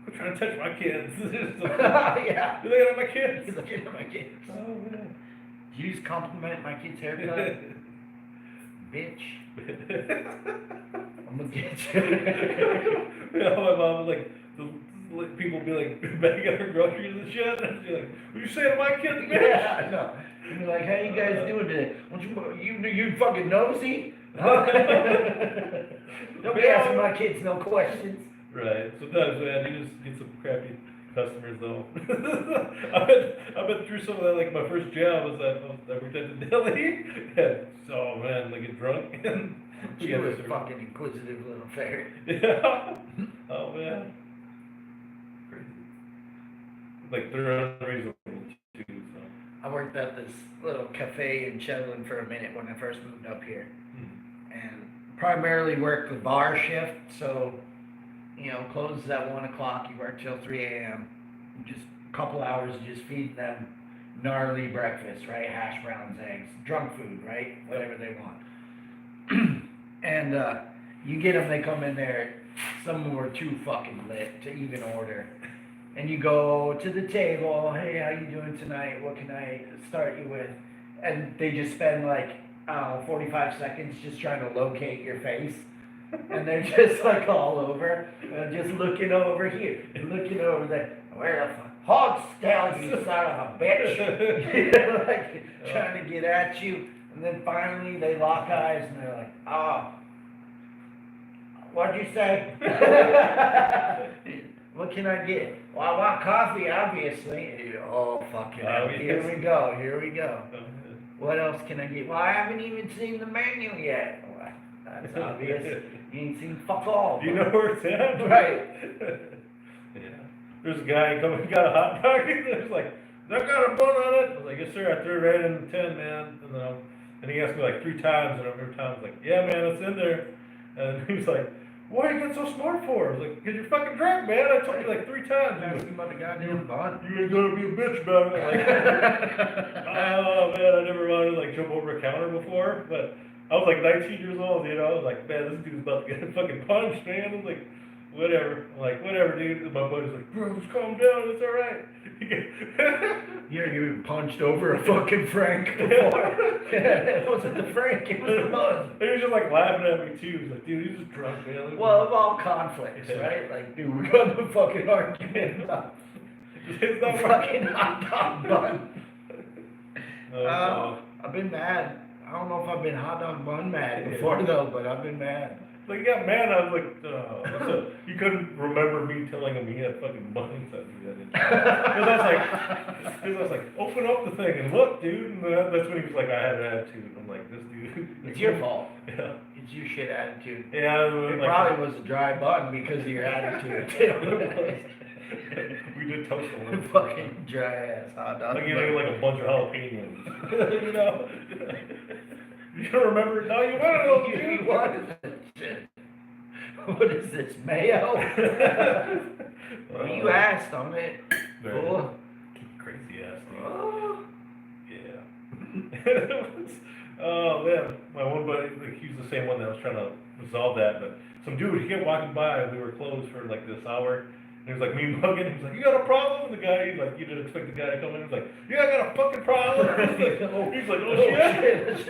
[SPEAKER 2] I'm trying to touch my kids.
[SPEAKER 1] Yeah.
[SPEAKER 2] You're looking at my kids.
[SPEAKER 1] He's looking at my kids.
[SPEAKER 2] Oh man.
[SPEAKER 1] Do you just compliment my kid's haircut? Bitch. I'm gonna get you.
[SPEAKER 2] You know, my mom was like, people be like bagging her groceries and shit, and she's like, "What you say to my kids, bitch?"
[SPEAKER 1] Yeah, I know. And you're like, how you guys doing today? You fucking nosy? Huh? Don't be asking my kids no questions.
[SPEAKER 2] Right. Sometimes, man, you just get some crappy customers, though. I've been through some of that. Like my first job was I worked at the deli, and so man, like get drunk and
[SPEAKER 1] She was a fucking inquisitive little ferret.
[SPEAKER 2] Yeah. Oh man. Crazy. Like they're unreasonable too. So.
[SPEAKER 1] I worked at this little cafe in Shetland for a minute when I first moved up here, and primarily worked the bar shift. So, you know, closes at 1 o'clock. You work till 3 a.m. Just a couple hours, just feed them gnarly breakfast, right? Hash browns, eggs, drunk food, right? Whatever they want. And you get them, they come in there. Some of them were too fucking lit to even order. And you go to the table, hey, how you doing tonight? What can I start you with? And they just spend like 45 seconds just trying to locate your face. And they're just like all over, just looking over here, looking over there. Where the fuck? Hog scales, you son of a bitch. You know, like trying to get at you. And then finally they lock eyes and they're like, oh, what'd you say? What can I get? Well, I want coffee, obviously. Oh, fucking hell. Here we go. What else can I get? Well, I haven't even seen the menu yet. Well, that's obvious. You ain't seen fuck all.
[SPEAKER 2] You know where it's at?
[SPEAKER 1] Right.
[SPEAKER 2] Yeah. There's a guy coming, got a hot dog, and there's like, I got a bun on it. I was like, yes sir, I threw it right in the 10, man. And he asked me like 3 times, and every time I was like, yeah man, it's in there. And he was like, why are you getting so smart for? I was like, because you're fucking drunk, man. I told you like 3 times.
[SPEAKER 1] Ask him about the goddamn bun.
[SPEAKER 2] You ain't gonna be a bitch about it. Like, oh man, I never wanted to like jump over a counter before, but I was like 19 years old, you know. I was like, man, this dude's about to get fucking punched, man. I was like, whatever. I'm like, whatever, dude. And my buddy's like, bro, just calm down, it's alright.
[SPEAKER 1] You even punched over a fucking Frank before. It wasn't the Frank, it was the buzz.
[SPEAKER 2] He was just like laughing at me too. He's like, dude, he's just drunk, man.
[SPEAKER 1] Well, of all conflicts, right? Like, dude, we're going to fucking argument about
[SPEAKER 2] It's not
[SPEAKER 1] fucking hot dog bun.
[SPEAKER 2] Oh,
[SPEAKER 1] I've been mad. I don't know if I've been hot dog bun mad before though, but I've been mad.
[SPEAKER 2] like, yeah, man, I was like, so you couldn't remember me telling him he had fucking buns at me. Because I was like, open up the thing and look, dude. And that's when he was like, I had an attitude. I'm like, this dude.
[SPEAKER 1] It's your fault.
[SPEAKER 2] Yeah.
[SPEAKER 1] It's your shit attitude.
[SPEAKER 2] Yeah.
[SPEAKER 1] It probably was a dry bun because of your attitude too.
[SPEAKER 2] We did toast a little.
[SPEAKER 1] Fucking dry ass hot dog.
[SPEAKER 2] Like, you know, like a bunch of jalapenos. You know? You don't remember? No, you wanted those,
[SPEAKER 1] You
[SPEAKER 2] dude.
[SPEAKER 1] wanted that shit. What is this, mayo? Well, you asked on it.
[SPEAKER 2] Very
[SPEAKER 1] Cool.
[SPEAKER 2] crazy ass dude.
[SPEAKER 1] Oh.
[SPEAKER 2] Yeah. Oh man, my one buddy, like, he was the same one that was trying to resolve that, but some dude, he kept walking by, and we were closed for like this hour, and he was like, me mugging, he was like, you got a problem? And the guy, like, you didn't expect the guy to come in, he was like, yeah, I got a fucking problem. He's like, oh shit.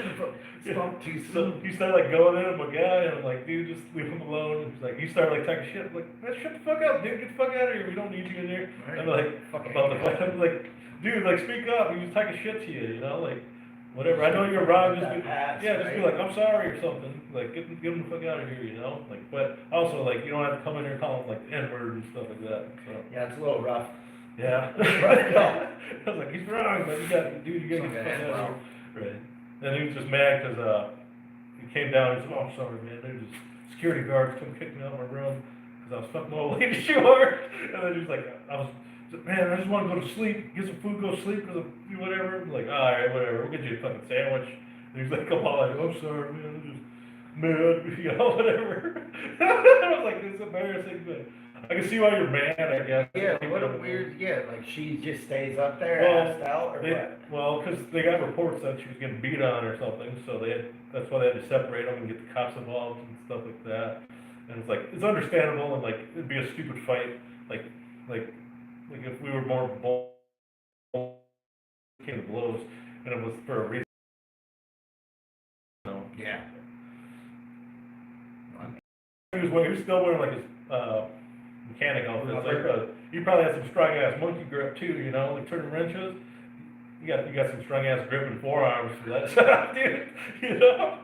[SPEAKER 1] Spoke too
[SPEAKER 2] So
[SPEAKER 1] soon.
[SPEAKER 2] he started like going in at my guy, and I'm like, dude, just leave him alone. And he's like, he started like talking shit. I'm like, man, shut the fuck up, dude, get the fuck out of here. We don't need you in there.
[SPEAKER 1] Right.
[SPEAKER 2] I'm like,
[SPEAKER 1] Fucking
[SPEAKER 2] about the fight. I'm like, dude, like, speak up. He was talking shit to you, you know, like, whatever. I know you're wrong. Just be,
[SPEAKER 1] That pass,
[SPEAKER 2] yeah, just be
[SPEAKER 1] right?
[SPEAKER 2] like, I'm sorry or something. Like, get him the fuck out of here, you know. Like, but also like, you don't have to come in here and call him like the N-word and stuff like that. So
[SPEAKER 1] Yeah, it's a little rough.
[SPEAKER 2] yeah.
[SPEAKER 1] Right.
[SPEAKER 2] I was like, he's wrong, but you got, dude, you gotta get the fuck out of here. Right. And he was just mad because he came down and said, oh, I'm sorry, man. There's just security guards come kick me out of my room because I was fucking my old lady short. And then he's like, man, I just want to go to sleep, get some food, go to sleep because of whatever. I'm like, all right, whatever. We'll get you a fucking sandwich. And he's like, come on. I'm sorry, man. I'm just mad, you know, whatever. I was like, it's embarrassing, but I can see why you're mad, I guess.
[SPEAKER 1] Yeah, what a weird, yeah, like she just stays up there,
[SPEAKER 2] Well,
[SPEAKER 1] assed out, or what?
[SPEAKER 2] Well, because they got reports that she was getting beat on or something, so that's why they had to separate them and get the cops involved and stuff like that. And it's like, it's understandable, and like, it'd be a stupid fight, like if we were more bold, came to blows, and it was for a reason. You know?
[SPEAKER 1] Yeah.
[SPEAKER 2] He was still wearing like his mechanic outfit. It's like, you probably had some strong ass monkey grip too, you know, like turning wrenches. You got some strong ass grip and forearms for that stuff, dude. You know.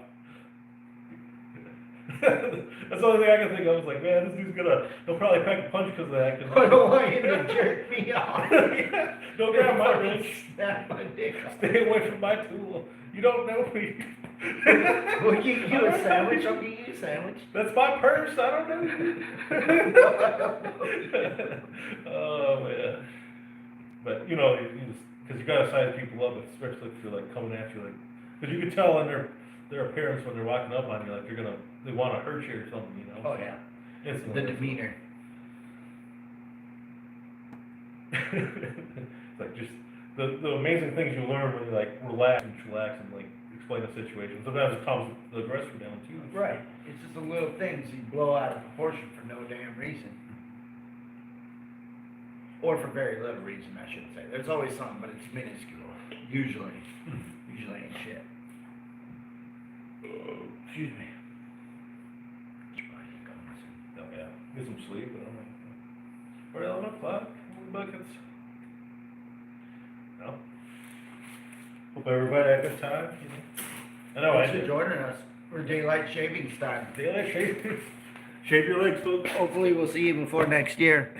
[SPEAKER 2] That's the only thing I can think of. I was like, man, this dude's he'll probably pack a punch because of that.
[SPEAKER 1] I don't want you to jerk me off.
[SPEAKER 2] Yeah, don't grab my wrench.
[SPEAKER 1] Snap my dick off.
[SPEAKER 2] Stay away from my tool. You don't know me.
[SPEAKER 1] We'll give you a sandwich, I'll give you a sandwich.
[SPEAKER 2] That's my purse, I don't know. Oh, man. But, you know, because you gotta size people up, especially if you're like coming at you, like, because you can tell in their appearance when they're walking up on you, like they want to hurt you or something, you know?
[SPEAKER 1] Oh, yeah.
[SPEAKER 2] Instantly.
[SPEAKER 1] The demeanor.
[SPEAKER 2] It's like just the amazing things you learn when you like relax and chillax and like explain the situation. Sometimes it calms the aggressor down too.
[SPEAKER 1] Right. It's just the little things you blow out of proportion for no damn reason. Or for very little reason, I should say. There's always something, but it's minuscule. Usually ain't shit. Excuse me.
[SPEAKER 2] Oh yeah, get some sleep. But I'm like, we're at 11 o'clock. Buckets. No. Hope everybody had a good time. You know? I know I
[SPEAKER 1] Thanks for
[SPEAKER 2] did.
[SPEAKER 1] joining us for daylight shavings time.
[SPEAKER 2] Daylight shave your legs, folks.
[SPEAKER 1] Hopefully we'll see you before next year.